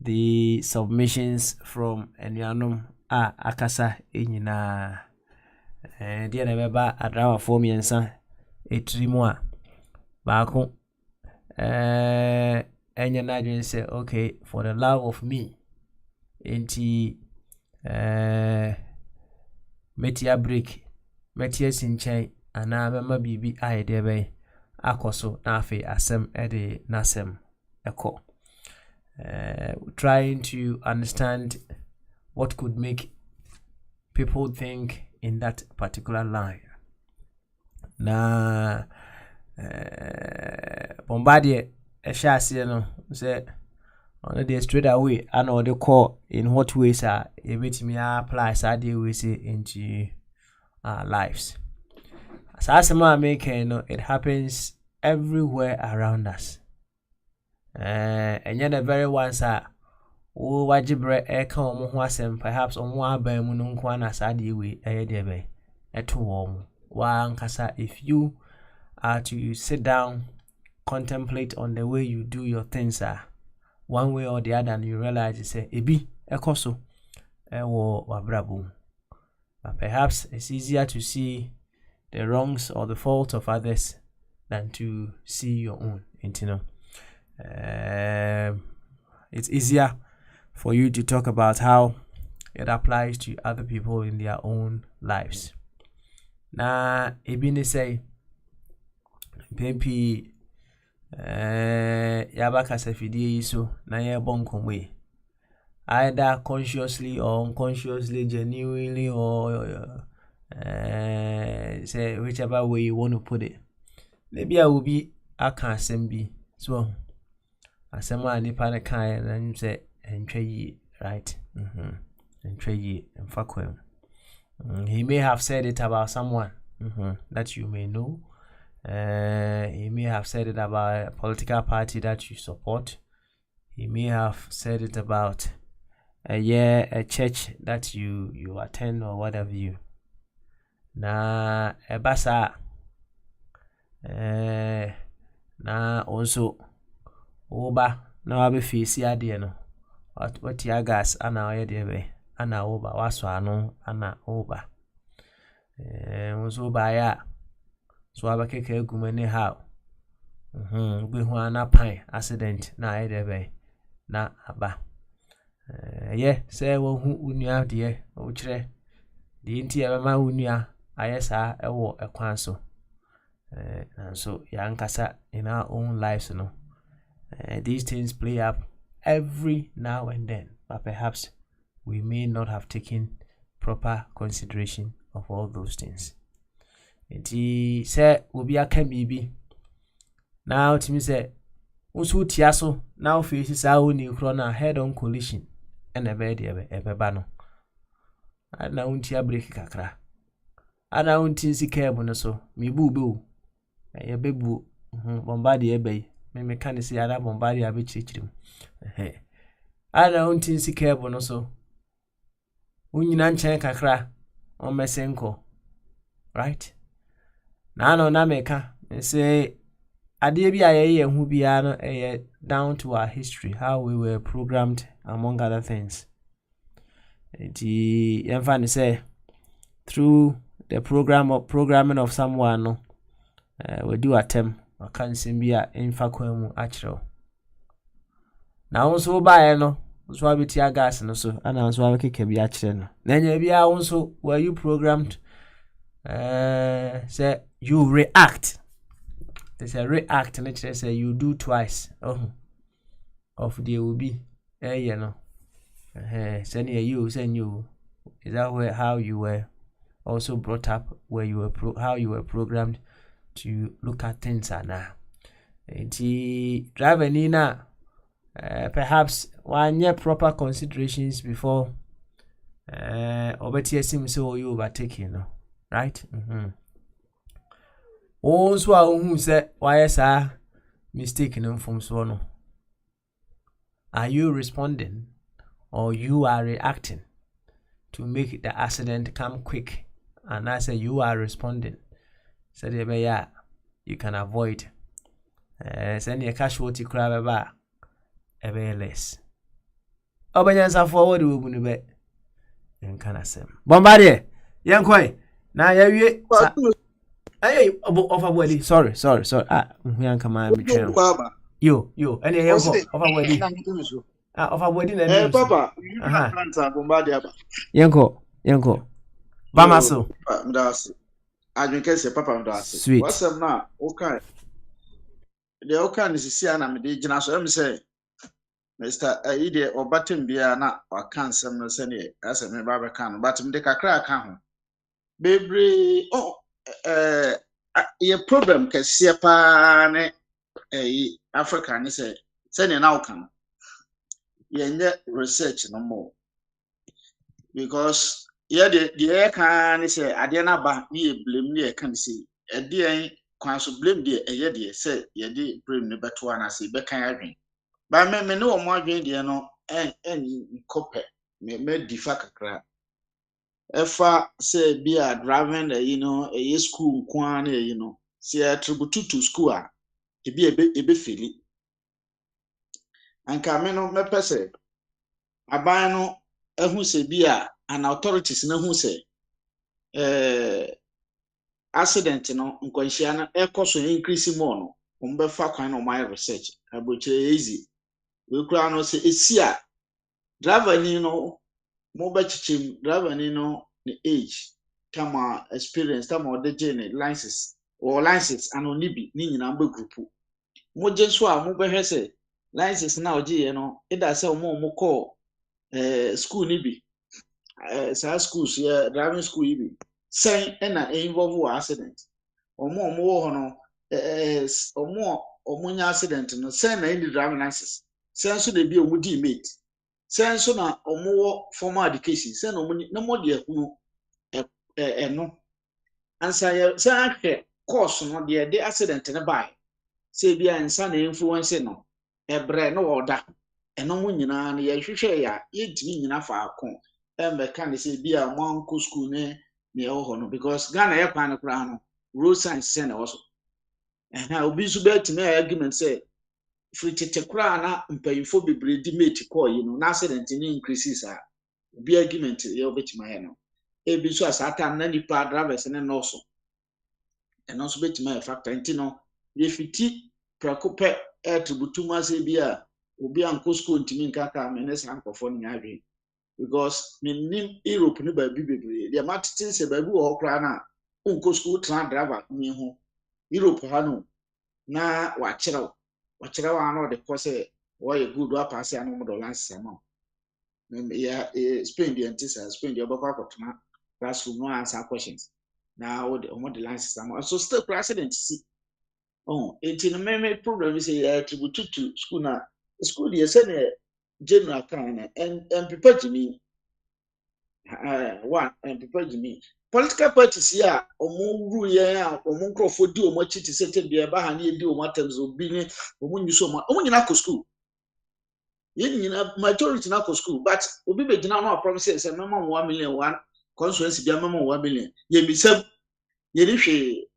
the submissions from Enyanum Akasa Inyina. Dear never adrawa for me and son etrimua baako enya na say okay for the love of me enti metia break metia sinchen ana mema bibi aide be akoso na afi asem ede nasem eko trying to understand what could make people think in that particular line. Na Bombardier a chassis no say on the straight away and or the call in what ways are a bit me apply Saturday we say into our lives. As I make it happens everywhere around us. And yet the very ones are wajibre eka omo ho asem perhaps omo aban mu no nko na sade we de be eto wo wa nkasa. If you are to sit down, contemplate on the way you do your things one way or the other, and you realize you say ebi ekoso ewo wabrabo. But perhaps it's easier to see the wrongs or the fault of others than to see your own. It's easier for you to talk about how it applies to other people in their own lives. Na ebini say pepi yabaka safidi so na ye bonkomwe, either consciously or unconsciously, genuinely or say whichever way you want to put it. Maybe I will be a can be so asema nipa ne kan na say entwe yi, right? Entwe yi mfakwem. He may have said it about someone that you may know. He may have said it about a political party that you support. He may have said it about a church that you attend or whatever you. Na ebasa na also oba na wabe face ade no. What ya gas ana oyede ana oba waso ano ana oba. Unso ba ya so abakeke egumane how ugbe hu ana pan accident na ayede na aba. Say wo hu unua de o kire de nti e ma unua ayesa ewo ekwan so. And so ya nkasa in our own lives, these things play up every now and then, but perhaps we may not have taken proper consideration of all those things. Enti say obi aka bibi now timi say usu tiaso now faces how ni krona head on collision and a bed ebeba no ana untia break kakra ana untin sikabu no so mi bubu ye bebu bombadi ebe me mechanic say ada bombadi abechichirim ana untin sikabu no so unyina nchen kakra on mesenko, right? Na no na meka say ade bi aye hu bia no down to our history, how we were programmed among other things. The emphasis say through the programming of someone no we do attempt aka nsembia emfa kwanu achiro. Na wonso baaye no so abeti agas no so ana wonso abekeke bi achire no. Na nya bia wonso were you programmed say you react. They say react and they say you do twice. Of the will be send you send you. Is that how you were also brought up, where you were how you were programmed to look at things now? The driver Nina perhaps one year proper considerations before obeti seems so you overtaking, right? Also who say why mistaken from so no. Are you responding or you are reacting to make the accident come quick? And I say you are responding. So you can avoid send your casualty crab ba less. Obanyansa forward we bunu be en kana sem. Bombardier yankoi na yawie. Hey, overbody. Sorry. We are coming between. Yo, any help overbody. Overbody na. Papa, you can't Bombardier. Yanko. Bamaso. Mdas. I drink say Papa Mdas. Sweet. What's up now? Okay. The okay is see na me dey gina so am say Mr. Ide or batten bia na or can some no say as me baba can but me dey kakra ka ho. Bebre your problem kese pa ne Africa ne say ne na ukan ye research no more because the can say ade na ba me blame ne can say ade kwan so blame de eye de say ye de blame ne beto na say be kan adwen ba me no mo adwen de no en kope me difa kakra efa say be a driving a school kwan na say attribute to school a ebe fili anka me no me pese aban no ehu say be a an authorities na hu say accident no nkwanhia na ekoso increase more no umbefa kwan no my research abochire easy we kura no say esia driver ni no mo ba chichim driver ni no the age kama experience kama o de journey license and onibi ni nyina mba group mo je so a mo be hwese license na oje ye no ida say mo call school ni bi sa schools ya driving school ibi say na involve accident omo wo ho no omo nya accident no say na any driving license say so de bi omo di mate say so na omo wo formal education say na omo na mo de ehunu no ansa ya say ahwe course no de accident ne bai say bi ansa na influence no ebre no oda eno mo nyina na ye hwehwe ya yedimi nyina fa akon emeka ne say bi a mo anko school ne ho no because Ghana ye kwan no kra no road science say na also obi su betime argument say free tete kra na mpayifo bebre di mate call na accident ni increases a obi argument ye obetima he no ebi so asata na nipa drivers ne no so eno so betima factor no ye fiti prakope attributuma say bi a obi anko school ntimi nkaka me ne san kofo nya adwe because nim Europe ni ba bi bebre dia matete se ba bi wo kra na unko school tran driver ni ho Europe ha no na wachiraw ano de ko say why good wa pass ya no do lance sama ya Spain the antisa Spain the obakwa kotuna classroom no answer questions na o de lance sama so still president see it's in a problem is a attribute to school na school the same general kind and people to me one and people to me political parties here omo ru ye a omo nkrofo di omo chiti sete bia ba ha na edi omo items obi ni omo nyuso omo nyina ko school nyina majority na ko school but obi be gina no promise say mema 1 million one constituency bia mema 1 million ye misam ye ri hwe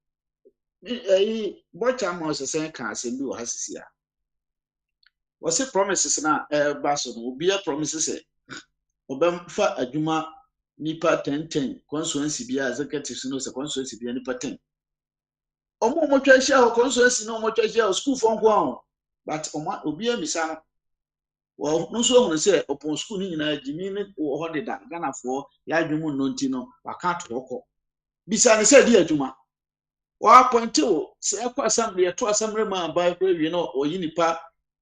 bocha mo se kan asem bi o hasisi a wo se promises na ba so no obi a promises say obem fa adwuma nipa 10 constituency bia executives no se constituency bia nipa 10 omo twa share constituency no omo twa share school for nko but obi a misa no wo no so hu say upon school ni nyina gimi ne wo ho de da Ghana for ya adwumu no nti no waka to okọ bisa ne say di adwuma wa appoint o say kwa assembly to assembly man by we no oyi nipa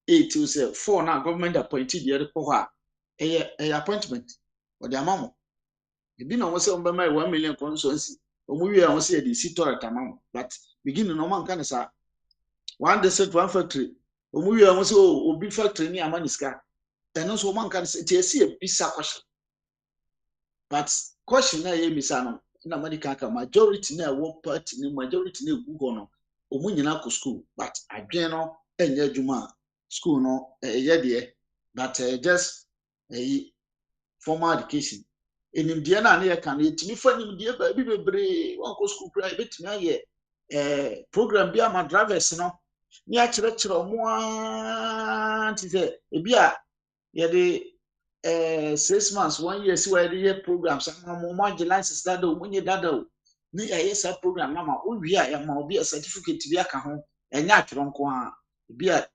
8 say 4 na government appointed the ko ha appointment o de amamo ebi na wo say on be mai 1 million constituency omu wi a wo say the sitor tamamo but begin no man kan sa one district one factory omu wi a wo say obi factory ni amaniska eno so man kan say tie see bisa question but question na ye bisa no na medical ka majority na wo party ni majority na egu no omu nyina ko school but adwen no enye adwuma school no ye de but just formal education enimdie na ye kan etimi fa nimdie ba bi bebre wan ko school kra betimi aye program bi ama drivers no ni a kire omo anti say ebi a ye de 6 months 1 year see why the programs am mo license that do munye dada ni yes program na ma o wi a ma obi a certificate bi aka ho enya atwero nko a bi a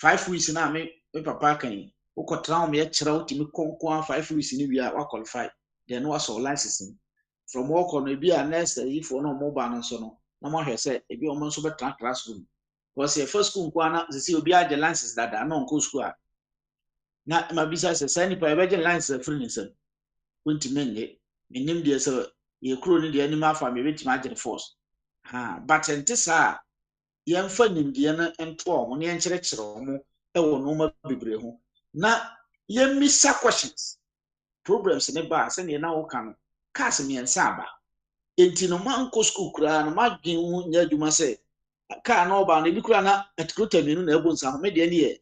5 weeks na me papa kan o ko tra me kire o timi konko a 5 weeks ni wi a wa qualify then was so licensing from work on bi a next if no mobile no so no na mo hwe say e bi o mo so be classroom because the first school nko na see obi a license dada na nko school a na mabisa se sani pa ebeje license free nisem wonti menye menim de se ye kro ni de anim afa me betima agere force but entisa ye mfa nim de na ento o ne enkyere kyere o mo e wo no ma bebre ho na ye misa questions problems ne ba se ne na wo kan cars me ensa ba enti no man ko school kura no madwen hu nya adwuma se car na oba na bi kura na etikota menu na ebo nsa ho me de ne ye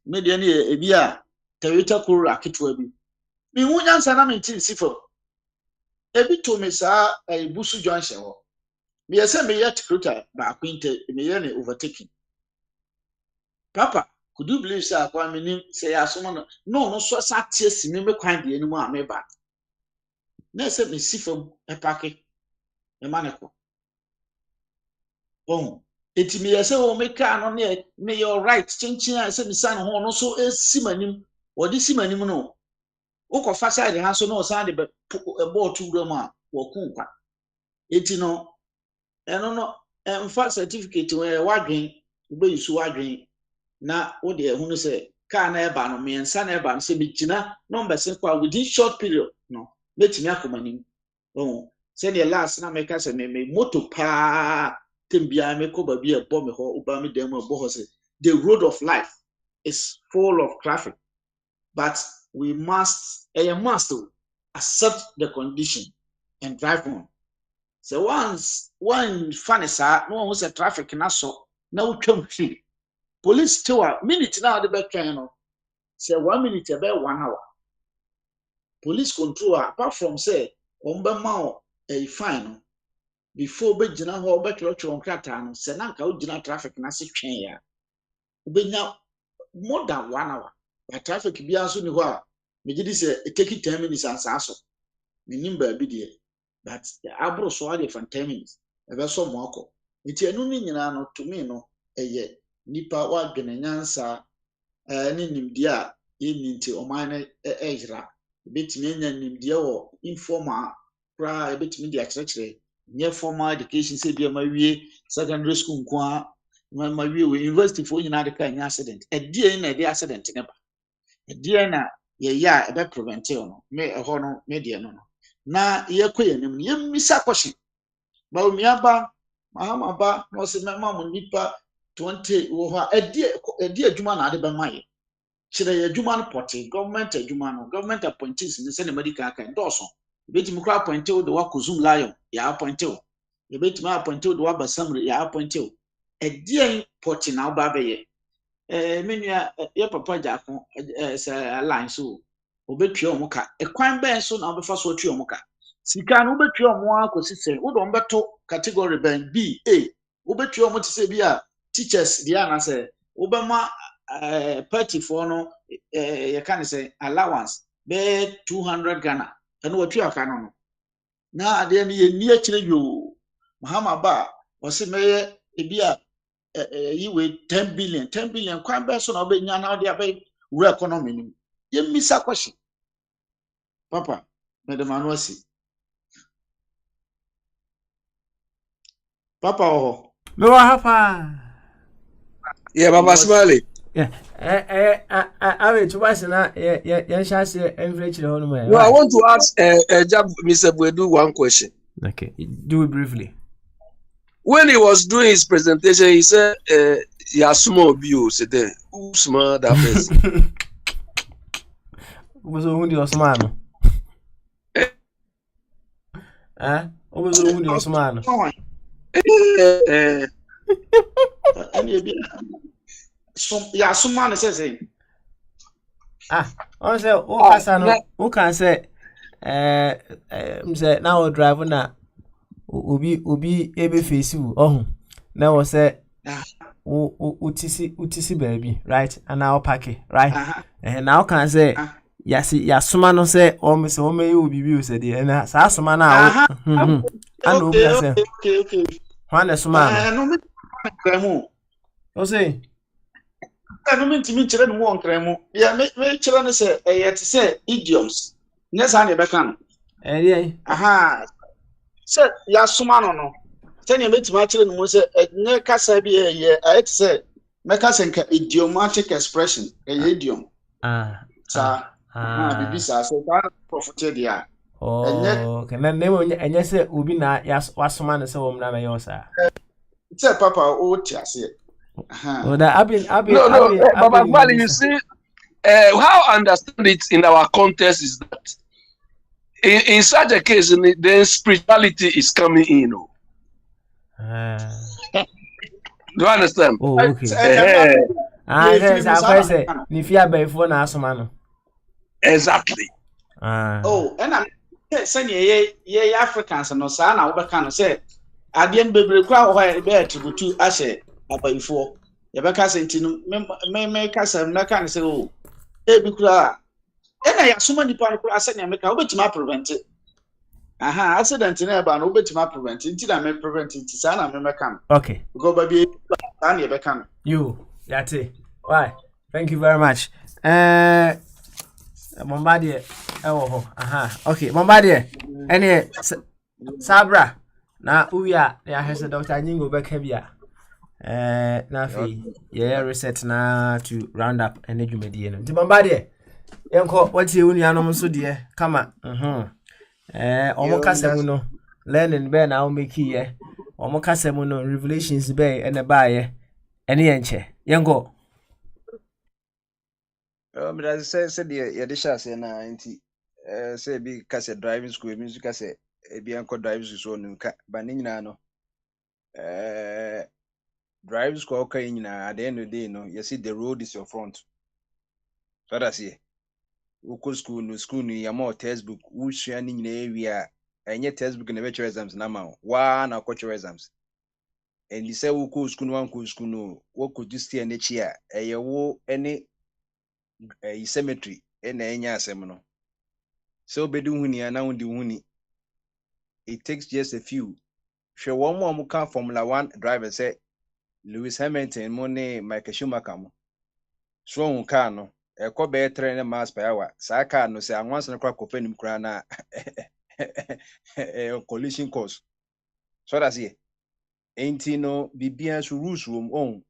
media ni ebi a Toyota Corolla ketwa bi me hu nyansa na me tin sifo ebi to me sa busu junction ho me yese me yet Toyota ba akwinte me ye ne overtaking papa could you believe say akwa me nim say asomo no so sa tie si me kwan de animu a me ba na se me sifo e pake e maneko oh eti me yese o me ka no ne me your right chinchin a se me san ho no so esimanim odi simanim no uko fa side ha so no san de ball tu ro ma wo ku kwa eti no eno no emfa certificate we wadwen ube yisu wadwen na wo de ehunu se car na eba no me nsa na eba no se me gina number se kwa within short period no metimi akomanim oh se the last na me ka se me moto pa tembia me ko ba bi e bo me ho uba me dem bo ho se the road of life is full of traffic but we must accept the condition and drive on. So once one funny sir, no one was a traffic na so now come free. Police 2 minutes now the back say 1 minute about 1 hour. Police control apart from say on a fine before be jina ho be tro on krata no say na nka ujina traffic na se twen ya. Ubenya more than 1 hour. But traffic bi aso ni ho a me gidi say it take 10 minutes asaso. Minim ba bi de but the abro so are for 10 minutes. Ebe so mo akọ. Nti enu ni nyina no to me no eye nipa wa dwene nyansa ni nimdi a yeni nti oman na ejra betimi nya nimdi wo informal pra betimi di akyerɛkyerɛ nye formal education say bi ma wie secondary school nko ma wie we university for nyina de ka nya accident edie na de accident ne ba edie na ye ya ebe prevent no me ho no me de no na ye koyanim ye misa kwɔhye ba omiaba mahama ba no se mema mo nipa 20 wo ha edie adwuma na ade ba maye kire ye adwuma no pɔte government adwuma no government appointees ne se ne medical aka ndoso betimi kra appointe wo de wa kozum lion ya appointe wo ye betimi appointe wo de wa basamre ya appointe wo edie pɔte na ba be ye menua ye papa jako se alliance wo obetwa omuka ekwan ben so na obefa so otwa omuka sika no obetwa omo akosi se wo do mbeto category ben B A obetwa omo tise bi a teachers dia na say obema party for no you can say allowance be 200 Ghana and what you aka no na ade ne ye ni akire yo mahama ba o se meye e bi a yi we 10 billion kwan be so na obenya na ode abai ru economy ni ye misa kwashi papa madam anwasi papa oh Me wa hapa. Yeah, Baba Smiley. Yeah. I mean, to us na yan sha se envy chire hono me. No, I want to ask Mr. Bwedu one question. Okay. Do it briefly. When he was doing his presentation, he said, Yasumo Bio said, who small that person? Was who the Osman? Was who the Osman? Ya suma na say on say o kasa no o kan say say now drive na obi ebe face you ohun na wo say utisi baby right and now pack it right and now can say ya suma no say o me say o me you bibi o say dey na sa suma na and o be say okay Juan suma no me kremu o say no me timi kire no won kremu ya me kire no say yet say idioms nyesa na be kan say ya suma no tell you metima kire no say ne kasa bi I say me kasa nka idiomatic expression idiom bibi sa so ka profit dia okay na name enye say obi na wasoma ne say wo na me yosa say papa o ti ase oh that I've Baba Smiley, you see how I understand it in our context is that in such a case then spirituality is coming in. Do you understand? Oh, okay. Eh, Yes, I say ni fi abaifo na asoma no. exactly. Oh, and I'm saying ye Africans no sa na wo beka no say ade no bebre kwa wo ha be attribute ahye abaifo. Ye beka say ntino me ka say na kan say oh e bi kura e na ya soma nipa no kura say na me ka wo betima prevent. Aha, accident na ba no wo betima prevent. Nti na me prevent nti sa na me ka. Okay. Because baby sa na ye beka no. You, that's it. Why? Thank you very much. Bombardier. Oh, okay, Bombardier. Any Sabra. Na uya ya has Dr. Nyingo Bekebia. Na fi yeah reset na to round up and edumedie no. Nti Bombardier. Yenko what you uni anom so de kama. Omo kasem no learning be na o make ye. Omo kasem no revelations be and ba ye. Ene yenche. Yenko. But as I said, the addition na anti say be kase driving school, music kase be anko driving school no ka but no driving school okay at the end of the day no you see the road is your front. So that's it. Uko school no ya more textbook who share ni area enye textbook na virtual exams na ma one na cultural exams. And you say uko school no what could you stay next year wo any cemetery na enya asem no. So bedu huni ana undi huni. It takes just a few. She one more can Formula 1 driver say Lewis Hamilton money Michael Schumacher mo. So car no e ko be 3 miles per hour. Sa car no say anwanse no kwa kofa nim kra na collision cause. So that's it. Enti no bibia so rules room on.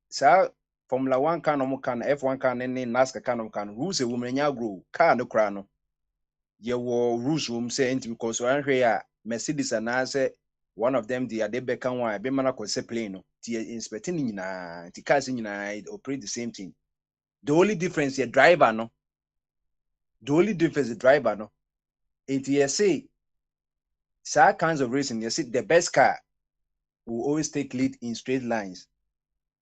Sa Formula 1 car no mo kan F1 car ne NASCAR car no kan rules e wo nya grow car no kra no. Ye wo rules room say enti because one hwe Mercedes and I say one of them the Adebeka one I be man ko say plane no ti inspecting nyina ti cars nyina operate the same thing. The only difference the driver no enti you say some kinds of racing you see the best car will always take lead in straight lines,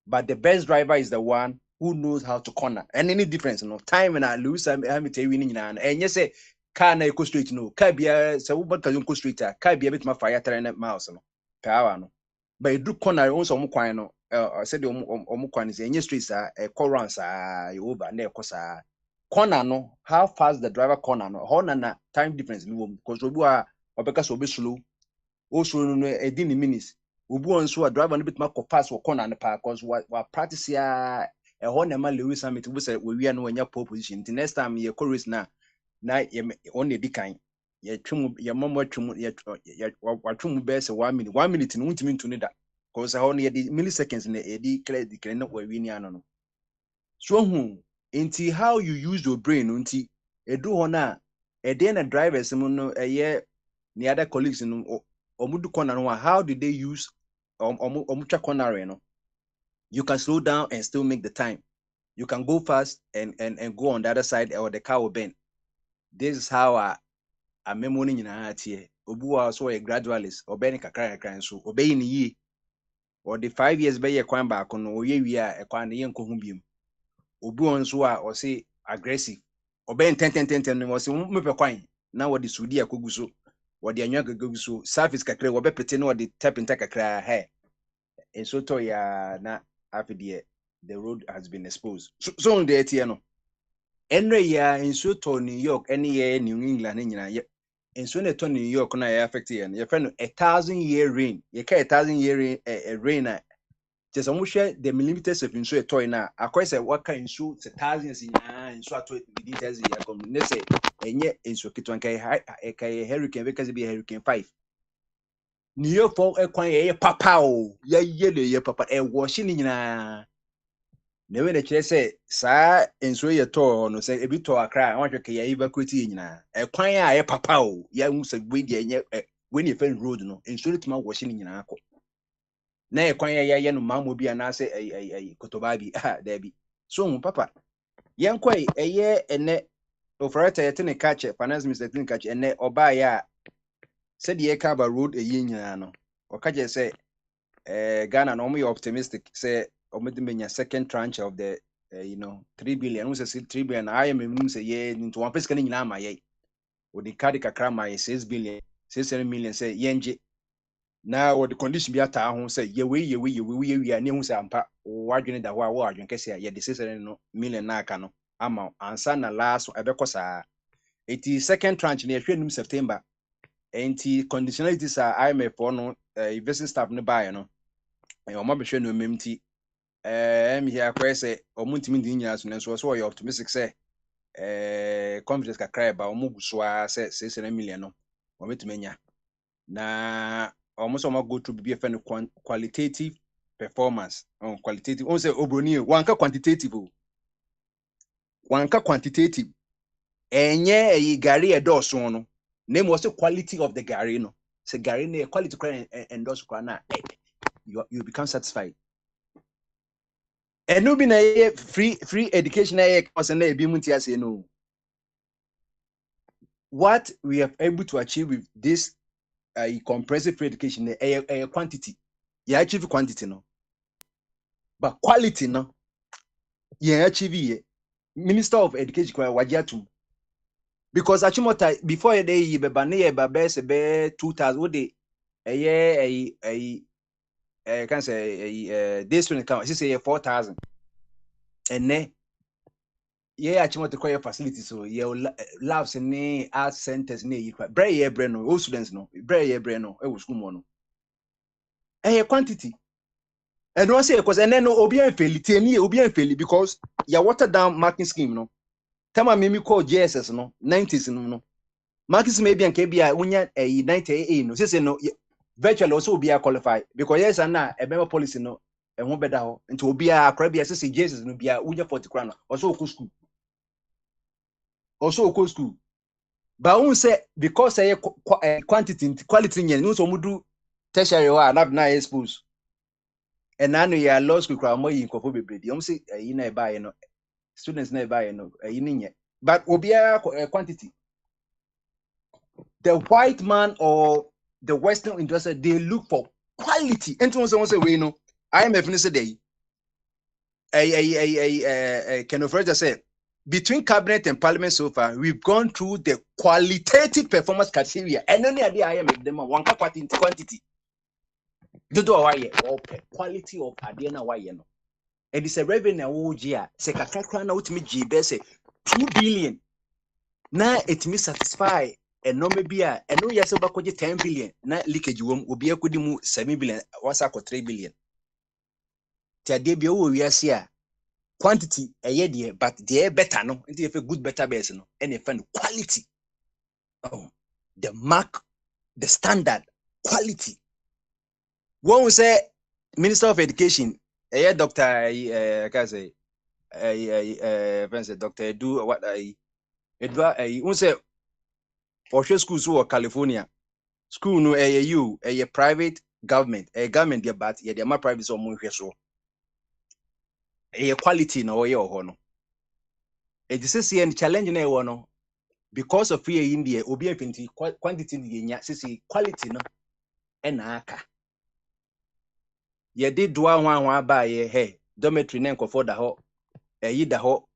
but the best driver is the one who knows how to corner. And any difference no time and lose I'm tell winning nyina and you say car na go straight no car bia say what can go straight car bia bit ma fire 3 miles no power no but you do corner also omo kwan no said omo kwan is any street e corrance you over na e kosa corner no how fast the driver corner no how na time difference no because obu a obeka so be slow o slow no e di minutes obu on so a driver no bit ma ko fast for corner no pa because wa practice ya e ho na ma Lewis Hamilton we say we no anya pole position the next time ye chorus na on the kan ye twum ye mama twum ye watwum be say 1 minute no ntimi ntu ne da because how na ye milliseconds na e di credit kan na we ni ano no so hu enti how you use your brain nti edu ho na e dey na drivers no ye the other colleagues no omudu corner no how did they use omutwa corner no you can slow down and still make the time, you can go fast and go on the other side or the car will bend. This is how a memory nyina atie obu wa so a gradualist obey kakra so obey ni yi or the 5 years be ye kwan ba ko no oye wi a ekwan ne yenko hu biem obu on so a o say aggressive obey ten no say mepe kwan na wo de sudi akogu so wo de anwa gagu so surface kakra wo be pete no wo de tap in kakra he en so to ya na afide the road has been exposed so on the etie no enre ya en so to New York any year New England nyina and so to New York na affect here your friend 1,000-year rain you can 1,000-year rain just almost share the millimeters of inso toy na akwai say what kind so 1,000 in so to millimeters ya come ne say enye enso kitwan kai hurricane because be hurricane 5 New York for ekwan ye papa o ya yele ye papa e wash ni nyina na we na kire say sa enso ye to no say ebi to akra won hweke ye evacuate nyina ekwan a ye papa o ya hu say we de enye when you find road no enso letuma wash ni nyina akọ na ekwan ye no mamo bi ana say kotoba bi da bi so papa yenkoi eye ene ofereta ye tene catch finance minister tene catch ene oba ya said ye ka ba road eyi nyina no o ka je say Ghana no more optimistic say omo second tranche of the 3 billion. Who say 3 billion? I am say yeah into one person nyina ma ye. Odi kadi kakra ma ye 6 billion, 600 million say yenje. Now what the condition be ata ho say ye we ani hu say ampa wadwene da ho a wo adwen kese ye de 600 million na aka no ama ansa na last ebekọ saa. Eti second tranche na ehwe nim September. Enti conditionalities are IMF for no investing staff no buy no. Omo be hwe no memti em here akwa say omuntimi ndi nyina so so you optimistic say confidence kakra ba omo guso a say 600 million no ometumenya na almost go through be a qualitative performance on qualitative on say obroni wanka quantitative enye e gari edoso no name was the quality of the gari no say gari na quality endorse kwa na you become satisfied and no be na free education na cause na ebi munti ase no. What we have able to achieve with this comprehensive free education a quantity you achieve quantity no but quality no you achieve Minister of Education kwa wajiatu because achimota before day you be bane ba best be 2000 wo de can say this one count say 4000 and ne achimota kwa facilities so labs ni art centers ni yikwa bre no all students no bre no e wo school mo no quantity and one say because and then no obi anfeli because ya water down marking scheme no time me call JSS no 90s no marking scheme be anke bia unya 90 no say no virtually also obi qualify because yes na e be policy no e ho beda ho nti obi akra bia say JSS no bia unya 40 kra no also oku school but un say because quantity quality nyen no so mudu tertiary wa na expose and now you are law school crowd more in kofo bebredi say na buy no students na buy no nye but obia quantity the white man or the western investor they look for quality and to say we know IMF ni say dey can offer say between cabinet and parliament so far we've gone through the qualitative performance criteria and only the IMF them one quantity do why quality of adena why no. And it's a revenue OGA se kakra na utimi jibe se 2 billion na etimi satisfy eno maybe a eno yese ba koje 10 billion na leakage wom obi akodi mu 7 billion wasa ko 3 billion ti ade bia wo wiase a quantity eye de but the better no nti e good better base no and e find quality the mark the standard quality when we say Minister of Education Dr. Can say Dr. Edu what Edwa say for school so California school no you private government government there but yeah my private so mo hwe so quality no ye ho no e just say and challenge na e wo no because of here in there obi afenti quantity ni nya say quality no e na aka ye did do one ba ye hey dormitory na nkofo da ho da ho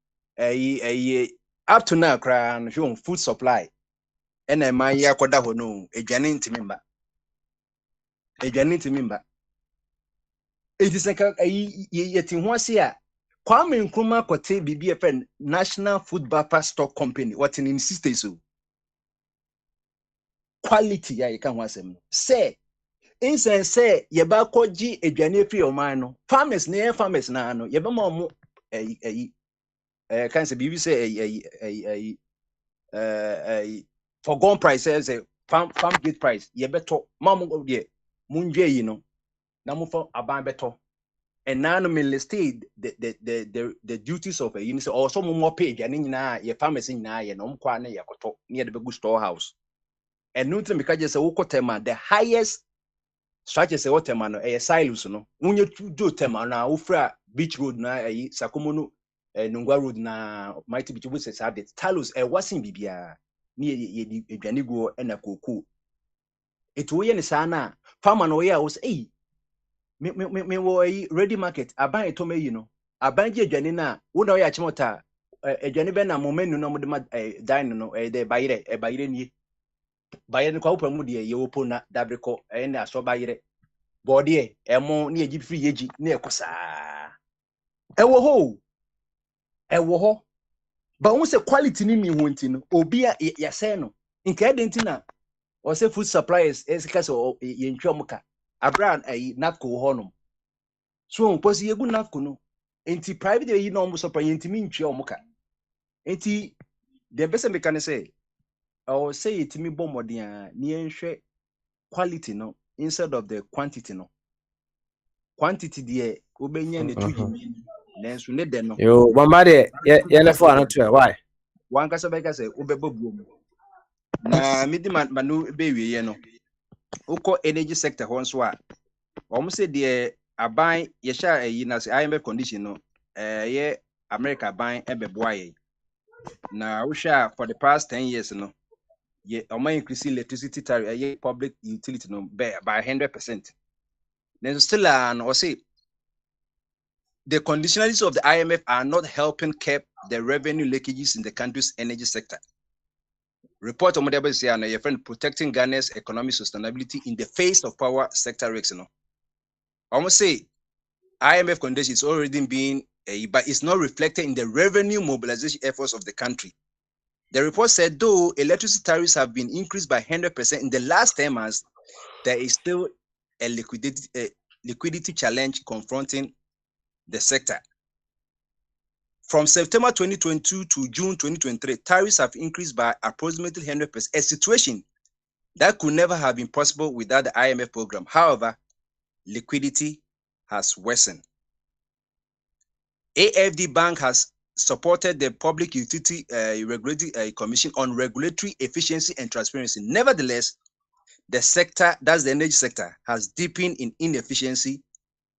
up to now cry and show food supply and a man ya koda ho no edwane ntimi mba it is like yetin ho ase a Kwame Nkrumah kote bibi friend National Food Buffer Stock Company what in insist so quality ya ka ho asem say insen say ye ba koji edwane free o man no farmers na no ye ba ma mo can say bibi say for gone price say farm gate price ye beto mam go there munje yi no na mo for aban beto and now me listed the duties of a unit or some more page and na ye farmers nyina ye no mkwa na ye koto near the big storehouse and no to make just say tema the highest structure say what tema no silos no unye do tema na ufra beach road na Sakomo no Nungwa road na mighty beach road say that talos wasn't bibia ni edwane go na koko eto ye ne saa na farmer no ye was me wo ready market aban etome yi no aban je adwane na wo na ya chimota adwane be na mo menu no mo de ma dine no de bayire ni bayire kwa upa mu de ye opo na dabreko na aso bayire body emo na eji free yeji na ekosa ewo ho ba won say quality ni mi ho nti no obi ya say no nke ede nti na o say food suppliers esika so ye ntwa muka abran napco ho no so mposi yegu napco no enti private yi no mo supply enti mi ntwa omuka enti the best me can say o say itimi bomodin a ni enhwe quality no instead of the quantity no quantity there obenya ne tuyi nanso ne de no Yo, Bombade, yeah, left one to why? wan kasa be kasa obeba buom na midi manu be wiye no uko energy sector ho nso a omo se de aban ye sha na se IMF condition no ye America ban ebeboa ye na wo sha for the past 10 years no ye omo increase electricity tariff ye public utility no by 100%. Then still no say the conditionalities of the IMF are not helping curb the revenue leakages in the country's energy sector. Report on whatever say your friend protecting Ghana's economic sustainability in the face of power sector risks. No, almost say IMF condition is already being, but it's not reflected in the revenue mobilization efforts of the country. The report said though electricity tariffs have been increased by 100% in the last 10 months, there is still a liquidity challenge confronting the sector. From September 2022 to June 2023, tariffs have increased by approximately 100%, a situation that could never have been possible without the IMF program. However, liquidity has worsened. AFD Bank has supported the Public Utility Regulatory Commission on regulatory efficiency and transparency. Nevertheless, the sector, that's the energy sector, has deepened in inefficiency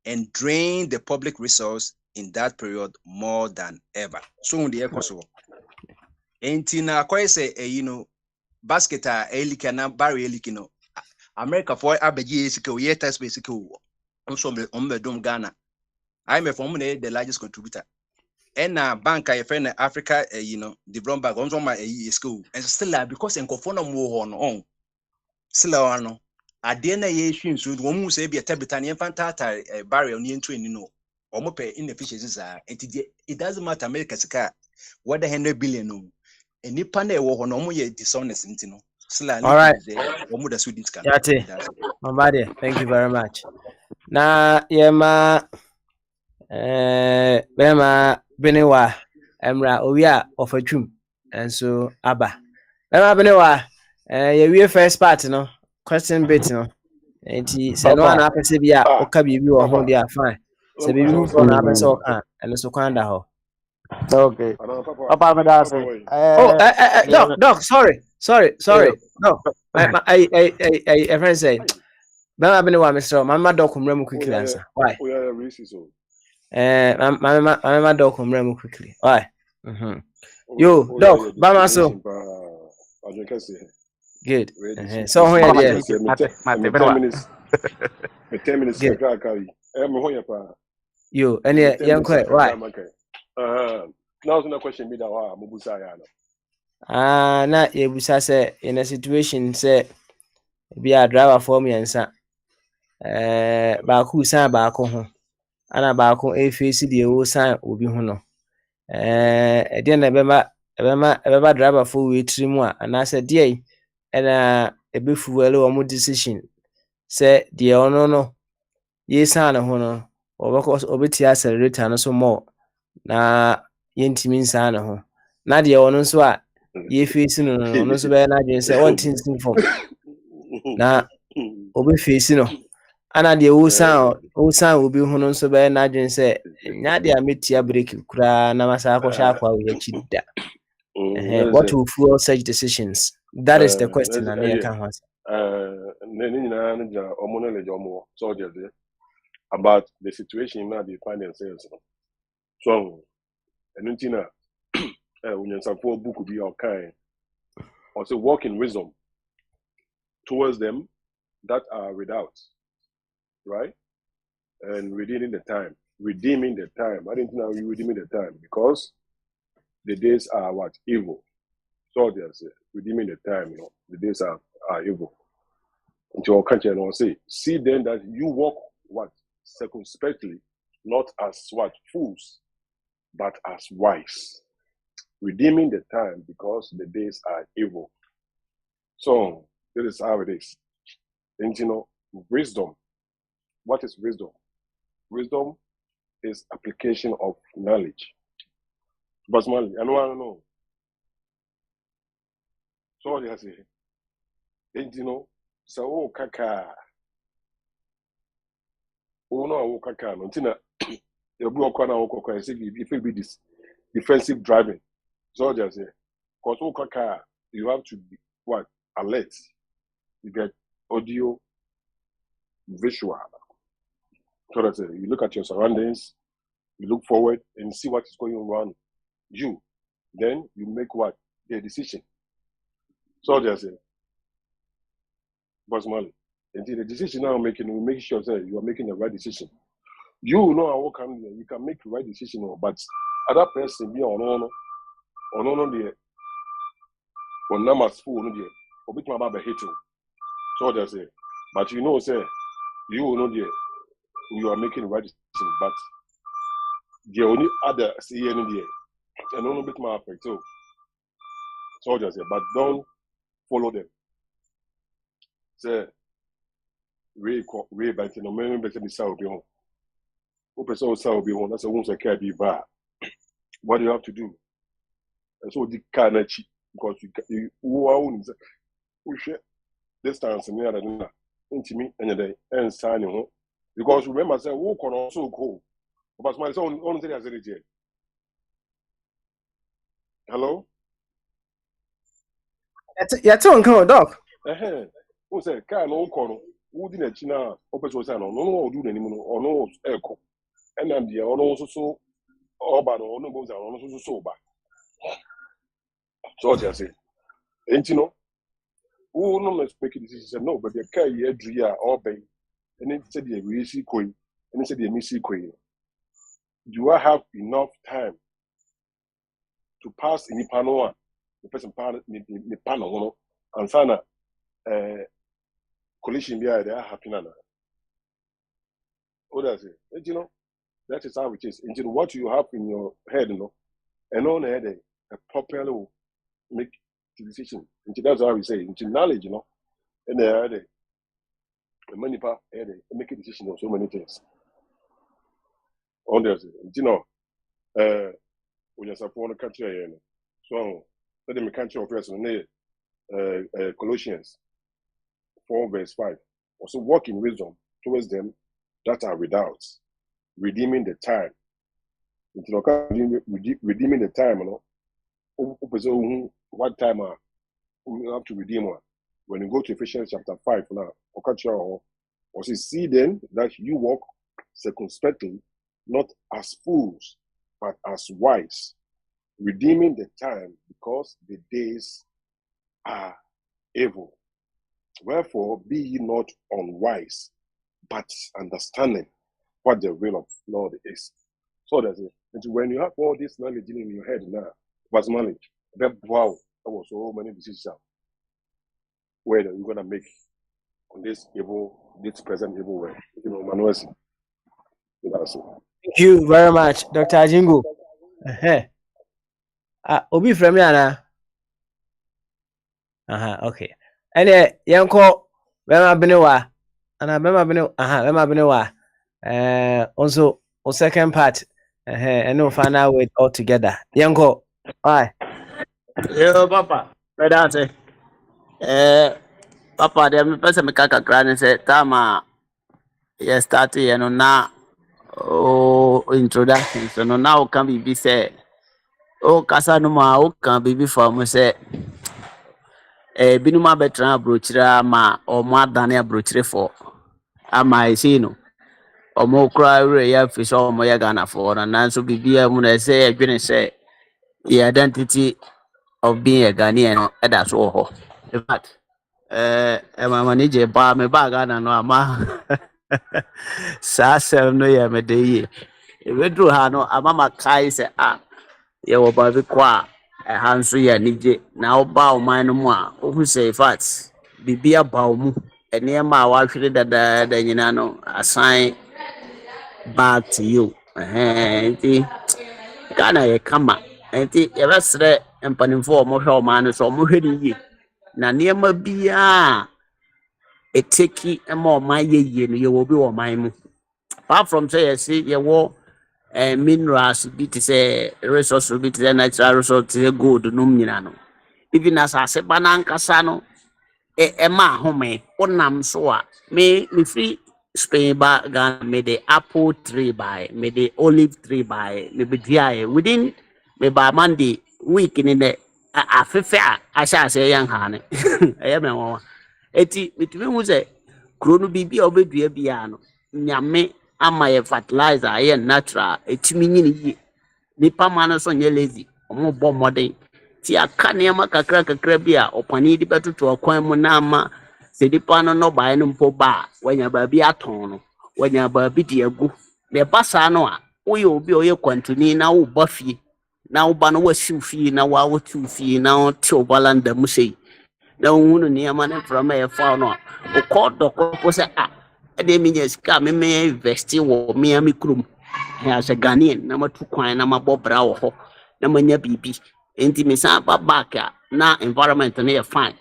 and drained the public resource in that period more than ever. So on the echo, na kwai say basket a elika na barry elikino America for abeji esika ye test esika nso me dom Ghana. IMF from the largest contributor. And bank I friend Africa development bank nso ma esika and still because enkofo na mo ho no on still no ade na ye hwe nso wo mu say be tabita ne fantata barrier no yentu ni no omo pe inefficiencies it doesn't matter America sika what the 100 billion no nipa na ewo ho no mo ye dishonest ntino sila All right, omo da so discount Yate, Bombade, thank you very much. Na yema bema benewa emra owia of a trum and so aba bema benewa ye we first part no question bit no enti se no na apese bia o ka bibi wo ho dia fine se bibi hu for na apese o ka eno so kwanda ho. Okay. Papa, me da say. Oh, doc, sorry. No, a friend say, "Mama, been one, Mister. Mama, doc, come quickly answer. Why? Mama, doc, come quickly. Why? Yo, doc, Mama, so good. So here, there. 10 minutes. 10 minutes. Good. You, any young quite why? Now, no question me that Mubusa. Na yebusa say in a situation say be a driver for me and son. Baako san baako ho ana baako face the o san obi ho no de na ebema driver for we trimu a ana say dey na ebe fuel o mo decision say the ono no ye san ho no obeti accelerator no so more na yentimi san ho na de ono so a ye face no so be na dwen say on tinsin form na obi face no ana de wo san obi hu no so be na dwen say nya de ametia break kura na masa akosha akwa we chida what will fuel such decisions? That is the question and I can answer. About the situation now they find themselves. So, and when you support book will be all kind, also walk in wisdom towards them that are without, right? and redeeming the time. Redeeming the time. I didn't know you redeeming the time because the days are what? Evil. So they say, redeeming the time, the days are evil. Until our country and say, see then that you walk what? Circumspectly, not as what? Fools, but as wise. Redeeming the time because the days are evil. So this is how it is. And wisdom. What is wisdom? Wisdom is application of knowledge. But I don't know. So they say, and so kaka. Oh no, kaka. No, tina. You block one or kaka. If it be this defensive driving, so they say, because kaka, you have to be what? Alert. You get audio, visual. So that's it. You look at your surroundings, you look forward and see what is going on around you. Then you make what? The decision. So that's it. Boss Mali. And the decision now making, we make sure that you are making the right decision. You know how you can make the right decision, but other person be on the on numbers full on the or bit my hate you. So that's it. But say you know you are making the right decision, but the only other see any day and only bit my affect too. So just say, but don't follow them. Say way back in the moment better be south be home. Open so south be home. That's a once I can't be bad. What do you have to do? And so the car not cheap because you own distance and near the intimate and day and signing home. Because remember, say, walk on also cold. But my son only thing I said it. Hello? Yɛte wo nka wɔ dɔk. Who said, car no corner, who didn't China, open was no do anymore, or no echo. And I'm the also so urban or no goes down, also so bad. So I say, ain't who no let's make a decision, no, but the car here, Dria or Bay, and then said the Missy Queen, and then said the Missy Queen. Do I have enough time to pass in the panel? The person the panel, and sana collision behind they are happening. What does it? And that is how it is. And what you have in your head, and on head a properly will make the decision. And that's how we say into knowledge, and they are the many part make a decision on so many things. On there's when you're supporting the country, so let them country of person Colossians 4 verse 5. Also walk in wisdom towards them that are without, redeeming the time. Redeeming the time, what time we have to redeem one. When you go to Ephesians chapter 5 now, also see then that you walk circumspectly, not as fools, but as wise, redeeming the time because the days are evil. Wherefore be ye not unwise, but understanding what the will of Lord is. So that's it. And when you have all this knowledge in your head now, what's knowledge? Wow, there was so many decisions where you're gonna make on this present evil way. Manuel. Thank you very much, Dr. Ajingu. Obi from me, Anna. Okay. And yanko, Bema Benewa, and I remember Bema Benewa. Also, on second part, and no find out with all together. Yanko, why? Yo, Papa. Pedante. Papa, the person me kaka grande say tama. Yes, started na introduction. So no now can be say. Kasa no ma can be for me say. Binuma betra brochira ma o mo adane abrochire for. Ama isi no. Omo kura re ya fi so omo ya Ghana for na nanso bibia mu na say adwene say the identity of being a Ghanaian that's all. In fact, my manager ba me ba Ghana no ama saa asɛm no yɛ me de yie ɛbɛduru ha no ama makae sɛ yɛwɔ baabi kɔ a ɛha nso yɛ anigye na woba ɔman no mu a wohu sɛ infact biribi aba wo mu nneɛma a woahwere dadaada nyina no asan back to you nti Ghana yɛ kama nti yɛbɛsrɛ mpanimfoɔ a wɔhwɛ ɔman no so wɔhwɛ no yie na nneɛma biara ɛteki ma ɔman yɛ yie no yɛwɔ bi wɔ ɔman mu apart from sɛ yɛse yɛwɔ minerals bi te sɛ resource bi te sɛ natural resource te sɛ gold nom nyina no even asase ba n'ankasa no ɛma ahome wonam so a mefiri Spain ba Ghana mede apple tree by mede olive tree by mebɛduaeɛ within meba Monday week ni dɛ afefe a ahyɛ ase yɛ nhane ɛyɛ me nwanwa eti metumi hu sɛ kuro no biribi a wobɛdua biara no nyame ama yɛ fertilizer a ɛyɛ natural ɛtumi nyine yie nipa ma no so nyɛ lazy ɔmo bɔ mmɔden ti aka nneɛma kakra bi a ɔpani de bɛtoto ɔkwan mu na ama sɛ nipa no nɔbaeɛ no mpo ba a wanya baabi atɔn no wanya baabi de agu na ɛba saa no a woyɛ obi a ɔyɛ kwantuni na woba fie na woba no wasiw fie na wotiw fie na wote wo balanda mu sei na wohunu nneɛma no mframa yɛfa no a wokɔ dɔkɔ po sɛ ɛdeɛ menya sika a memɛyɛ investi wɔ mea me kurom sɛ Ghanaian na matu kwan na mabɔ bra wɔ hɔ na manya biribi nti mesan ba back a na environment no yɛ fine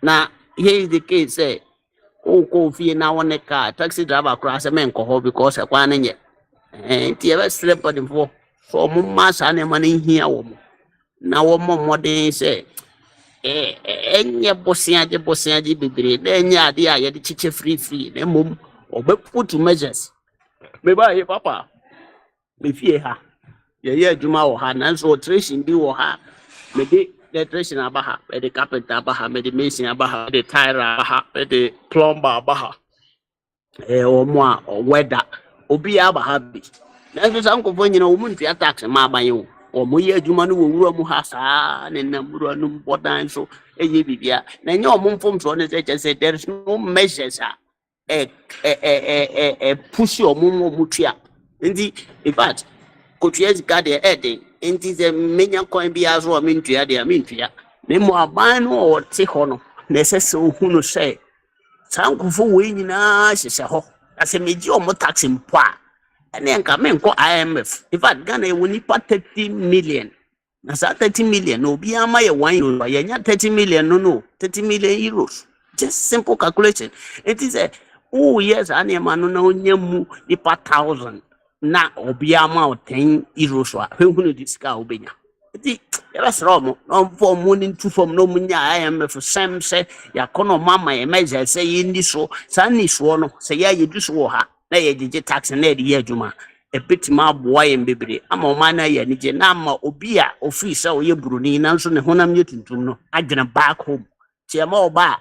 na here is the case sɛ wokɔ fie na wo ne car taxi driver koraa sɛ menkɔ hɔ because ɛkwan no nyɛ nti yɛbɛserɛ mpanimfoɔ sɛ ɔmo ma saa nneɛma no nhia wɔ mo na wɔmmɔ mmɔden sɛ ɛnyɛ boseagye bebree na ɛnyɛ adeɛ a yɛde kyekyɛ firifiri na mmom ɔbɛput measures mebaayɛ papa mefie ha yɛyɛ adwuma wɔ ha nanso alteration bi wɔ ha mede electrician aba ha mede carpenter aba ha mede mason aba ha mede tire aba ha mede plumber aba ha ɔmo a ɔwɛda obi aba ha bi nanso saa nkɔfoɔ nyina wɔn ntua tax ma aban o wɔn yɛ adwuma no wɔ wura mu ha saa ne nam wura no mbɔ dan so ɛyɛ bibia na nyɛ wɔn mfomsoɔ ne sɛ kyɛ sɛ there is no measures a push wɔn tua nti in fact kotua sika deɛ ɛden nti sɛ menya kwan biara so a mentua deɛ mentua na mmom aban no a ɔte hɔ no na ɛsɛ sɛ ohu no sɛ saa nkɔfoɔ wei nyinaa hyehyɛ hɔ na sɛ megye ɔmo tax mpo a ɛne nka menkɔ IMF in fact Ghana yɛwɔ nipa 30 million na saa 30 million na obiara ma yɛ 1 euro a yɛnya 30 million no 30 million euros just simple calculation nti sɛ woyɛ saa nneɛma no na wonya mu nipa 1,000 na obiara ma 10 euros a hwehunu de sika a wobɛnya nti yɛbɛserɛ ɔmo na ɔmfa ɔmo ne ntu fam na ɔmo nya IMF sɛm sɛ yɛakɔ na ɔmo ama yɛ mɛgya sɛ yɛnni so saa nni soɔ no sɛ yɛayɛdu so wɔ ha na yɛgyegye tax na yɛde yɛ adwuma ɛbɛtumi aboa yɛn bebree ama ɔman no ayɛ anigye na ama obi a ɔfiri sɛ ɔyɛ buroni nanso ne honam yɛ tuntum no adwene back home nti ɛma ɔba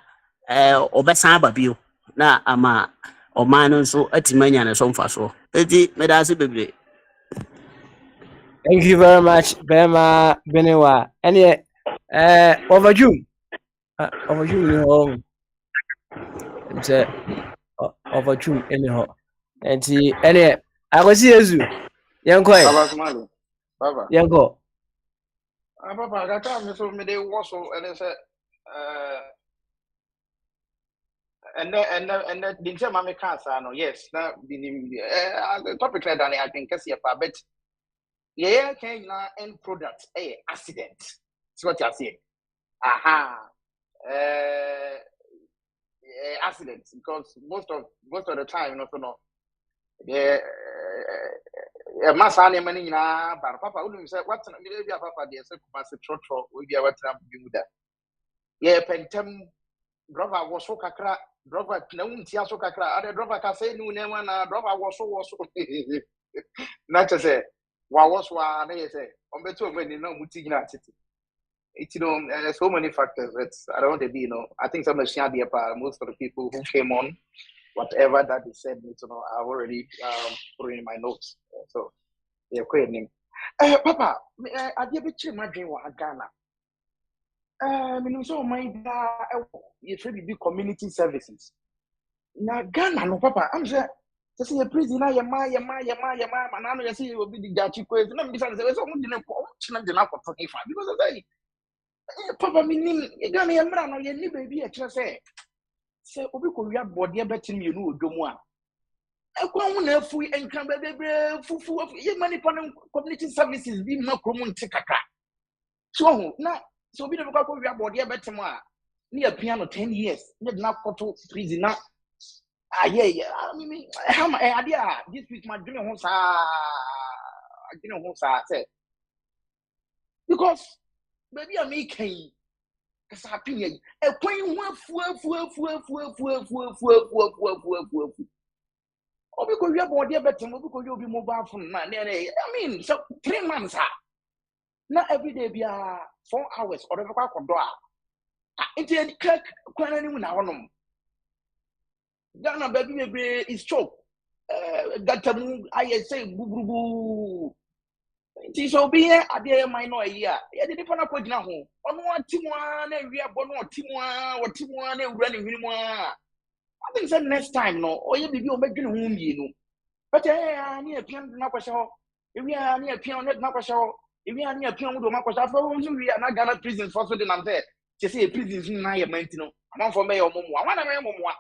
a ɔbɛsan aba bio na ama ɔman no nso atumi anya ne so mfasoɔ nti meda ase bebree. Thank you very much, Bema Benewa. Any overdue ni home. It's overdue anyhow. And any I was here you. Young boy. Baba. Young go. Papa, that time so me they was so and they said and the didn't my cancer no yes na the topic like that I think kasi pa but yeah can na end product accident. See what you say? Aha. Accidents because most of the time you know yeah massa money na but papa wouldn't say what maybe papa they say pass trotro we be what be with that yeah pentem driver was so kakra driver na untia so kakra other driver can say no name na driver was so not to say what was na say on beto when no muti na city it's so many factors it's I don't want to be I think some of most of the people who came on whatever that they said I've already put in my notes so yeah quite name papa I give it my dream wa Ghana so my if it be community services now Ghana no papa I'm saying Just say prison na yema manano you see obi di gachi kwezi na mbisa say so mo di ne ko china di na ko to ifa because I say papa mi nim e ga na yemra no ye ni baby e kire say obi ko wi abode betim ye no odwomu a ekwa hu na afu enkan bebre fufu ye mani pan community services bi ma kromo nte kakra so na so obi na ko wi abode betim a ni apia no 10 years ne na koto prison na yeah. I mean, how my idea this week my dream home say because baby I make cause I pin e kwen fu obi ko wi abode betem obi ko obi mobile phone na I mean so 3 months na every day be 4 hours or ever kwa kodo a into kwan ani na wonom Ghana baby is choke. That I say boo. It so be a dear minor year. I didn't want to put now. On one team one, we are born or team one, running him one. I think that next time, no, or you be making home, you know. But I near piano, not show. If we are near piano, not show. If we are near piano, we are not Ghana prison for so I'm there. Just say prison is not your maintenance. I'm for me or more. I want to more.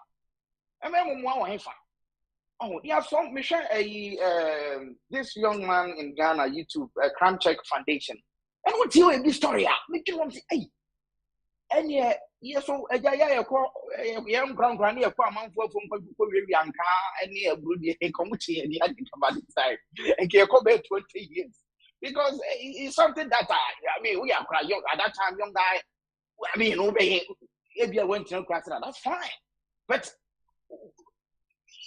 Oh, yeah, some mission this young man in Ghana, YouTube, Crime Check Foundation. And what you in this story? Make you want to say, hey, and yeah, so a young ground granny, a poor man for Yanka, and near Brody, a committee, and the other about the side, and can come back 20 years. Because it's something that I mean, we are quite young at that time, young guy. I mean, if you went to class, that's fine. But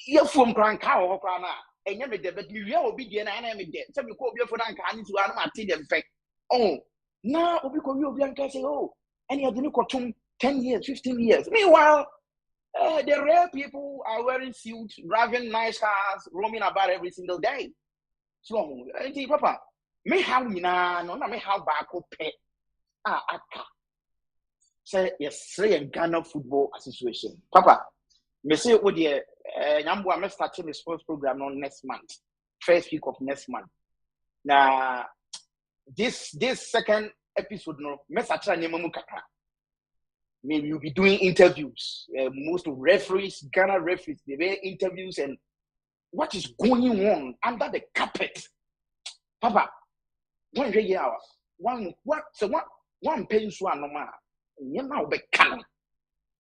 you from Cranka or Crana, and you made the but you will be the enemy dead. So you call your phone and can to animate the effect. Oh, now because you'll be say, oh, and you're going to 10 years, 15 years. Meanwhile, the rare people are wearing suits, driving nice cars, roaming about every single day. So, Papa, me how me na no, me how back up pay. Aka. Say, yes, say Ghana Football Association. Papa. Me say what the Nyambo am starting the sports program on next month, first week of next month. Now this second episode no, me start nyama mu kakra. Maybe you'll be doing interviews. Most of referees, Ghana referees, they were interviews and what is going on under the carpet. Papa, one paying so normal. You now be calm.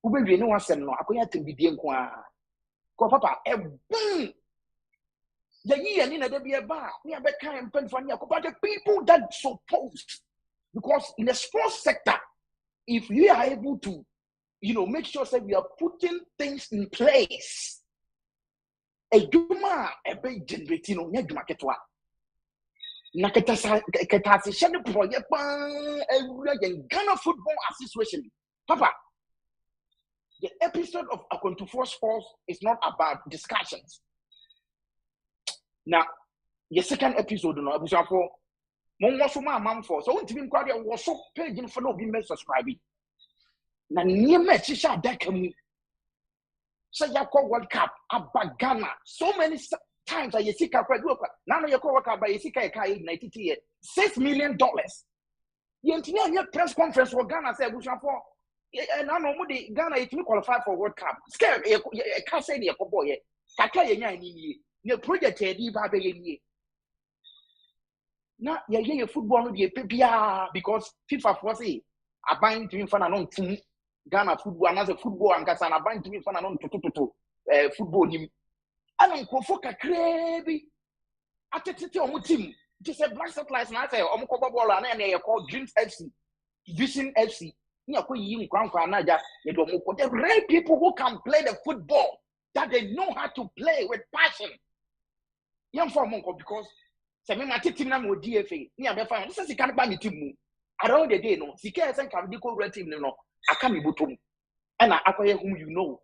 Ube bi no asem no akoya tembidie nko a ko papa e boom the year ni na de be ba ni abeka empen fa ni akoba the people that supposed because in the sports sector if you are able to make sure that we are putting things in place e duma e be generate no nya duma ketwa na ketasa shede project ban e Ghana Football Association papa. The episode of Akontufor Sports is not about discussions. Now, the second episode, no, episode 4, Mon was my mom for so to be quite a was so page for no be subscribing. Now, near me, Chisha Decami. Say, you call World Cup about Ghana. So many times I see a now you call World Cup by Yesika $6 million. The press conference for Ghana said, we shall for. And I know Ghana is to qualify for World Cup. Scare a can't say the boy. Kaka ni project edi ba be ni. Na ye football no dey pepia because FIFA for say aban to fan na team Ghana football and as a football and kasa na aban to fan na toto football nim. Ana nkofo kakra bi atete omo team. Just a black satellites na say omo ko ball na e call Dreams FC, Vision FC. The real people who can play the football, that they know how to play with passion. Young for Monko because my team now with DFA. This is the kind of team. Around the day, no, the case and can be red team, no, I can't be bottom. And I acquire whom you know.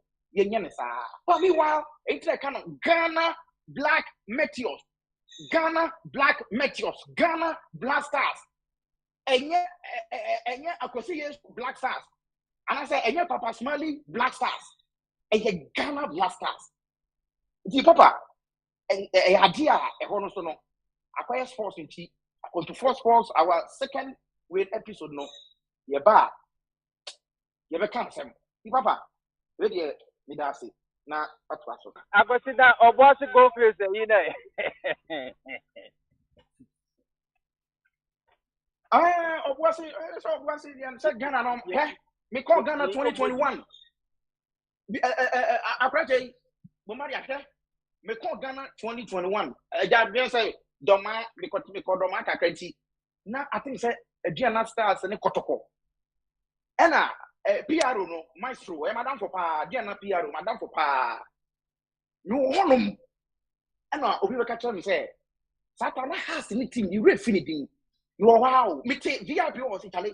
But meanwhile, it's like kind of Ghana Black Meteors, Ghana Black Meteors, Ghana Black Stars. And I could see Black Stars. And I say, and Papa Smiley Black Stars. And Ghana Black Stars. See, Papa, idea a ɛhɔ no so no acquire sports nti to four sports our second wave episode no yɛba yɛbɛka asɛm papa we deɛ meda ase na atoa so I consider Obosi go face, you know. Obuasi said Ghana no me call Ghana 2021 akraje bomari ahwe me call Ghana 2021 ja be say doma me call doma kakranti na I think say Adriana Stars ne kotoko ena PRO no maestro madam for pa Adriana PRO madam for pa no honum ena obi be catch me say Satana has ni team you read finity you wow me take VIP was Italy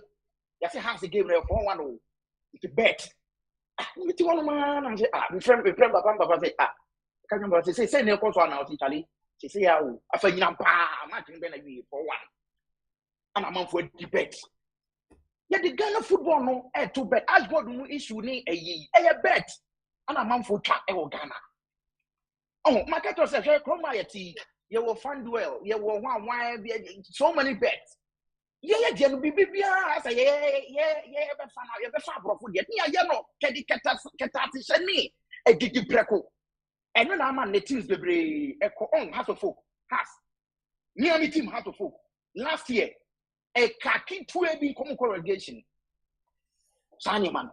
you say has the game there for 1-1 it's a bet me take one man and say me friend papa say can you say ne cause na Italy say ya o afa nyina pa match be na wi for 1 and am for debate yeah the Ghana football no to bet as God no issue ni bet and am for twa e Ghana oh market yourself Chroma yeti you will find well you will one so many bets yeah je no bibia say yeah be fan bro food yeah no keta se ni e gigi breko eno na man the teams bebre eko on has of folk has near me team has of folk last year a kaki to be come congregation sani man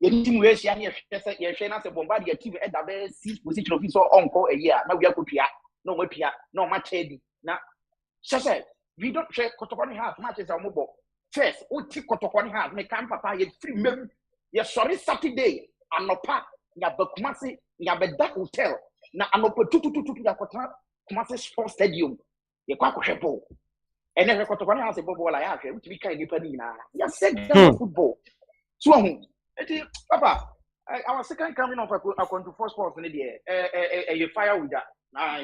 ye team we sia ne hwe na se bomba de team e da be 6 position of so onko a year na we akotua no matua no ma chedi na sese we don't check kotokoni half matches are mobo first o ti kotokoni half me kan papa ye free mem ye sorry Saturday anopa ya bakumase ya beda hotel na anopa tutu ya kotana kumase sports stadium ye kwa kohwepo ene hwe kotokoni half bobo la ya hwe utimi kan nipa ni na ya said football so eti papa our second coming of a control sports in the fire with that.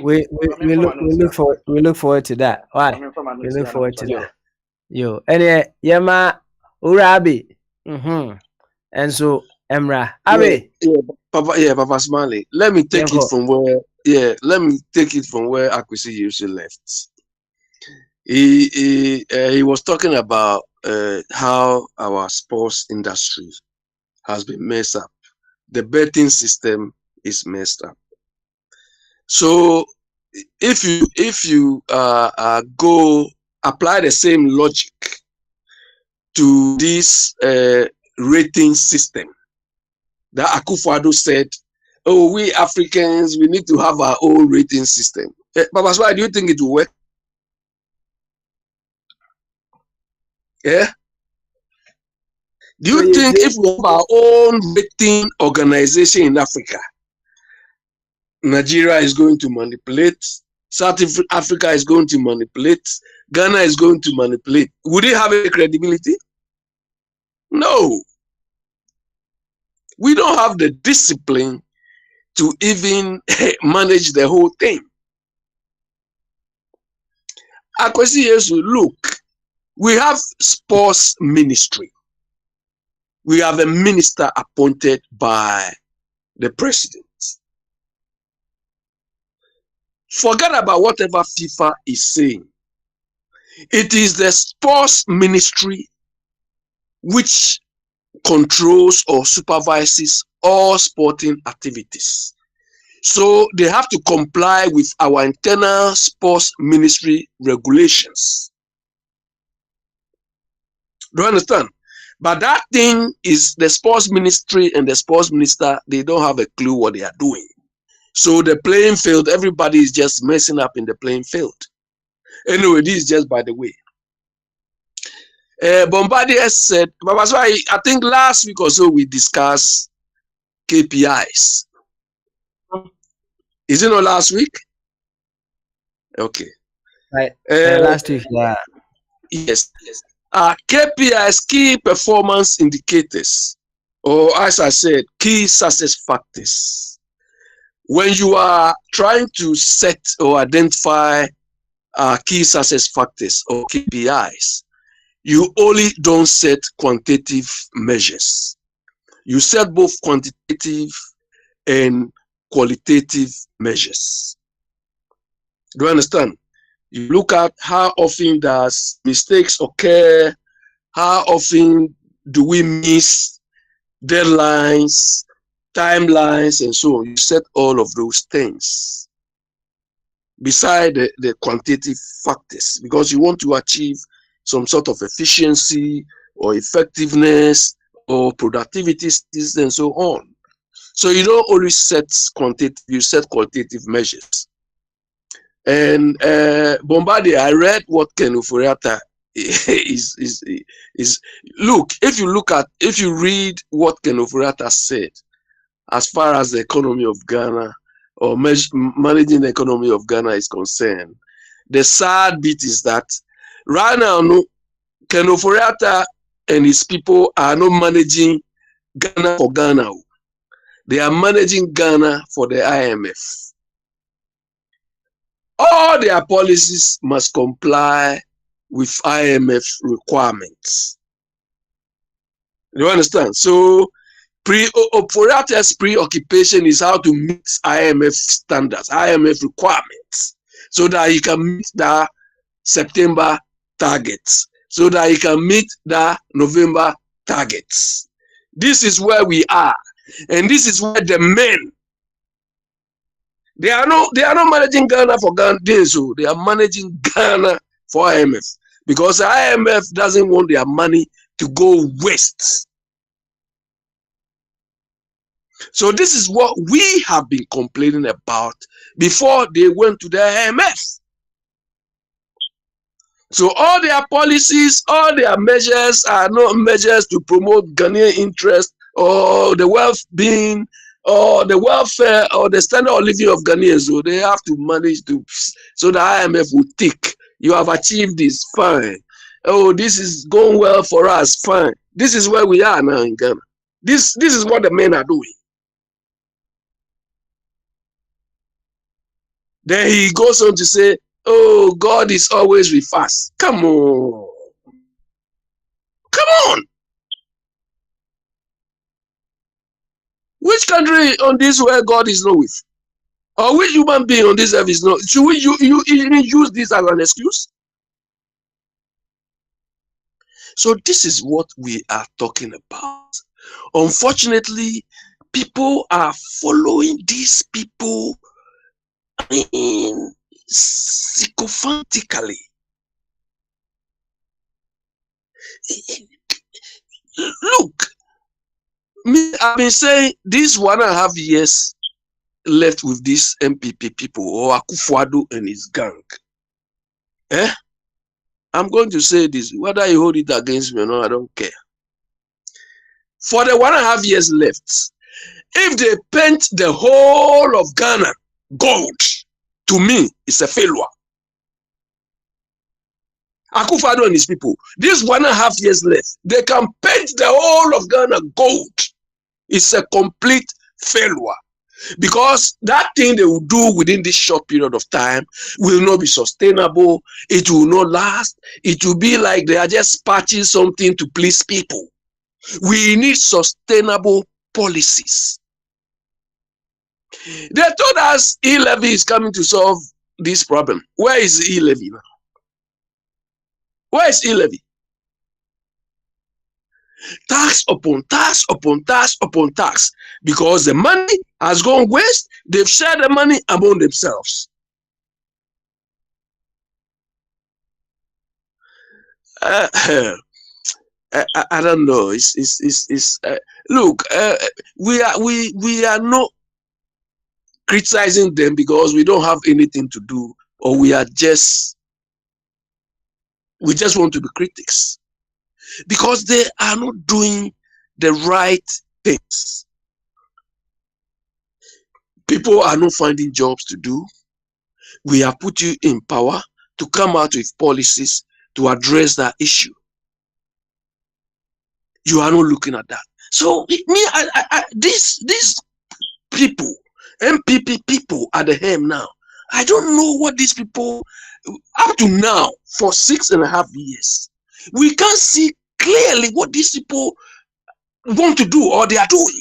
We look forward to that. Why? We look forward to that. Yo, and Yama Urabi. And so Emra. Abi. Papa Smiley. Let me take it from where Akwesi usually left. He was talking about how our sports industry has been messed up. The betting system is messed up. So if you go apply the same logic to this rating system that Akufo-Addo said, oh, we Africans, we need to have our own rating system. Papa, why do you think it will work? Yeah. Do you think if we have our own rating organization in Africa, Nigeria is going to manipulate, South Africa is going to manipulate, Ghana is going to manipulate? Would it have any credibility? No. We don't have the discipline to even manage the whole thing. Akwesi Yesu, look, we have sports ministry. We have a minister appointed by the president. Forget about whatever FIFA is saying. It is the sports ministry which controls or supervises all sporting activities. So they have to comply with our internal sports ministry regulations. Do you understand? But that thing is the sports ministry and the sports minister, they don't have a clue what they are doing. So the playing field, everybody is just messing up in the playing field. Anyway, this is just by the way. Bombardier said, that's why I think last week or so we discussed KPIs. Is it not last week? Okay. Right. Last week, yeah. Yes. KPIs, key performance indicators, or as I said, key success factors. When you are trying to set or identify key success factors or KPIs, you only don't set quantitative measures. You set both quantitative and qualitative measures. Do you understand? You look at how often does mistakes occur, how often do we miss deadlines, timelines, and so on. You set all of those things beside the quantitative factors because you want to achieve some sort of efficiency or effectiveness or productivity and so on. So you don't always set quantitative, you set qualitative measures. And Bombardier, I read what Ken Oforiatta is look, if you read what Ken Oforiatta said as far as the economy of Ghana or managing the economy of Ghana is concerned, the sad bit is that right now, no, Ken Oforiatta and his people are not managing Ghana for Ghana. They are managing Ghana for the IMF. All their policies must comply with IMF requirements. You understand? So, Oforiatta's preoccupation is how to meet IMF standards, IMF requirements, so that he can meet the September targets, so that he can meet the November targets. This is where we are, and this is where the men. They are not managing Ghana for Ghana, so they are managing Ghana for IMF because IMF doesn't want their money to go waste. So this is what we have been complaining about before they went to the IMF. So all their policies, all their measures are not measures to promote Ghanaian interest or the well-being or the welfare or the standard of living of Ghanaians. So they have to manage to, so the IMF will tick. You have achieved this, fine. Oh, this is going well for us, fine. This is where we are now in Ghana. This is what the men are doing. Then he goes on to say, oh, God is always with us. Come on. Come on. Which country on this where God is not with? Or which human being on this earth is not? Should we even use this as an excuse? So this is what we are talking about. Unfortunately, people are following these people sycophantically. Look, I've been saying this 1.5 years left with these MPP people or Akufo-Addo and his gang. I'm going to say this, whether you hold it against me or not, I don't care. For the 1.5 years left, if they paint the whole of Ghana gold, to me, it's a failure. Akufo-Addo and his people, this 1.5 years left, they can paint the whole of Ghana gold. It's a complete failure. Because that thing they will do within this short period of time will not be sustainable. It will not last. It will be like they are just patching something to please people. We need sustainable policies. They told us e-levy is coming to solve this problem. Where is e-levy now? Where is e-levy? Tax upon tax upon tax upon tax, because the money has gone waste. They've shared the money among themselves. I don't know. Look, we are not criticizing them because we don't have anything to do, or we just want to be critics. Because they are not doing the right things. People are not finding jobs to do. We have put you in power to come out with policies to address that issue. You are not looking at that. So these people, MPP people at the helm now, I don't know what these people, up to now, for 6.5 years, we can't see clearly what these people want to do or they are doing.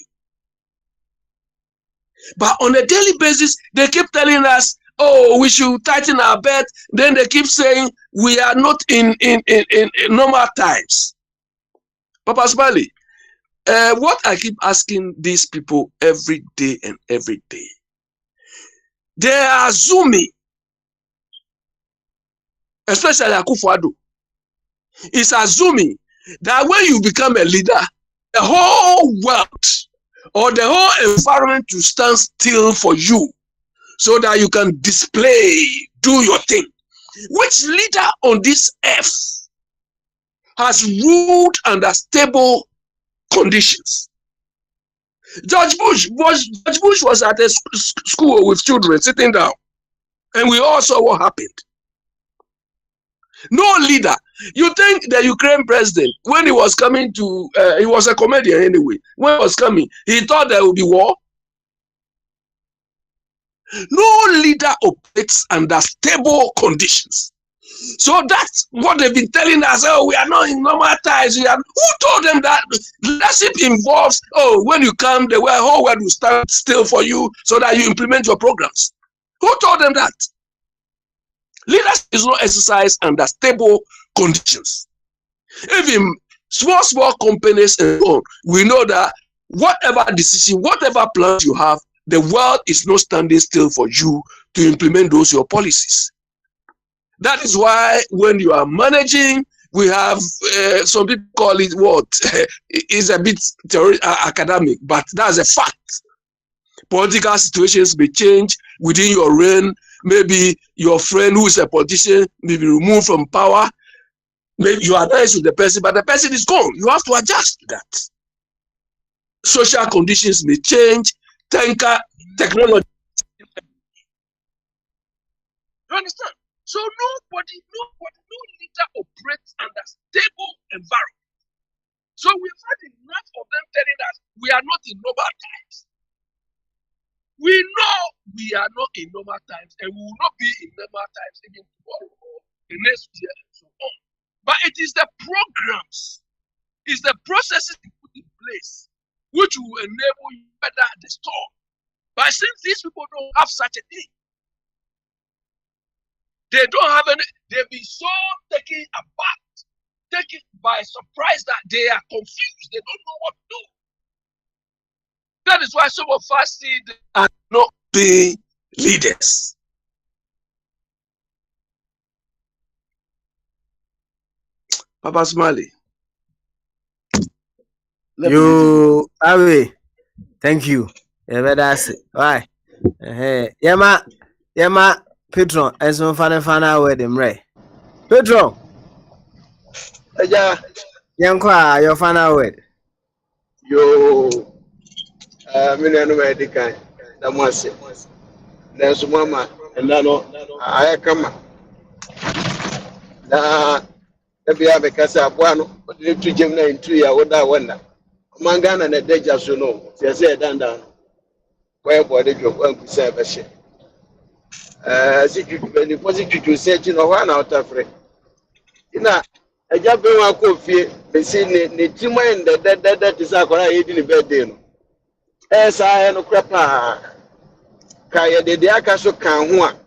But on a daily basis, they keep telling us, oh, we should tighten our belt. Then they keep saying we are not in normal times. Papa Smiley, what I keep asking these people every day and every day, they are assuming, especially Akufo-Addo, is assuming that when you become a leader, the whole world or the whole environment will stand still for you so that you can display, do your thing. Which leader on this earth has ruled under stable conditions? George Bush was at a school with children sitting down, and we all saw what happened. No leader. You think the Ukraine president, when he was coming to, he was a comedian anyway, when he was coming, he thought there would be war? No leader operates under stable conditions. So that's what they've been telling us. Oh, we are not in normal times. Who told them that leadership involves, oh, when you come, the whole world will stand still for you so that you implement your programs? Who told them that? Leadership is not exercised under stable conditions. Even small companies and so on, we know that whatever decision, whatever plans you have, the world is not standing still for you to implement those your policies. That is why when you are managing, we have some people call it what is a bit academic, but that's a fact. Political situations may change within your reign. Maybe your friend who is a politician may be removed from power. Maybe you are nice with the person, but the person is gone. You have to adjust to that. Social conditions may change. Technology. You understand? So no leader operates under stable environment. So we've had enough of them telling us we are not in normal times. We know we are not in normal times, and we will not be in normal times even tomorrow or the next year and so on. But it is the programs, it's the processes you put in place which will enable you to weather the storm. But since these people don't have such a thing, they don't have any, they've been so taken by surprise that they are confused. They don't know what to do. That is why some of us see they are not being leaders. Papa Smiley. You, Avi, thank you. Yeah, that's it. Why? Yama, Petron, and some fana wedding, right? Petron, Yeah, Yankwa, your fana wed. yo, me no medical. That was it. There's mama, and I come. Na ebi abekasa abuano odi tu gem na ntu ya woda wona mangana na deja so no se se danda boy body jo kwa kusa be she sikitu be ni posikitu se chi no wa na otafre ina eja be wa ko fie be si ne timan de ti sa kwara yedi ni birthday no sa no krapa ka ye de aka so kan ho a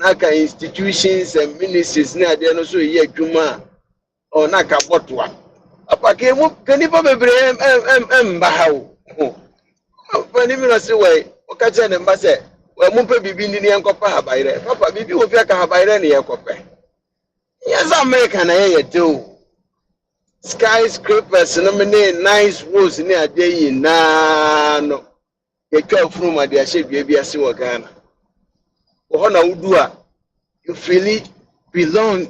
naka institutions and ministries na ade no so ye adwuma o naka botwa apake mu kanipa bebre mba hawo pani mi no se we o ka che ne mba se we mu pe bibi ni enkopa habaire papa bibi wo fi aka habaire ne yekope yes America na ye do skyscrapers no me nice roads ni ade yi na no ye twa funu ma de ahye bia ase wo Ghana Ohana Udua, you feel it belong.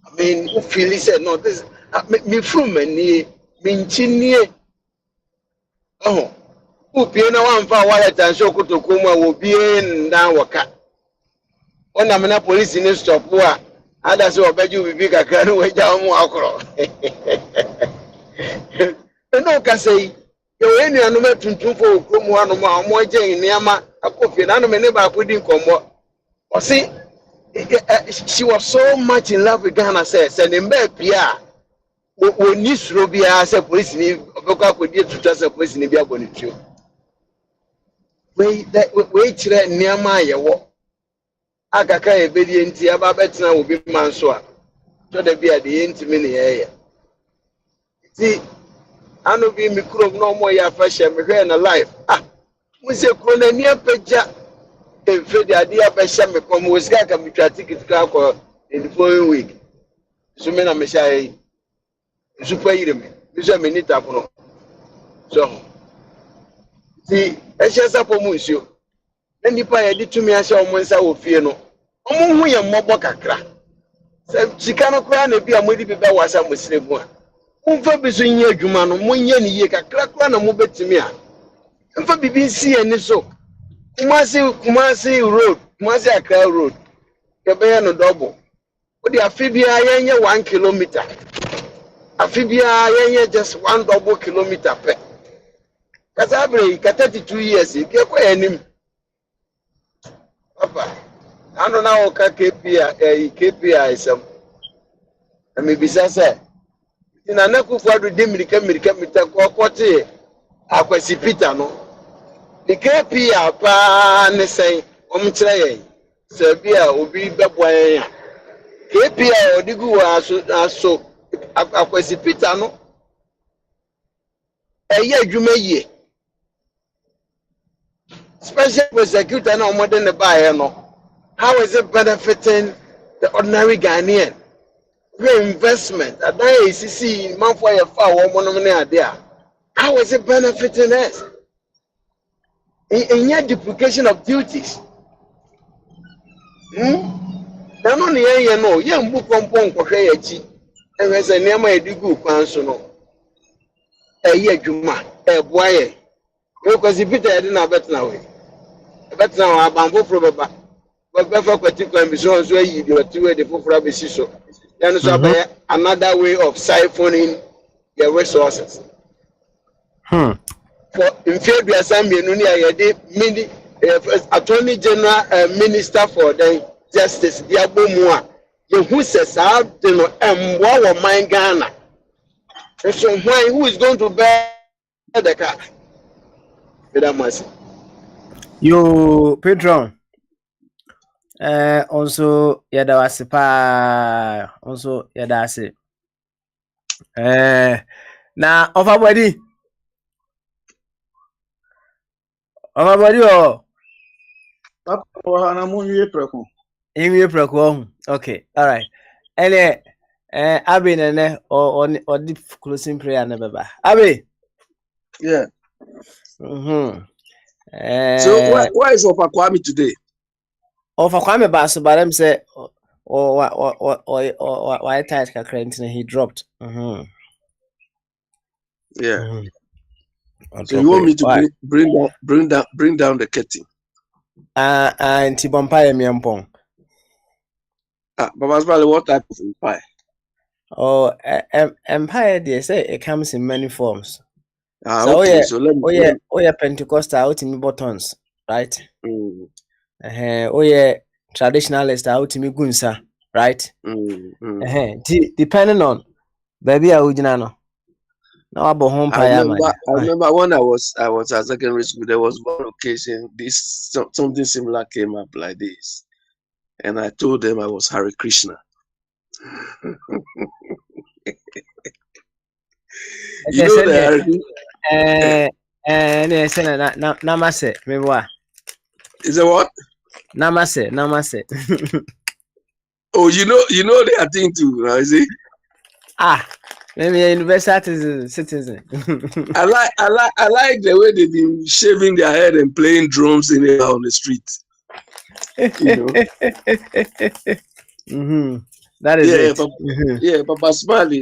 I mean, you feel it said no, this me from me chini. Oh, who piano one for wire and show to come will be in down waka. When I'm in police in this stop, others will bet you will be a can way down more. No, can say. You any anuma tuntum for kumu anuma omo je niama akofie na anuma ne ba pudi nkomo o see she was so much in love with Ghana says and in be pia o ni suro bia say police ni obekwa akodi tutu say police ni bia bonitio we kire niama ye wo akaka ebedi enti aba betina obi man so a so da bia de enti me ne ye ti anu bi mi krom no mo ya fa hye me hwe na life mu se kro na ni apagya emfe de ade abɛhyɛ me kom wo sika ka me twa ticket ka akɔ the following week so me na me hyɛ super yire me so me ni tap no so ti ɛhyɛ sapo mu nsuo na nipa yɛ de tumi ahyɛ ɔmo nsa wɔ fie no ɔmo hu yɛ mmɔbɔ kakra sɛ sika no koraa na bi a modi bi bɛ wasa mo sire mu a momfa bi so nyɛ adwuma no monyɛ ne yie kakra koraa na mobɛtumi a mfa bibi nsi ani so Kumasi road Kumasi Accra road kɛbɛyɛ no double wode afe biara yɛnyɛ 1 kilometer afe biara yɛnyɛ just 1 double kilometer pɛ kasa abere ka 32 years kɛkɔ yɛ anim papa ano na wɔka KPI sɛm na mebisa sɛ na Nekufu Addo de mmirika mita kɔkɔte Akwasi Peter no the KPI paa ne sɛn ɔmkyerɛ yɛn sɛ bi a obi bɛboa yɛn a KPI ɔde gu wɔ aso Akwasi Peter no ɛyɛ adwuma yie special prosecutor na ɔmɔde ne baeɛ no how is it benefiting the ordinary Ghanaian reinvestment adan esisi manfo yɛ fa wɔn nom ne ade a how is it benefiting us in duplication of duties na no ne yɛn no yɛn bu pɔmpɔ nkɔhwɛ yɛ akyi ɛhwɛ sɛ nneɛma yɛde gu kwan so no ɛyɛ adwuma ɛboa yɛ Kwasi Peter yɛde na abɛtena hɔ ɛbɛtena hɔ aban foforɔ bɛfa kwati kwan bi so nso ayi deɛ ɔte wɔ de foforɔ abɛsi so yɛn nso abɛyɛ another way of siphoning your resources for mfeɛ aduasa mmienu ne a yɛde attorney general minister for the justice de abɔ mu a yɛhu sɛ saa de no ɛmboa wɔ man Ghana nso who is going to bear the cost Bedamasi Yo Pedro also yada wase pa also yada ase na overbody oh papa na mo wie preko okay all right ele Abi nene or the closing prayer na baba Abi Yeah. So why is Opa Kwame today? For Kwame Basu, but I'm say why tight kakra he dropped. Yeah. So you want me to bring down the curtain? And Tibompire Miampong. Baba's Valley, what type of empire? Oh, empire, they say it comes in many forms. So let me. Pentecostal out in buttons, right? Traditionalist out in gunsa, right? Depending on baby Aujinano. I remember when I was at secondary school, there was one occasion something similar came up like this. And I told them I was Hare Krishna. You know the Namase, maybe. Is it what? Namase. Oh, you know they are thing too, is it? Maybe a university citizen. I like the way they've been shaving their head and playing drums on the street. You know. That is it. Yeah, Papa Smiley.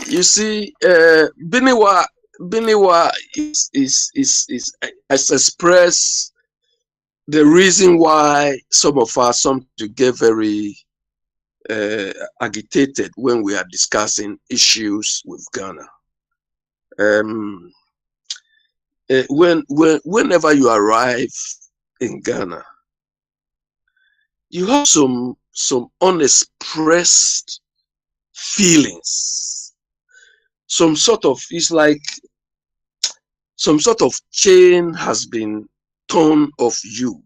You see, Biniwa is express the reason why some of us to get very agitated when we are discussing issues with Ghana. Whenever you arrive in Ghana, you have some unexpressed feelings. It's like some sort of chain has been torn off you.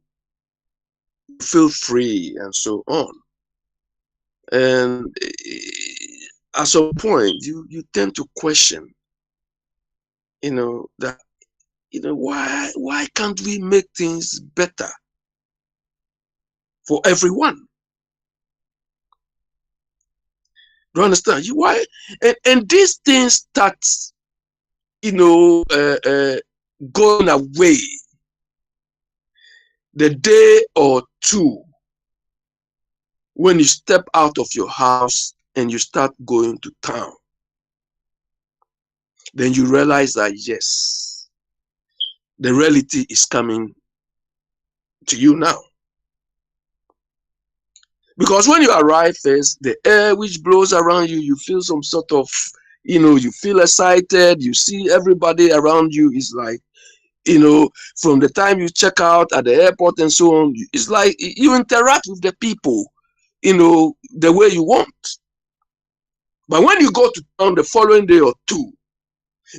feel free and so on. And at some point, you tend to question, that, why can't we make things better for everyone? Do you understand? Why? And these things start, going away the day or two when you step out of your house and you start going to town. Then you realize that, yes, the reality is coming to you now. Because when you arrive first, the air which blows around you, you feel some sort of, you feel excited. You see everybody around you is like, from the time you check out at the airport and so on, it's like you interact with the people, the way you want. But when you go to town the following day or two,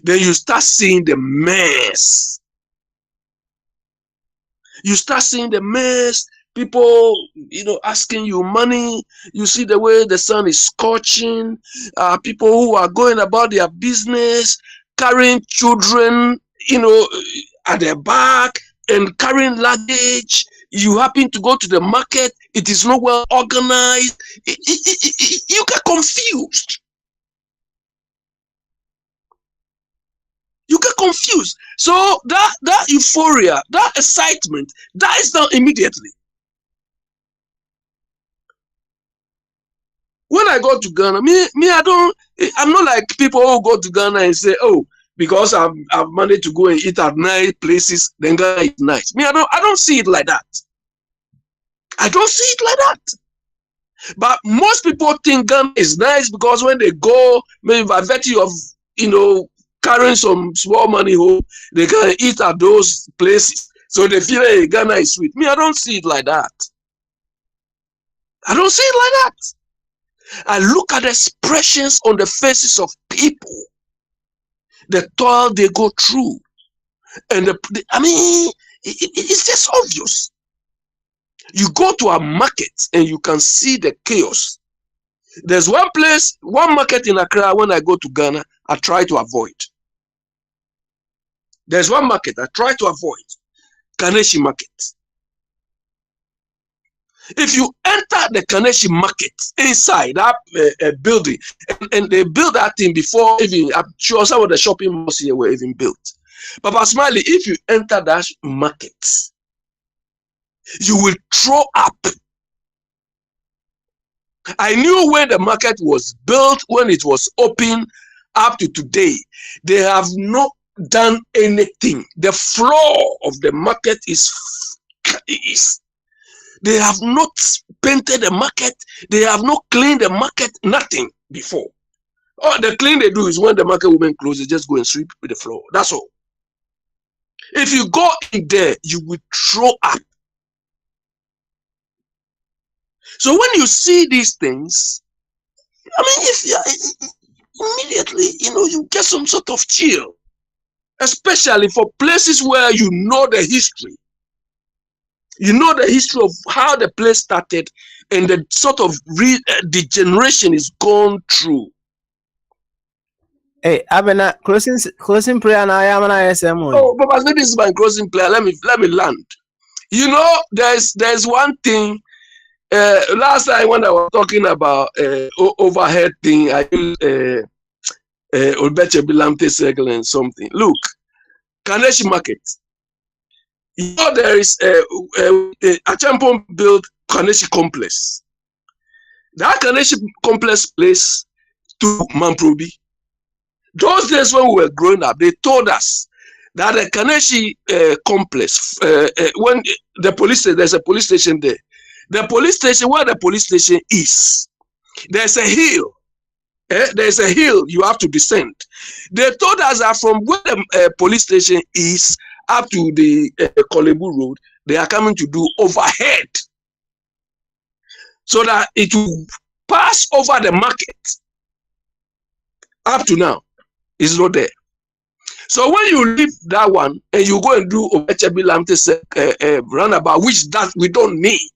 then you start seeing the mess. You start seeing the mess. People, asking you money. You see the way the sun is scorching. People who are going about their business, carrying children, at their back and carrying luggage. You happen to go to the market. It is not well organized. You get confused. You get confused. So that euphoria, that excitement, dies down immediately. When I go to Ghana, I'm not like people who go to Ghana and say, oh, because I've managed to go and eat at nice places, then Ghana is nice. I don't see it like that. I don't see it like that. But most people think Ghana is nice because when they go, maybe by virtue of, carrying some small money home, they can eat at those places. So they feel, hey, Ghana is sweet. I don't see it like that. I don't see it like that. I look at the expressions on the faces of people, the toil they go through. And it's just obvious. You go to a market and you can see the chaos. There's one market in Accra when I go to Ghana, I try to avoid. There's one market I try to avoid, Kaneshi Market. If you enter the Kaneshi Market inside that building, and they built that thing before even, I'm sure some of the shopping malls here were even built. Papa Smiley, if you enter that market, you will throw up. I knew when the market was built, when it was open, up to today, they have not done anything. The floor of the market is they have not painted the market, they have not cleaned the market, nothing before. All the clean they do is when the market women close, they just go and sweep with the floor. That's all. If you go in there, you will throw up. So when you see these things, immediately, you get some sort of chill, especially for places where you know the history. You know the history of how the place started and the sort of degeneration is gone through. Hey, Abena, closing prayer now. I am an ISM. Oh, Papa, this is my closing prayer. Let me land. There's one thing. Last time when I was talking about overhead thing, I used Olbeche Bilamte circle and something. Look, Kaneshi Market. There is a Achampon built Kaneshi complex. That Kaneshi complex place to Mamprobi. Those days when we were growing up, they told us that the Kaneshi complex, when the police, there's a police station there. The police station, where the police station is, there's a hill. There's a hill you have to descend. They told us that from where the police station is up to the Kolebu Road, they are coming to do overhead so that it will pass over the market. Up to now, it's not there. So when you leave that one and you go and do Obechebi Lamte roundabout, which that we don't need,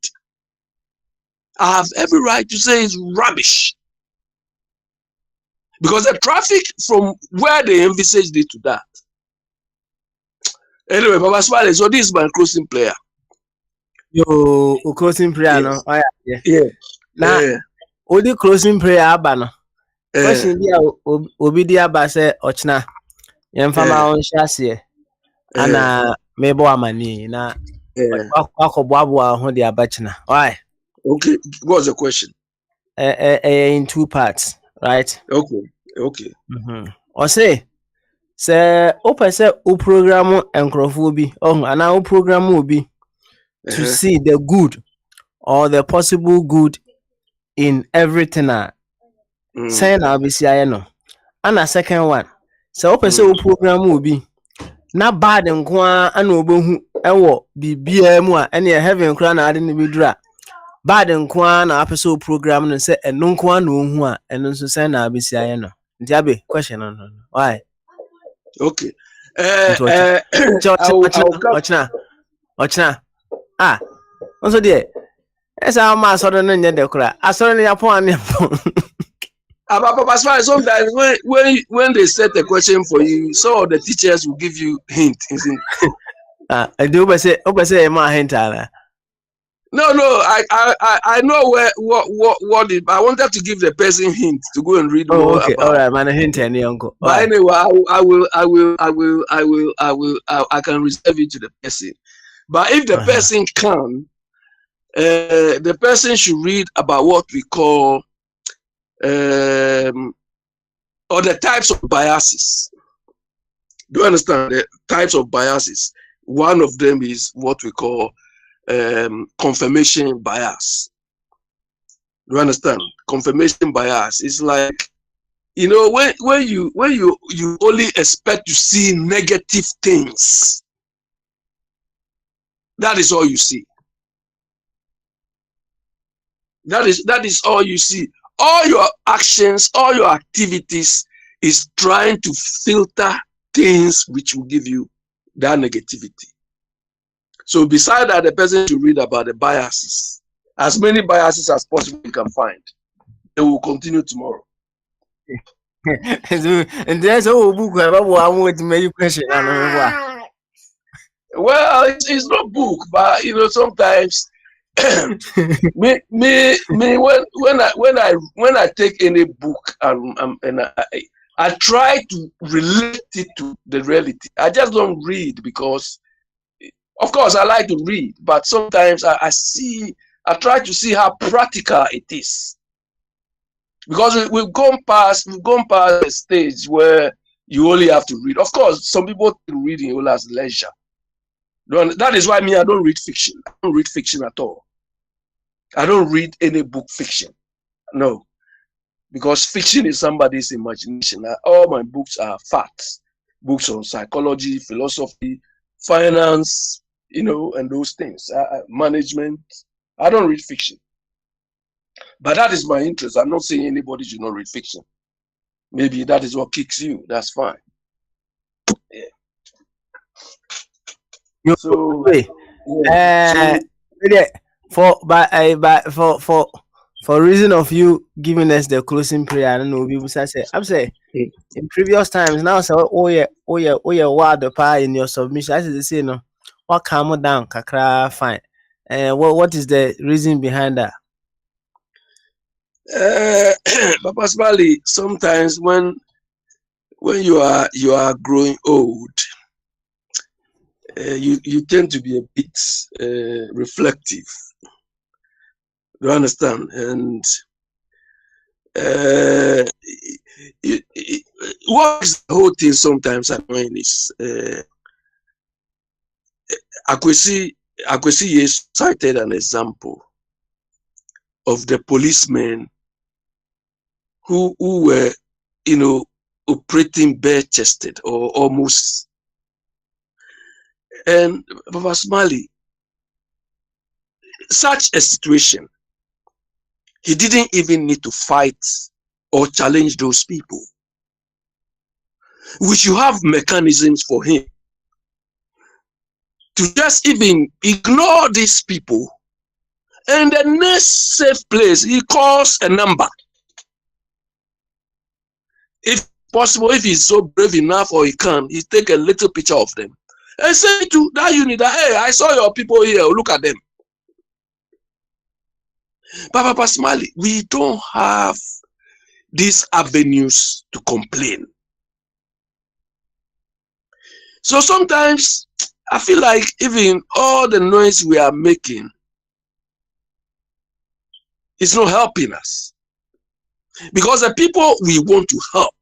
I have every right to say it's rubbish. Because the traffic from where they envisaged it to that. Anyway, Papa Smiley, so this is my closing prayer. Yo, closing prayer, no? Yes. Oh, yeah. Yeah. Now, only closing prayer, Abano. Question dia obi di aba say ochna yemfama on hyase ana mebo amani na akoboabo ho di abachna. Why? Okay, what's the question? In two parts, right? Okay. Or say open say o program enkrofo bi ana o program obi to see the good or the possible good in everything say na obisi aye no. And a second one, so open say o program obi na bad nko ana obohu ewo bibia mu a ene heaven kra na ade ne bidura bad nko na apese o program no say eno nko na ohu a eno nso say na abisi aye no. Nti abe question no. Why? Okay. Ochna. Ah. Also there. Esa ma so do no nye de kra. Asoro ne yapon ane yapon. Papa Smile, sometimes when they set a question for you, some of the teachers will give you hints. I do say ma hint. No, I know what it, I wanted to give the person hint to go and read more okay. about. All right, man, hint any uncle. But anyway, I can reserve it to the person. But if the person can, the person should read about what we call or the types of biases. Do you understand the types of biases? One of them is what we call confirmation bias. Do you understand? Confirmation bias is like, you know, when you only expect to see negative things, that is all you see. That is all you see. All your actions, all your activities is trying to filter things which will give you that negativity. So beside that, the person should read about the biases. As many biases as possible you can find. They will continue tomorrow. And there's a book about what to make question. Well, it's not book, but you know, sometimes me when I take any book and I try to relate it to the reality. I just don't read because, of course, I like to read, but sometimes I try to see how practical it is. Because we've gone past a stage where you only have to read. Of course, some people reading only as leisure. That is why me, I don't read fiction. I don't read fiction at all. I don't read any book fiction. No. Because fiction is somebody's imagination. All my books are facts. Books on psychology, philosophy, finance, you know, and those things. Management. I don't read fiction. But that is my interest. I'm not saying anybody should not read fiction. Maybe that is what kicks you. That's fine. Yeah. So, for reason of you giving us the closing prayer, I don't know people say I'm saying in previous times now so what the power in your submission. As they say no, what calm down, kakra fine. What is the reason behind that? Papa Smiley, sometimes when you are growing old, you tend to be a bit reflective. Do you understand? And what is the whole thing sometimes annoying is Akwesi cited an example of the policemen who were, you know, operating bare-chested or almost. And Papa Smiley, such a situation, he didn't even need to fight or challenge those people. we should have mechanisms for him to just even ignore these people. And the next safe place, he calls a number. If possible, if he's so brave enough or he can, he take a little picture of them and say to that unit that, hey, I saw your people here, look at them. But Papa Smiley, we don't have these avenues to complain. So sometimes I feel like even all the noise we are making is not helping us. Because the people we want to help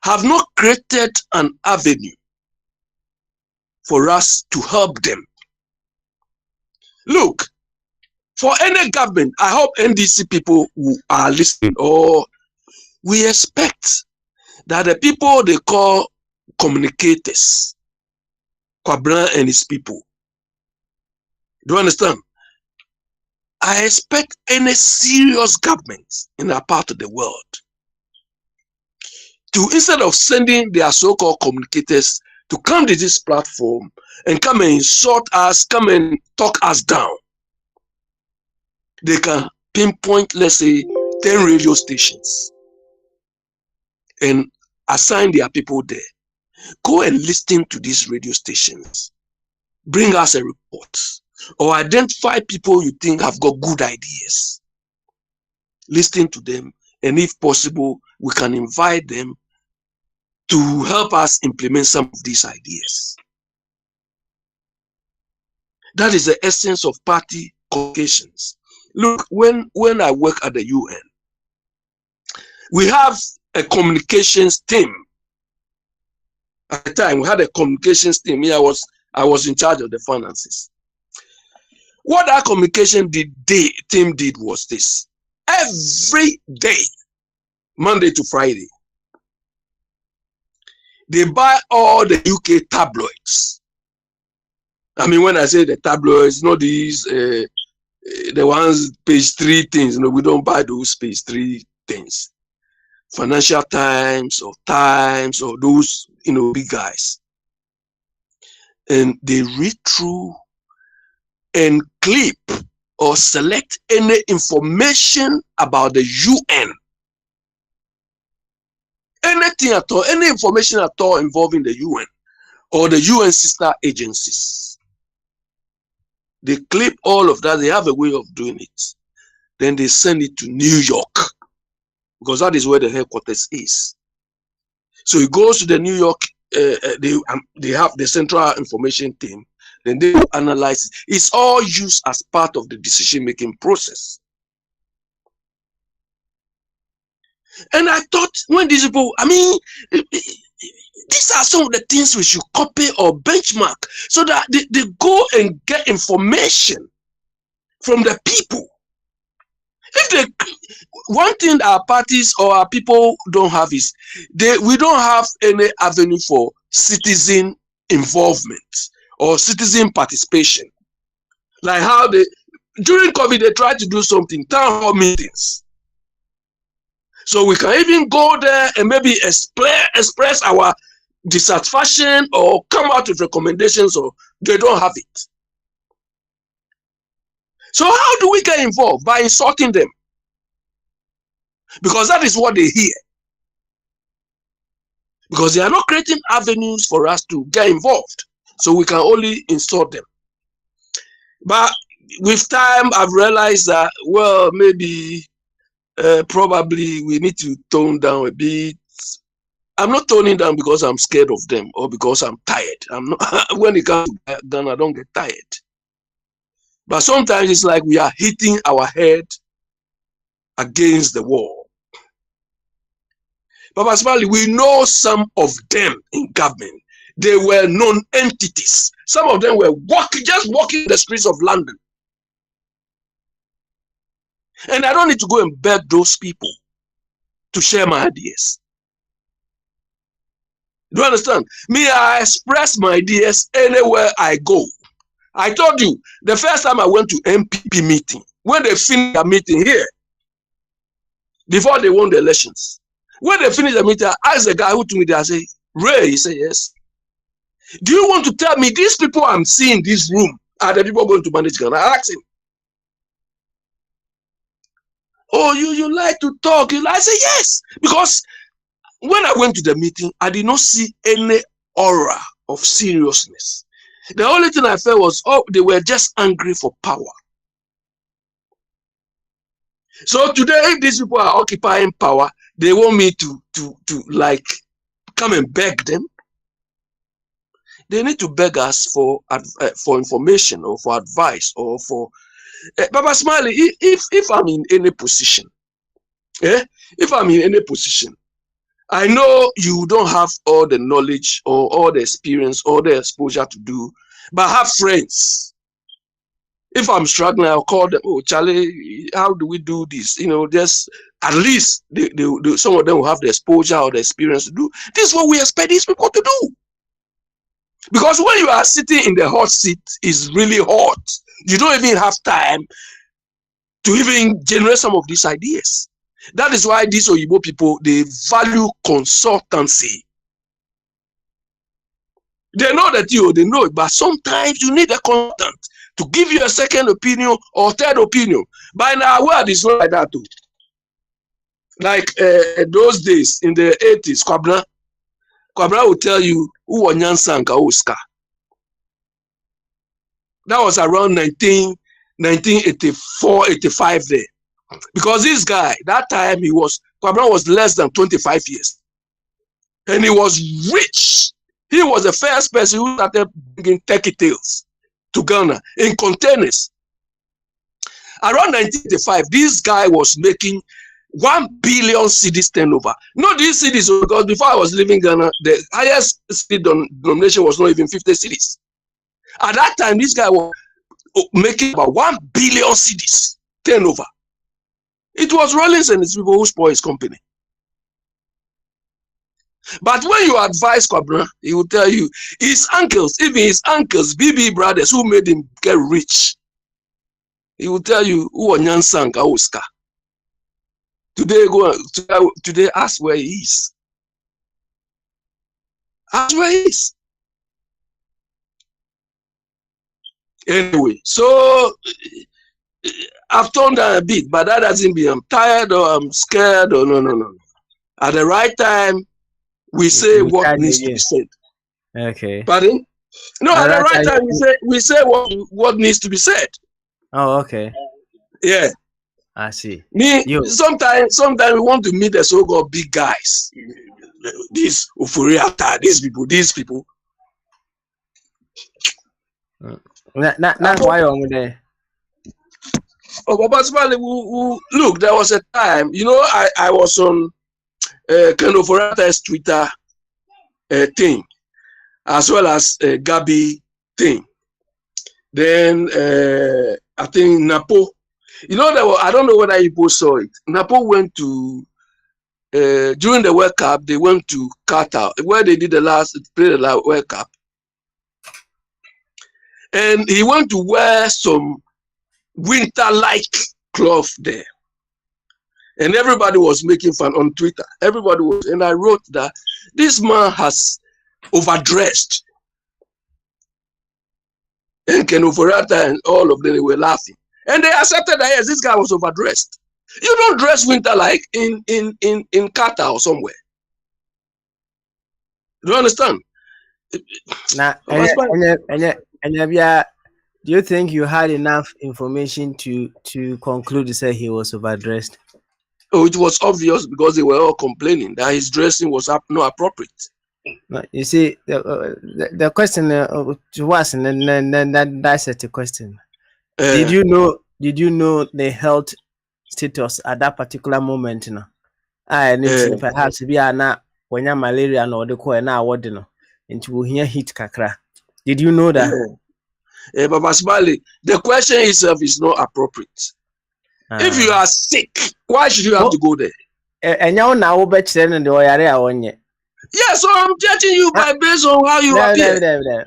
have not created an avenue for us to help them. Look, for any government, I hope NDC people who are listening, or we expect that the people they call communicators, Kwabra and his people, do you understand? I expect any serious government in our part of the world to, instead of sending their so-called communicators to come to this platform and come and insult us, come and talk us down, they can pinpoint, let's say, 10 radio stations and assign their people there. Go and listen to these radio stations. Bring us a report. Or identify people you think have got good ideas. Listen to them, and if possible, we can invite them to help us implement some of these ideas. That is the essence of party communications. Look, when I work at the UN, we have a communications team. At the time, we had a communications team. Here I was in charge of the finances. What that communication team did was this. Every day, Monday to Friday, they buy all the UK tabloids. I mean, when I say the tabloids, not these, the ones page 3 things. We don't buy those page 3 things. Financial Times or those, big guys. And they read through and clip or select any information about the UN. Anything at all, any information at all involving the UN or the UN sister agencies. They clip all of that. They have a way of doing it. Then they send it to New York, because that is where the headquarters is. So it goes to the New York, they have the central information team. Then they analyze it. It's all used as part of the decision-making process. And I thought, when these people, I mean, these are some of the things we should copy or benchmark so that they go and get information from the people. One thing our parties or our people don't have is, we don't have any avenue for citizen involvement or citizen participation. Like how during COVID, they tried to do something, town hall meetings. So we can even go there and maybe express our dissatisfaction or come out with recommendations, or they don't have it. So how do we get involved? By insulting them. Because that is what they hear. Because they are not creating avenues for us to get involved. So we can only insult them. But with time, I've realized that, well, maybe, probably we need to tone down a bit. I'm not toning down because I'm scared of them or because I'm tired. I'm not. When it comes to Ghana, I don't get tired. But sometimes it's like we are hitting our head against the wall. Papa Smiley, we know some of them in government. They were known entities. Some of them were just walking the streets of London. And I don't need to go and beg those people to share my ideas. Do you understand? Me, I express my ideas anywhere I go. I told you, the first time I went to MPP meeting, when they finished their meeting here, before they won the elections, When they finish the meeting, I asked the guy who told me there, I say, Ray, he said, yes. Do you want to tell me these people I'm seeing in this room are the people going to manage Ghana? I asked him. Oh, you like to talk. I say, yes. Because when I went to the meeting, I did not see any aura of seriousness. The only thing I felt was, oh, they were just angry for power. So today, if these people are occupying power, they want me to like come and beg them. They need to beg us for information or for advice or for. Baba Smiley, if I'm in any position, if I'm in any position, I know you don't have all the knowledge or all the experience or the exposure to do, but have friends. If I'm struggling, I'll call them. Oh, Charlie, how do we do this? You know, there's at least some of them will have the exposure or the experience to do. This is what we expect these people to do. Because when you are sitting in the hot seat, it's really hot. You don't even have time to even generate some of these ideas. That is why these Oyibo people, they value consultancy. They know that they know it, but sometimes you need a consultant to give you a second opinion or third opinion. By now, world is not like that too. Like those days in the 80s, Kwabra will tell you who was Nyansanka Oscar. That was around 1984, 85 there. Because this guy, that time Kwabra was less than 25 years. And he was rich. He was the first person who started bringing turkey tails to Ghana in containers. Around 1985, this guy was making 1 billion cedis turnover. Not these cedis, because before I was living in Ghana, the highest cedi denomination was not even 50 cedis. At that time, this guy was making about 1 billion cedis turnover. It was Rollins and his people who spoiled his company. But when you advise Kwabra, he will tell you his uncles, even his uncles, BB brothers who made him get rich. He will tell you who Nyansanka Oscar. Today ask where he is. Ask where he is. Anyway, so I've toned down a bit, but that doesn't mean I'm tired or I'm scared or no. At the right time, we say what needs to be said. Okay. Pardon? No, at the right time we say what needs to be said. Oh, okay. Yeah. I see. Sometimes we want to meet the so-called big guys. These Ufuriata, these people. Not why over there. Oh, but look, there was a time, I was on Ken Ufuriata's Twitter thing, as well as Gabi thing. Then I think Napo. I don't know whether you saw it. Napo went to during the World Cup. They went to Qatar, where they did the last World Cup, and he went to wear some winter-like cloth there, and everybody was making fun on Twitter. And I wrote that this man has overdressed, and Ken Oforiatta and all of them, they were laughing. And they accepted that, yes, this guy was overdressed. You don't dress winter like in Qatar or somewhere. Do you understand? Now, do you think you had enough information to conclude to say he was overdressed? Oh, it was obvious because they were all complaining that his dressing was not appropriate. No, you see, the question to us, and then that's the question. Did you know the health status at that particular moment? No, perhaps be not when you malaria no the coin now what no into here heat kakra. Did you know that? Baba Smiley, the question itself is not appropriate. If you are sick, why should you have to go there? And now bet and the yeah, so I'm judging you based on how you appear.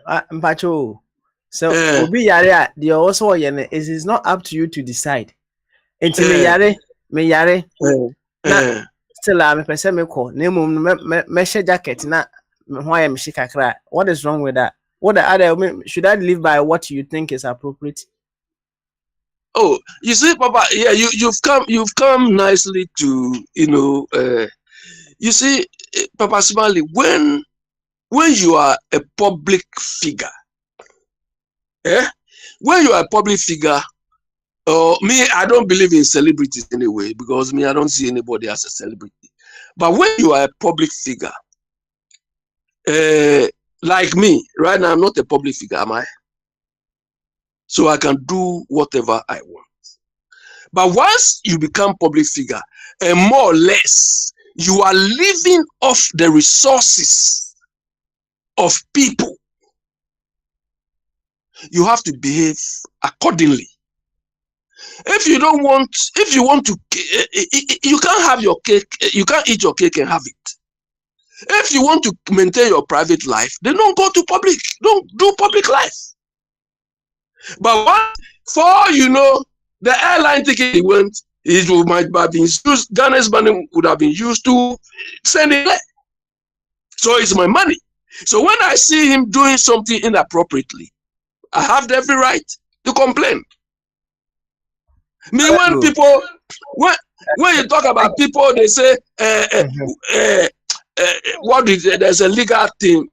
So Obi Yare, the also it is not up to you to decide. Until me yare. still I'm a person me call. Measure jacket na why am she kakra. What is wrong with that? What the other should I live by what you think is appropriate? Oh, you see, Papa, yeah, you've come nicely to, you see, Papa Smiley, when you are a public figure, when you are a public figure, me, I don't believe in celebrities anyway, because me, I don't see anybody as a celebrity. But when you are a public figure, like me, right now, I'm not a public figure, am I? So I can do whatever I want. But once you become public figure, and more or less, you are living off the resources of people. You have to behave accordingly. If you want to, you can't have your cake, you can't eat your cake and have it. If you want to maintain your private life, then don't go to public, don't do public life. But once, for the airline ticket he went, it might have been used, Ghana's money would have been used to send it there. So it's my money. So when I see him doing something inappropriately, I have every right to complain. Me, when people, when you talk about people, they say, there's a legal thing,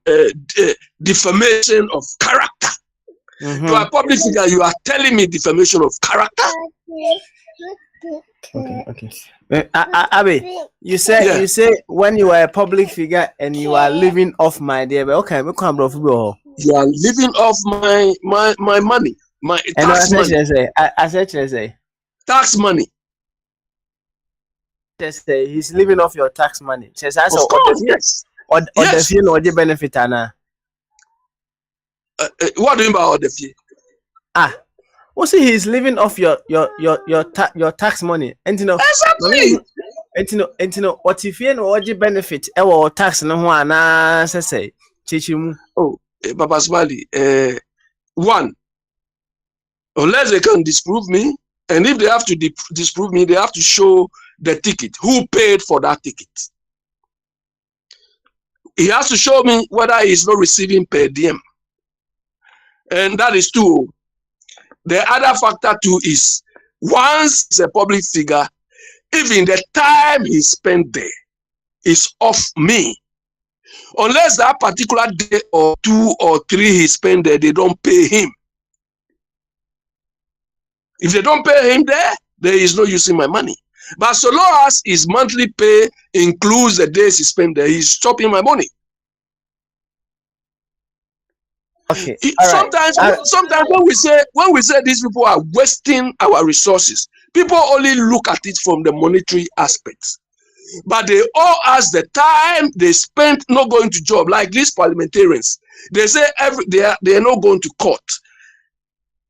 defamation of character. To a public figure, you are telling me defamation of character? Okay. Abby, you say when you are a public figure and you are living off my dear, but okay, we come bro. You are living off my money, my tax money. I said tax money. Just say he's living off your tax money. Says of course, yes. Or the fee or the benefit, Anna. What do you mean by all the fee? Well, see, he's living off your tax money, and exactly. And what if you know what you benefit? Our tax no one say chichimu. Oh, Papa Smiley, one, unless they can disprove me, and if they have to disprove me, they have to show the ticket. Who paid for that ticket? He has to show me whether he's not receiving per diem. And that is two. The other factor too is once he's a public figure, even the time he spent there is off me. Unless that particular day or 2 or 3 he spent there, they don't pay him. If they don't pay him there is no use in my money. But so long as his monthly pay includes the days he spent there, he's chopping my money. Okay. Sometimes when we say these people are wasting our resources, people only look at it from the monetary aspects. But they owe us the time they spent not going to job, like these parliamentarians. They say they are not going to court.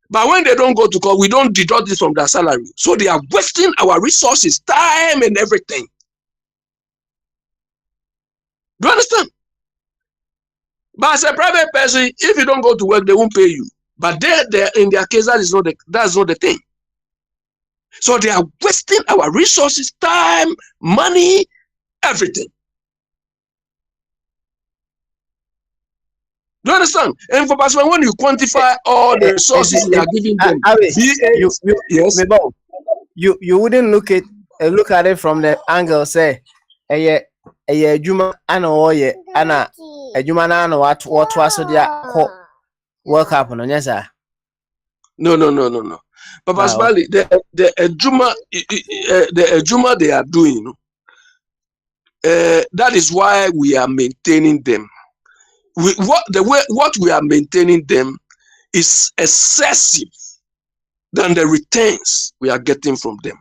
But when they don't go to court, we don't deduct it from their salary. So they are wasting our resources, time and everything. Do you understand? But as a private person, if you don't go to work, they won't pay you. But they in their case, that's not the thing. So they are wasting our resources, time, money, everything. Do you understand? And for Pastor, when you quantify all the resources we are giving them, yes, you wouldn't look at it from the angle say, Juma and Anna a Jumana what was the work up on yes, sir. No. Papa Smiley, the Juma they are doing, that is why we are maintaining them. What we are maintaining them is excessive than the returns we are getting from them.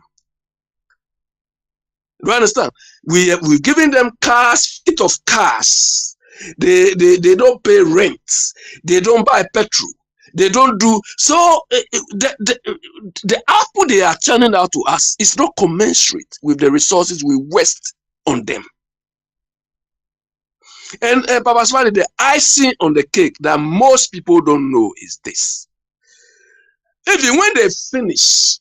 Do you understand? We're giving them cars, fleet of cars. They don't pay rent. They don't buy petrol. They don't do so. The output they are churning out to us is not commensurate with the resources we waste on them. And Papa Smiley, the icing on the cake that most people don't know is this. Even when they finish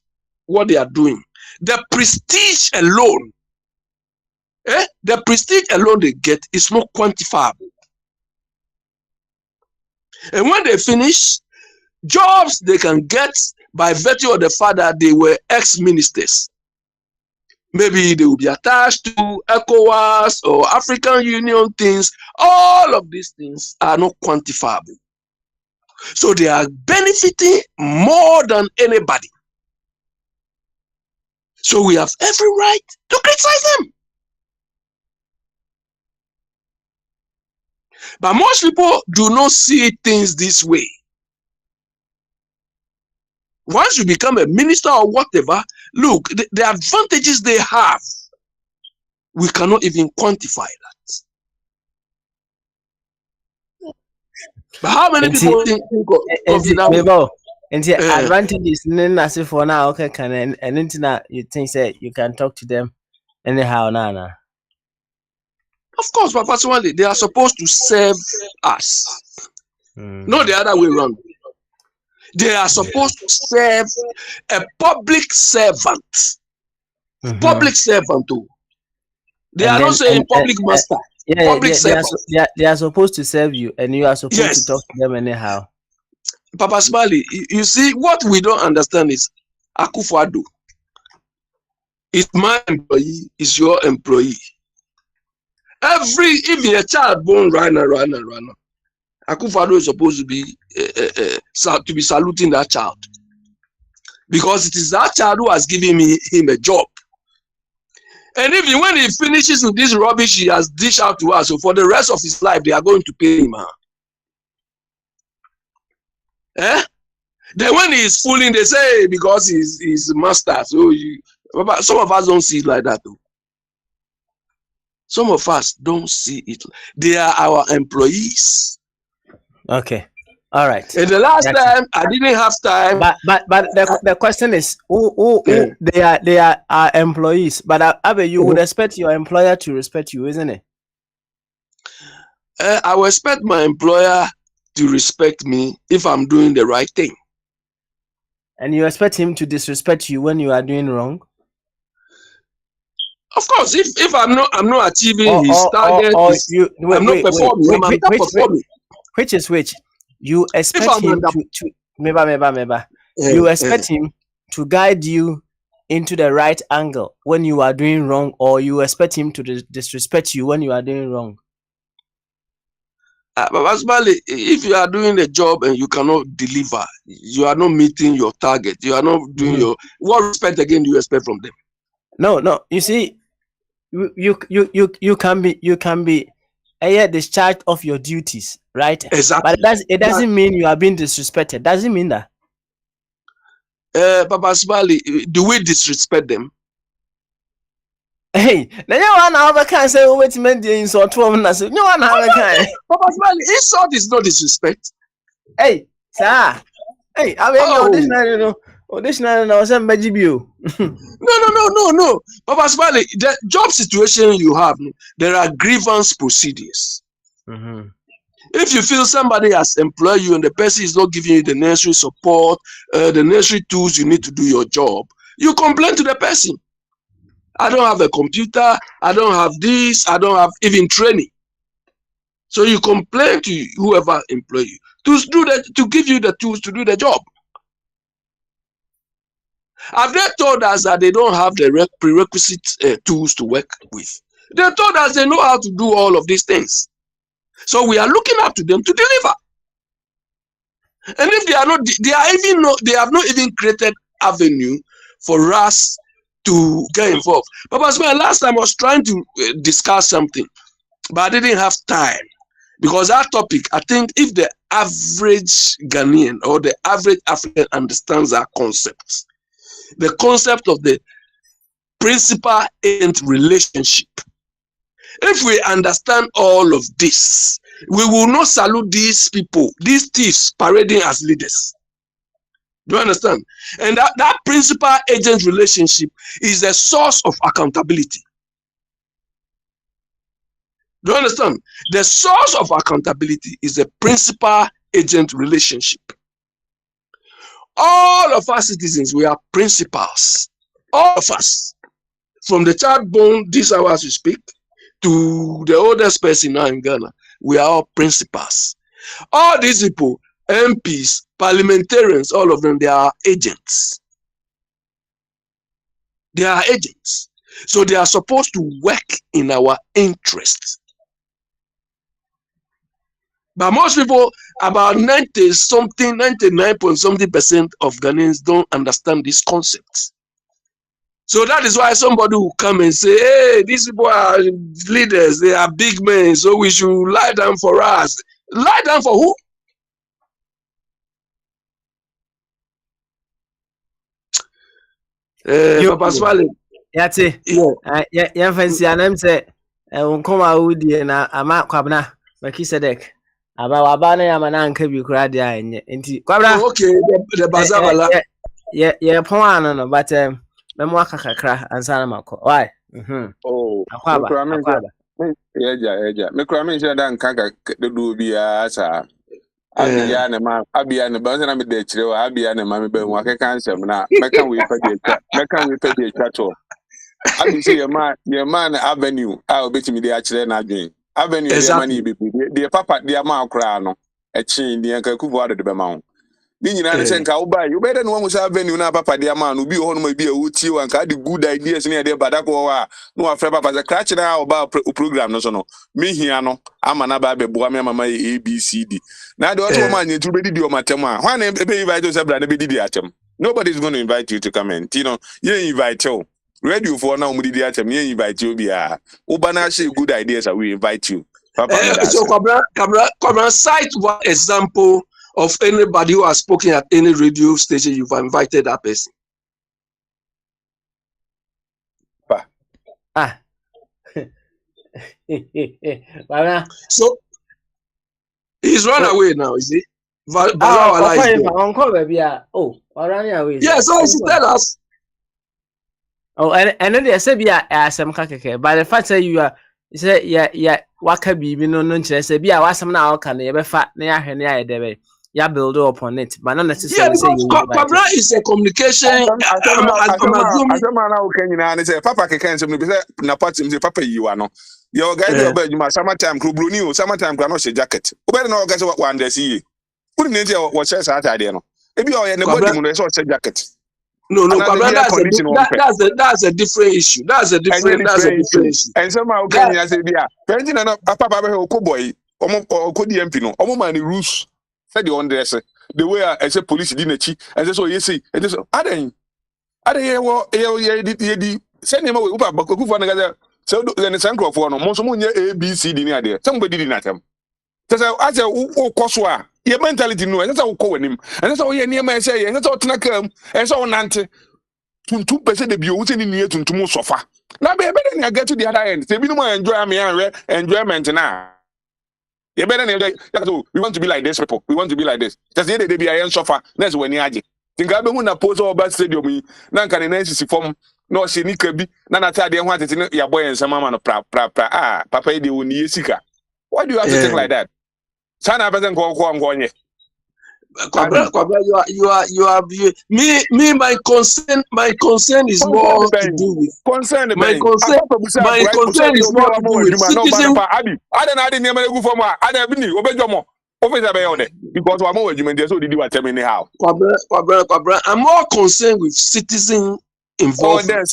what they are doing, the prestige alone The prestige alone they get is not quantifiable. And when they finish, jobs they can get by virtue of the fact that they were ex-ministers. Maybe they will be attached to ECOWAS or African Union things. All of these things are not quantifiable. So they are benefiting more than anybody. So we have every right to criticize them. But most people do not see things this way. Once you become a minister or whatever, look, the advantages they have, we cannot even quantify that. But how many people think of it now? And the advantages as for now, okay, can and internet you think that you can talk to them anyhow, Nana. Of course, but personally, they are supposed to serve us. Not the other way around. They are supposed to serve a public servant. Public servant too. They are not saying public master. Public servant. They are supposed to serve you, and you are supposed to talk to them anyhow. Papa Smiley, you see, what we don't understand is Akufo-Addo is my employee, is your employee. Even a child born right now, Akufo-Addo is supposed to be saluting that child, because it is that child who has given him a job. And even when he finishes with this rubbish he has dished out to us, so for the rest of his life they are going to pay him. Then when he is fooling, they say because he's master. So some of us don't see it like that though. Some of us don't see it. They are our employees. Okay. All right. And the last time I didn't have time. But the question is, they are our employees. But Abe, you would expect your employer to respect you, isn't it? I will expect my employer to respect me if I'm doing the right thing. And you expect him to disrespect you when you are doing wrong? Of course, if I'm not achieving his target, I'm not performing. Which is which? You expect him to you expect him to guide you into the right angle when you are doing wrong, or you expect him to disrespect you when you are doing wrong? But if you are doing the job and you cannot deliver, you are not meeting your target, you are not doing what respect again do you expect from them? No. You see, you can be discharged of your duties, right? Exactly. But it doesn't mean you are being disrespected. Doesn't mean that. Papa Smiley, do we disrespect them? Hey, now you want to have a can say wait meant the insult to him. You want to have a can. Papa Smiley, insult is not disrespect. Hey, sir. Hey, I mean audition was a Majibio. No. Papa Smiley, the job situation you have, there are grievance procedures. If you feel somebody has employed you and the person is not giving you the necessary support, the necessary tools you need to do your job, you complain to the person. I don't have a computer, I don't have this, I don't have even training. So you complain to whoever employ you to give you the tools to do the job. Have they told us that they don't have the prerequisite tools to work with? They told us they know how to do all of these things. So we are looking up to them to deliver. And if they are not, they have not even created avenue for us to get involved. Papa Smile, last time I was trying to discuss something, but I didn't have time. Because that topic, I think if the average Ghanaian or the average African understands our concept, the concept of the principal-agent relationship, if we understand all of this, we will not salute these people, these thieves parading as leaders. Do you understand? And that principal-agent relationship is a source of accountability. Do you understand? The source of accountability is a principal-agent relationship. All of us citizens, we are principals. All of us. from the child born this hour as we speak to the oldest person now in Ghana, we are all principals. All these people, MPs, parliamentarians, all of them, they are agents. They are agents. So they are supposed to work in our interest. But most people, about 99.something% of Ghanaians don't understand this concept. So that is why somebody will come and say, hey, these people are leaders, they are big men, so we should lie down for us. Lie down for who? Papa Swale. Yate. Yeah, fancy and I'm say, come out na ama kwabna Melchizedek. Aba na yama na nka bi kura dia enye. Enti kwabna. Okay, the bazabala. Yeah, pon no, but memo aka kakra ansa na mako. Why? Oh, akwaba. Eja. Me kura me nche da nka ka do bia sa. Abia ne ba na me de kire wa abia ne ma me ba hu akeka nsem na meka we pa de twa to. Abi say your man na avenue obetimi de akire na adwen. Avenue de man be de papa de ma akra no echi de nka kubu ado de be ma ho. Ni nyina ne senka wo bai, wo be de no mu sa avenue na papa de ma no bi ho no ma bi e wuti wa nka de good ideas ne de badako wa no wa frɛ papa za crash na oba program no so no. Me hia no ama na ba be boa me mama ABCD. Na de oto ma nyetu be didi o matem a. Hwan na be invite us bra na be didi atem. Nobody is going to invite you to come in. You know, you invite you. Radio for now, we invite you. Be Ubana say good ideas, we invite you. Papa, so, Kabra, cite one example of anybody who has spoken at any radio station. You've invited that person. So he's run away now, is he? Oh, away. Yeah, so he should tell us. Oh, and then they say be some kake, but the fact that you are say yeah waka bibi no say be wasam na can you be fat na ya debe ya build up on it, but not necessarily say Kabra is a communication. Papa can say na party say papa you are no. Your guy dey obey you summertime club summertime no she jacket. Obe na go say one dey see. Put in there what says Saturday no. Ebi o ye ne body mu no say jacket. No, that's a different issue. That's a different issue. And somehow can you say, "Yeah, parenting and papa boy, Okodi MP no, man rules." Said the undress the way I say police didn't cheat, and that's what you see. And this, I didn't send him away. Baku for another. So then it's uncle for no, most of ABCD near there. Somebody didn't at him. So I said, "Oh, Koswa." Your mentality no, and that's how call him, and that's how you near my say, and that's how Tinakam, and so on. 2% the view in near to sofa. Now, be better than I get to the other end. Say, we don't enjoy me and enjoyment now. You better than we want to be like this, people. We want to be like this. Just the day be a sofa. That's when you are. Think I be when I pose over stadium. Now can an form. No, she need to be. None at the want it your boy and some man of papa, they will need sika. Why do you have to think like that? Sana person go on here. Kwabra, you are me. My concern is more to do with concern. My concern is more to do with citizen. I don't know go for more. I don't know. Obejomo. Officer be on there because we are more argument there. So did you tell me how? Kwabra. I'm more concerned with citizen involvement.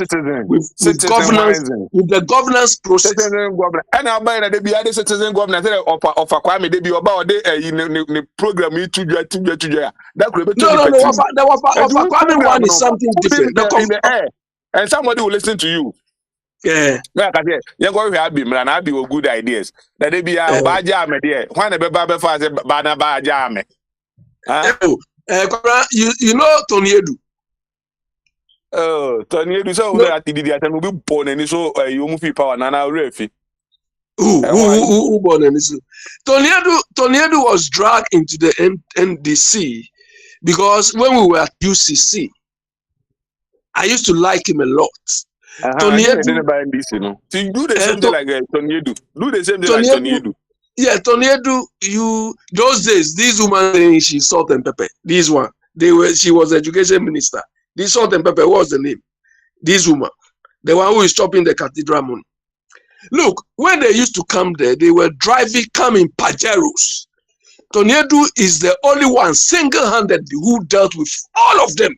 With governance, with the governance process. And I buy that they be other citizen governance of a crime. They be about the program to that could be the Kwame one is something different. In the air, and somebody will listen to you. Yeah, you're going to have been and I be with good ideas. That they be a bad jam there. When a baby father bad jam. You know Tony Edu. Tony Edu so that did the attempt to be born and so you move power and now refi. Who born and so Tony Edu was dragged into the NDC because when we were at UCC, I used to like him a lot. Tony Edu by NDC, no. So you do the same thing like Tony Edu. Do the same thing like Tony Edu. Yeah, Tony Edu, those days, this woman saying she's salt and pepper. This one, she was education minister. This salt and pepper, what's the name? This woman. the one who is chopping the cathedral money. Look, when they used to come there, they were coming Pajeros. Toniedu is the only one single-handedly who dealt with all of them.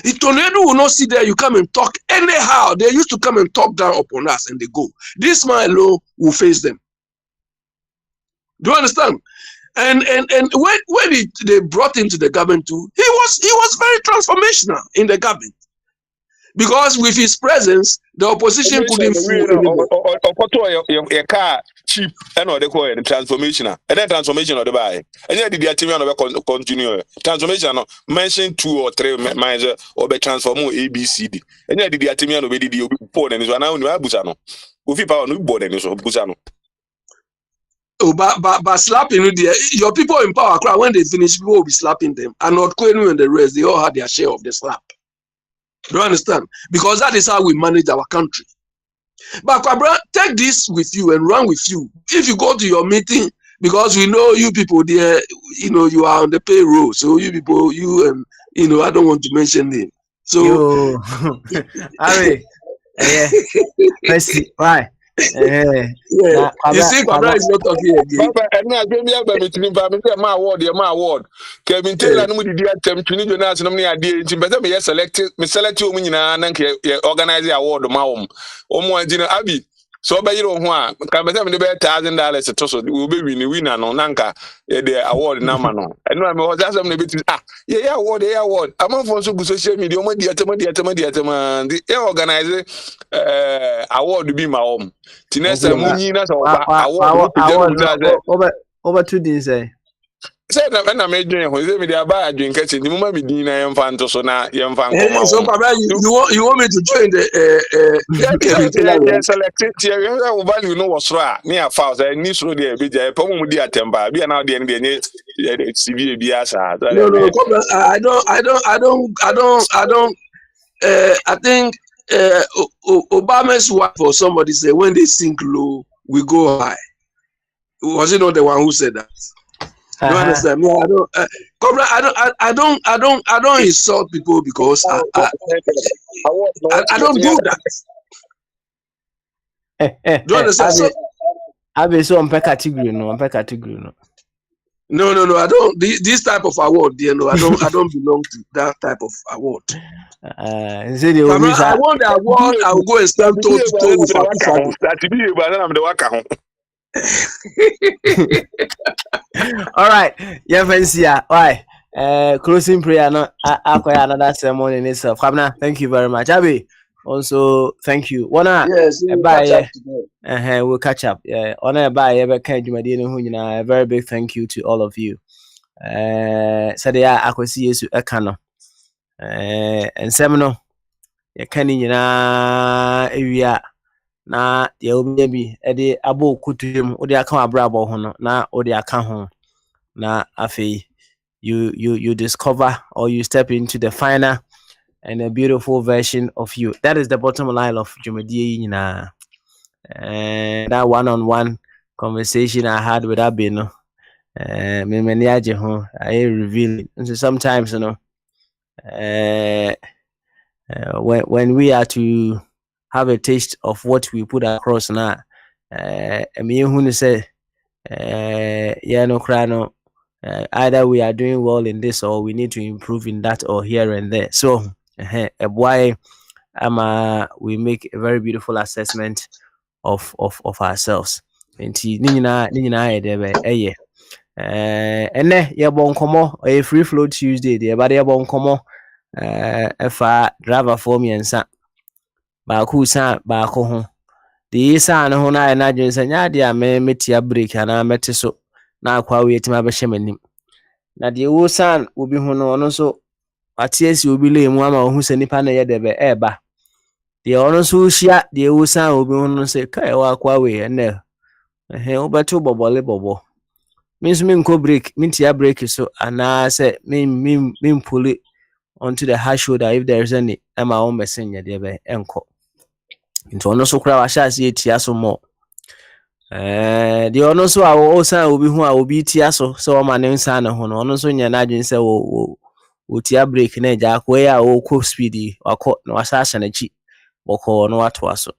If Toniedu will not sit there, you come and talk anyhow. They used to come and talk down upon us and they go. This man alone will face them. Do you understand? And when they brought him to the government too, he was very transformational in the government. Because with his presence, the opposition couldn't fool anymore. Your car cheap and what they call it transformation. And then transformation of the buy. And then the activity of continue. Transformation mention 2 or 3 minds or be transform ABCD. And then the activity of the report and is one now in Busano. If you power no board and is Busano. Oh, but slapping your people in power, when they finish, people will be slapping them. And not Queen and the rest, they all had their share of the slap. Do you understand? Because that is how we manage our country. But Kwabra, take this with you and run with you. If you go to your meeting, because we know you people there, you are on the payroll. So you people, I don't want to mention name. So, Ari, Mercy, why? Yeah. You see, Kwabra is not talking again. My award. Kevin Taylor, no did attempt to need your national idea. But me select you, organize the award, Maum. Abi. So by you know, can be $1,000 to so will be winner no nanka the award namano. And no, I was asking bit award. I'm on for social media, the organize award be my home. Tinesa Munina award over 2 days. Say na made doing when they buy a drink the moment we dinner and fan to so now young fan. So you want me to join the selected value no was right near fouls and news road there be a problem with the temper be now the end CV biasa. No, I think Obama's wife or somebody said when they sink low, we go high. Was it not the one who said that? You understand? No, I don't insult people because I don't do that. Do you understand? I be so on category no. No. I don't. This type of award, I don't belong to that type of award. I want the award. I will go and stand toe to toe with all right, yeah, fancy. Why? Closing prayer. No, I acquire another sermon in itself. Kamna, thank you very much. Abi, also thank you. Yes, we'll catch up. Yeah, a very big thank you to all of you. So they are akwasi yesu ekano. And semino, ya kani na area. Na the obi ede abo kutum odi aka abrabo ho no na odi aka ho na afi you discover or you step into the final and a beautiful version of you. That is the bottom line of Jumedie nyina. And that one-on-one conversation I had with Abino, me many aje ho I reveal. And so sometimes when we are to have a taste of what we put across now. Say, either we are doing well in this or we need to improve in that or here and there. So, why we make a very beautiful assessment of ourselves. And a free flow Tuesday, the body if I driver for me and son. Baako sa baako ho de sa no ho na na dwen sa nya de a metia break ana mete so na akwa we etima be hye na de wo san obi ho no no so atiesi obi le mu ama ohu se nipa na ye de be eba de ono so hia de wo san obi ho no se kai wa akwa we ene wo beto bobole bobo means me nko break metia break so ana se me pull it onto the high shoulder if there is any ama o messenger de be enko into ono so kra wa sha se etia so mo de ono so a o san obi hu a obi tia so o ma ne nsa na ho no ono so nya na adwen se wo tia break na ja ko ya o ko speed wakọ na wa sha na chi boko no atwaso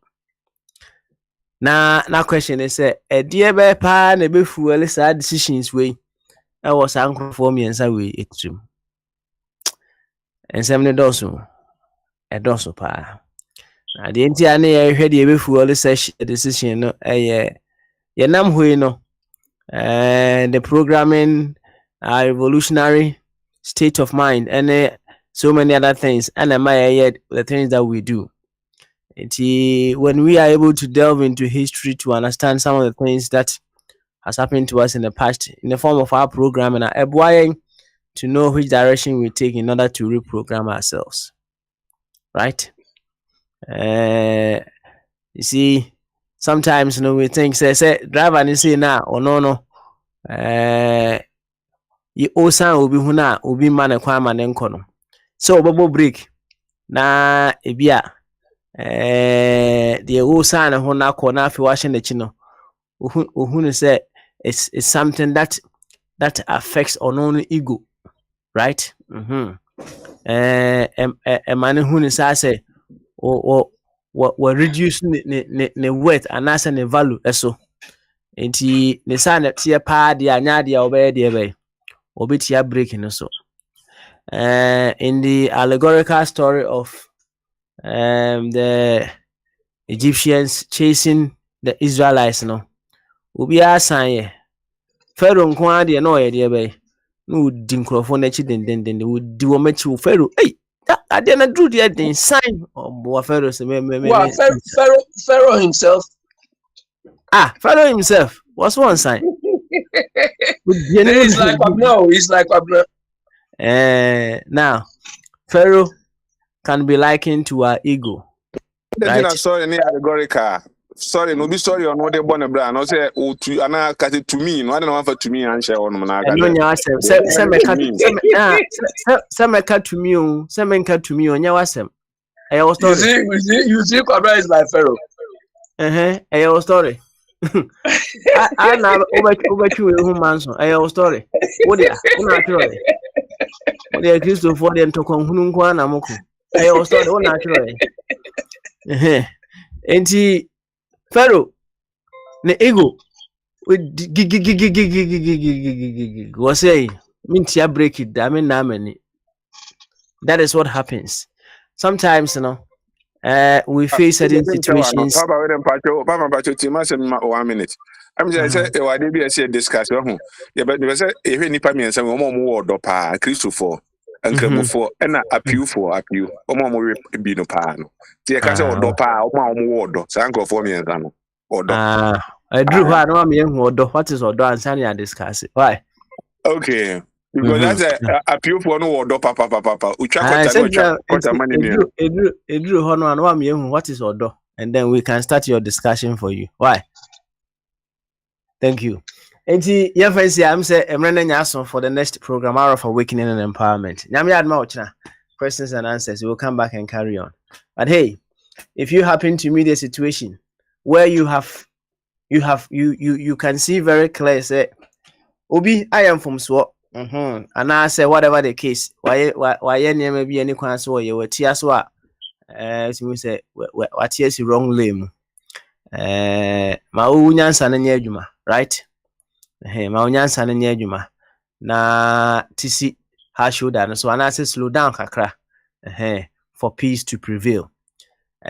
na question is say edie be pa na be fuel sa decisions we e was ankrofo miensa we etum ensem ne doso e doso pa na de ntia na ye hwe de be fuel sa decision no ye nam hui no the programming revolutionary state of mind and so many other things and the things that we do. When we are able to delve into history to understand some of the things that has happened to us in the past in the form of our program and our to know which direction we take in order to reprogram ourselves, right? You see, sometimes we think say driver and say nah or no you osan obi huna obi ma ne kwan ma ne nko no so obobo break na ebia the osan ho na ko na afi wa hye ne chi no ohunu say it's something that affects onon ego, right? Man hunu say we reduce ne worth and as ne value eso enti ne sa na tie pa de anya de obey de be obetia breaking so in the allegorical story of the Egyptians chasing the Israelites no obi asanye Pharaoh nko ade no ye de be no di nkrofo na chi den wo di wo machi Pharaoh ade na dru de den sign obo Pharaoh se Well, Pharaoh himself. Pharaoh himself was one sign. He's like Abner. He's like Abner. Now Pharaoh can be likened to our ego. Right? Sorry, any allegorical. Sorry, no be sorry on what they born a brand. No say to ana cut to me. No, I don't want for to me and share on my. No, nya wasem. Some cut to me. Some cut to me. Nya wasem. You see, Abner is like Pharaoh. I was story. I na over manso. I was story. What ya? Una story. What ya Christo for them to come hunu kwa na moko. I was story. Una story. Enti Pharaoh ne ego was say mintia break it I mean na many. That is what happens sometimes, we face certain situations. Papa, 1 minute. I'm just saying, I did be a discuss. Yeah, but you say, if any pamian, some more do pa, Christopher, and Cremo and appeal for appeal, or more be no pano. The castle or do pa, or more do, Sanko for me and Gano. Or do. I drew her no me do what is or do and Sanya discuss it. Why? Okay. Because that's a appeal for no order, papa. We try to money. It drew honor and 1 million. What is order? And then we can start your discussion for you. Why? Thank you. And I'm saying I'm running Yason for the next program, Hour of Awakening and Empowerment. Nyami Admauchna, questions and answers. We'll come back and carry on. But hey, if you happen to meet a situation where you can see very clear, say, Obi, I am from Swat. And I say whatever the case, why never be any question you were tears what as we say what is wrong lame ma unyansa na nyadwuma, right? Ma unyansa na nyadwuma na tisi ha shoulder no so ana say slow down kakra for peace to prevail.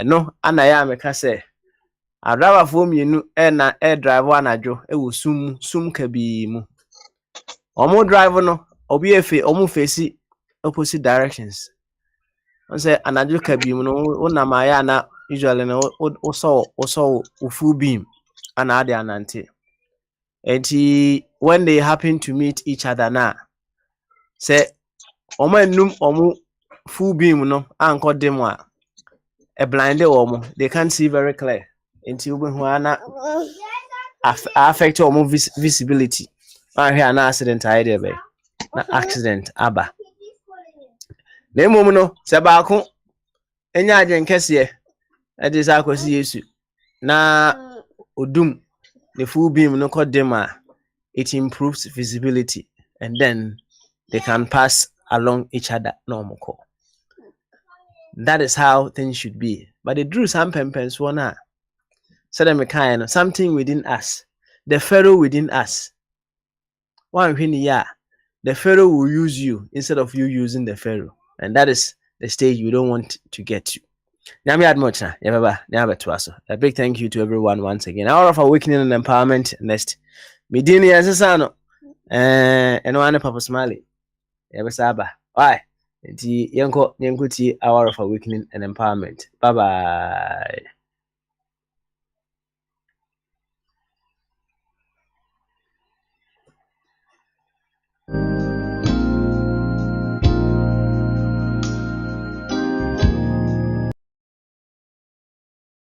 No anaya meka say adrawa fo mienu na drive anajo e wo sum kabi mu omo drive no obi efe omo face opposite directions. On say anajo kabi mu no una maya na usually no also full beam and ade anante. And when they happen to meet each other na say omo enum omo full beam no anko dem a blind omo they can't see very clear until we na affect omo visibility. Here na accident idea be na accident aba na emom no se ba ko enya agen kese e dey sa kwesi Yesu na odum the full beam no kodem a it improves visibility and then they can pass along each other no moko. That is how things should be. But the drew some pempens one said them kind something within us. The Pharaoh within us. One the Pharaoh will use you instead of you using the Pharaoh. And that is the stage you don't want to get to. A big thank you to everyone once again. Hour of Awakening and Empowerment next. Midini Asano and one Papa Smiley. Yabasaba. Why? Yanko Yankuti Hour of Awakening and Empowerment. Bye bye.